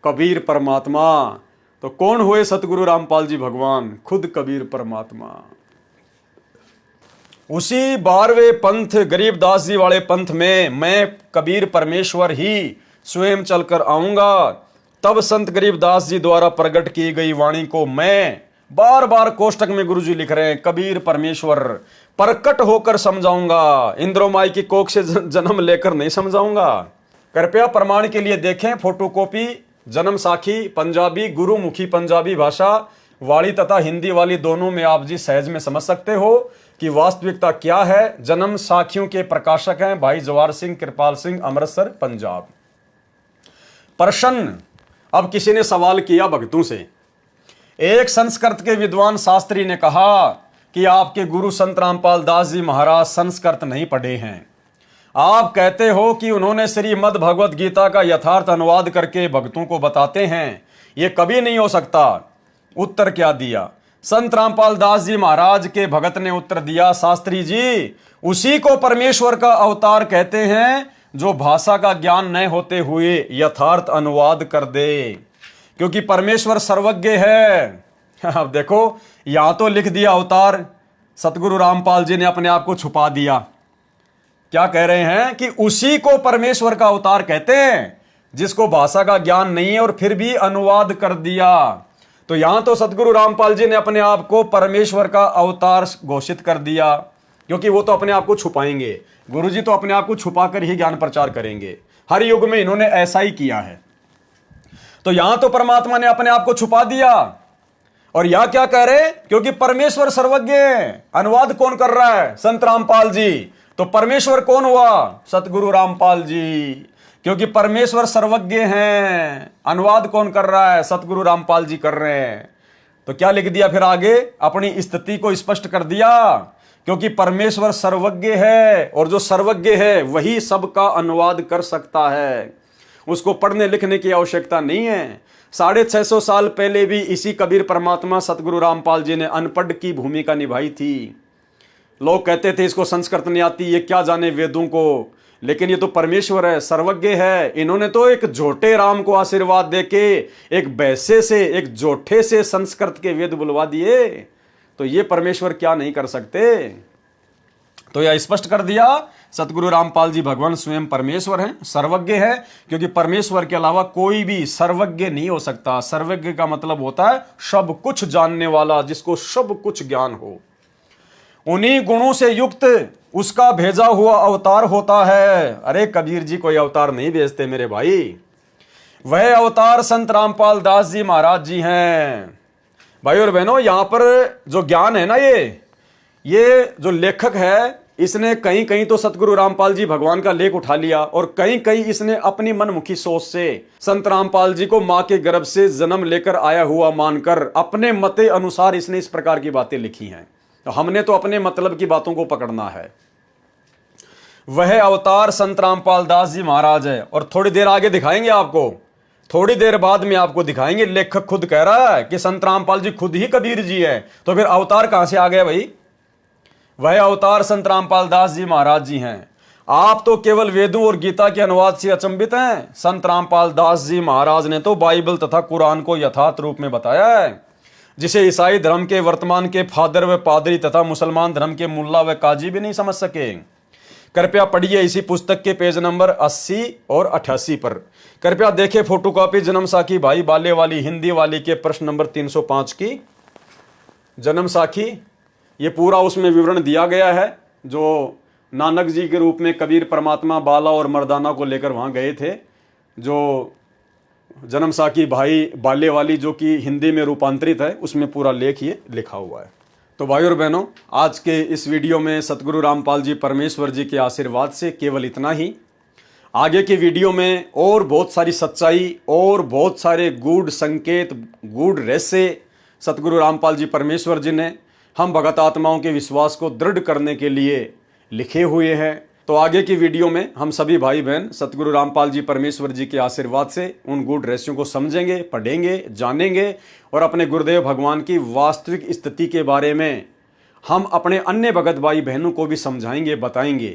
कबीर परमात्मा। तो कौन हुए सतगुरु रामपाल जी भगवान? खुद कबीर परमात्मा। उसी 12वें पंथ गरीबदास जी वाले पंथ में मैं कबीर परमेश्वर ही स्वयं चलकर आऊंगा। तब संत गरीबदास जी द्वारा प्रकट की गई वाणी को मैं, बार बार कोष्टक में गुरुजी लिख रहे हैं, कबीर परमेश्वर प्रकट होकर समझाऊंगा। इंद्रोमाई की कोख से जन्म लेकर नहीं समझाऊंगा। कृपया प्रमाण के लिए देखें फोटोकॉपी, जन्म साखी पंजाबी, गुरुमुखी पंजाबी भाषा वाली तथा हिंदी वाली दोनों में आप जी सहज में समझ सकते हो कि वास्तविकता क्या है। जन्म साखियों के प्रकाशक हैं भाई जवाहर सिंह कृपाल सिंह, अमृतसर, पंजाब। प्रश्न, अब किसी ने सवाल किया भक्तों से। एक संस्कृत के विद्वान शास्त्री ने कहा कि आपके गुरु संत रामपाल दास जी महाराज संस्कृत नहीं पढ़े हैं। आप कहते हो कि उन्होंने श्रीमद् भगवत गीता का यथार्थ अनुवाद करके भक्तों को बताते हैं, ये कभी नहीं हो सकता। उत्तर क्या दिया? संत रामपाल दास जी महाराज के भगत ने उत्तर दिया, शास्त्री जी, उसी को परमेश्वर का अवतार कहते हैं जो भाषा का ज्ञान न होते हुए यथार्थ अनुवाद कर दे, क्योंकि परमेश्वर सर्वज्ञ है। अब देखो, यहां तो लिख दिया अवतार, सतगुरु रामपाल जी ने अपने आप को छुपा दिया। क्या कह रहे हैं कि उसी को परमेश्वर का अवतार कहते हैं जिसको भाषा का ज्ञान नहीं है, और फिर भी अनुवाद कर दिया। तो यहां तो सतगुरु रामपाल जी ने अपने आप को परमेश्वर का अवतार घोषित कर दिया, क्योंकि वो तो अपने आप को छुपाएंगे। गुरुजी तो अपने आप को छुपाकर ही ज्ञान प्रचार करेंगे। हर युग में इन्होंने ऐसा ही किया है। तो यहां तो परमात्मा ने अपने आप को छुपा दिया, और यह क्या कह रहे? क्योंकि परमेश्वर सर्वज्ञ है। अनुवाद कौन कर रहा है? संत रामपाल जी। तो परमेश्वर कौन हुआ? सतगुरु रामपाल जी। क्योंकि परमेश्वर सर्वज्ञ हैं, अनुवाद कौन कर रहा है? सतगुरु रामपाल जी कर रहे हैं। तो क्या लिख दिया फिर आगे? अपनी स्थिति को स्पष्ट कर दिया, क्योंकि परमेश्वर सर्वज्ञ है, और जो सर्वज्ञ है वही सबका अनुवाद कर सकता है। उसको पढ़ने लिखने की आवश्यकता नहीं है। 650 साल पहले भी इसी कबीर परमात्मा सतगुरु रामपाल जी ने अनपढ़ की भूमिका निभाई थी। लोग कहते थे इसको संस्कृत नहीं आती, ये क्या जाने वेदों को, लेकिन ये तो परमेश्वर है, सर्वज्ञ है। इन्होंने तो एक झोटे राम को आशीर्वाद देके एक वैसे से, एक जोठे से संस्कृत के वेद बुलवा दिए। तो ये परमेश्वर क्या नहीं कर सकते? तो यह स्पष्ट कर दिया, सतगुरु रामपाल जी भगवान स्वयं परमेश्वर हैं, सर्वज्ञ है, क्योंकि परमेश्वर के अलावा कोई भी सर्वज्ञ नहीं हो सकता। सर्वज्ञ का मतलब होता है सब कुछ जानने वाला, जिसको सब कुछ ज्ञान हो। उन्हीं गुणों से युक्त उसका भेजा हुआ अवतार होता है। अरे कबीर जी कोई अवतार नहीं भेजते मेरे भाई, वह अवतार संत रामपाल दास जी महाराज जी हैं। भाई और बहनों, यहां पर जो ज्ञान है ना, ये जो लेखक है, इसने कहीं कहीं तो सतगुरु रामपाल जी भगवान का लेख उठा लिया, और कहीं कहीं इसने अपनी मनमुखी सोच से संत रामपाल जी को मां के गर्भ से जन्म लेकर आया हुआ मानकर अपने मते अनुसार इसने इस प्रकार की बातें लिखी हैं। तो हमने तो अपने मतलब की बातों को पकड़ना है। वह अवतार संत रामपाल दास जी महाराज है, और थोड़ी देर आगे दिखाएंगे आपको, थोड़ी देर बाद में आपको दिखाएंगे। लेखक खुद कह रहा है कि संत रामपाल जी खुद ही कबीर जी है, तो फिर अवतार कहां से आ गया भाई? वह अवतार संत रामपाल दास जी महाराज जी हैं। आप तो केवल वेदों और गीता के अनुवाद से अचंभित हैं। संत रामपाल दास जी महाराज ने तो बाइबल तथा कुरान को यथार्थ रूप में बताया है, जिसे ईसाई धर्म के वर्तमान के फादर व पादरी तथा मुसलमान धर्म के मुल्ला व काजी भी नहीं समझ सके। कृपया पढ़िए इसी पुस्तक के पेज नंबर 80 और 88 पर। कृपया देखें फोटोकॉपी जन्म साखी भाई बाले वाली हिंदी वाली के प्रश्न नंबर 305 की जन्म साखी। ये पूरा उसमें विवरण दिया गया है, जो नानक जी के रूप में कबीर परमात्मा बाला और मर्दाना को लेकर वहाँ गए थे। जो जन्म साखी भाई बाले वाली जो कि हिंदी में रूपांतरित है, उसमें पूरा लेख ये लिखा हुआ है। तो भाई और बहनों, आज के इस वीडियो में सतगुरु रामपाल जी परमेश्वर जी के आशीर्वाद से केवल इतना ही। आगे के वीडियो में और बहुत सारी सच्चाई और बहुत सारे गूढ़ संकेत, गूढ़ रहस्य सतगुरु रामपाल जी परमेश्वर जी ने हम भगत आत्माओं के विश्वास को दृढ़ करने के लिए लिखे हुए हैं। तो आगे की वीडियो में हम सभी भाई बहन सतगुरु रामपाल जी परमेश्वर जी के आशीर्वाद से उन गूढ़ रहस्यों को समझेंगे, पढ़ेंगे, जानेंगे, और अपने गुरुदेव भगवान की वास्तविक स्थिति के बारे में हम अपने अन्य भगत भाई बहनों को भी समझाएंगे, बताएंगे।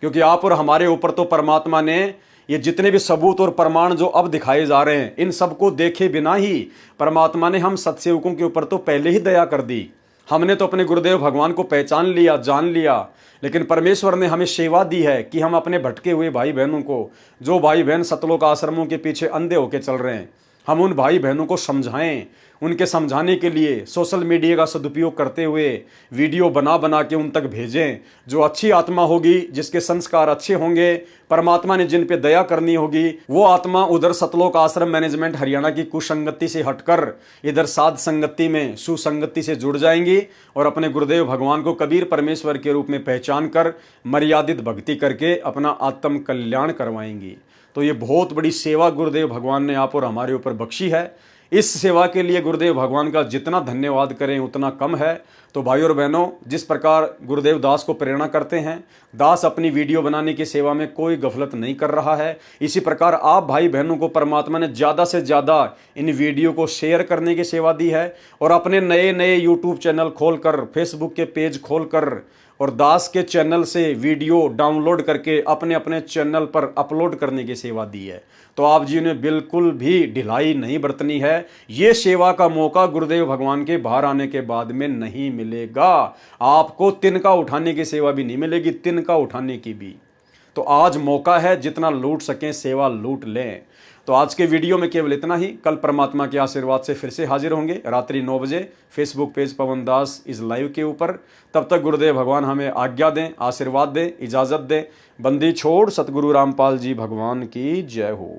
क्योंकि आप और हमारे ऊपर तो परमात्मा ने ये जितने भी सबूत और प्रमाण जो अब दिखाए जा रहे हैं, इन सबको देखे बिना ही परमात्मा ने हम सत्सेवकों के ऊपर तो पहले ही दया कर दी। हमने तो अपने गुरुदेव भगवान को पहचान लिया, जान लिया, लेकिन परमेश्वर ने हमें सेवा दी है कि हम अपने भटके हुए भाई बहनों को, जो भाई बहन सतलोक आश्रमों के पीछे अंधे होकर चल रहे हैं, हम उन भाई बहनों को समझाएं, उनके समझाने के लिए सोशल मीडिया का सदुपयोग करते हुए वीडियो बना बना के उन तक भेजें। जो अच्छी आत्मा होगी, जिसके संस्कार अच्छे होंगे, परमात्मा ने जिन पे दया करनी होगी, वो आत्मा उधर सतलोक आश्रम मैनेजमेंट हरियाणा की कुसंगति से हटकर इधर साध संगति में सुसंगति से जुड़ जाएंगी और अपने गुरुदेव भगवान को कबीर परमेश्वर के रूप में पहचान कर मर्यादित भक्ति करके अपना आत्म कल्याण करवाएंगी। तो ये बहुत बड़ी सेवा गुरुदेव भगवान ने आप और हमारे ऊपर बख्शी है। इस सेवा के लिए गुरुदेव भगवान का जितना धन्यवाद करें उतना कम है। तो भाइयों और बहनों, जिस प्रकार गुरुदेव दास को प्रेरणा करते हैं, दास अपनी वीडियो बनाने की सेवा में कोई गफलत नहीं कर रहा है। इसी प्रकार आप भाई बहनों को परमात्मा ने ज़्यादा से ज़्यादा इन वीडियो को शेयर करने की सेवा दी है और अपने नए नए यूट्यूब चैनल खोलकर, फेसबुक के पेज खोलकर और दास के चैनल से वीडियो डाउनलोड करके अपने अपने चैनल पर अपलोड करने की सेवा दी है। तो आप जी ने बिल्कुल भी ढिलाई नहीं बरतनी है। ये सेवा का मौका गुरुदेव भगवान के बाहर आने के बाद में नहीं मिलेगा। आपको तिनका उठाने की सेवा भी नहीं मिलेगी, तिनका उठाने की भी। तो आज मौका है, जितना लूट सकें सेवा लूट लें। तो आज के वीडियो में केवल इतना ही। कल परमात्मा के आशीर्वाद से फिर से हाजिर होंगे रात्रि 9 बजे Facebook page Pawan Das is live के ऊपर। तब तक गुरुदेव भगवान हमें आज्ञा दें, आशीर्वाद दें, इजाज़त दें। बंदी छोड़ सतगुरु रामपाल जी भगवान की जय हो।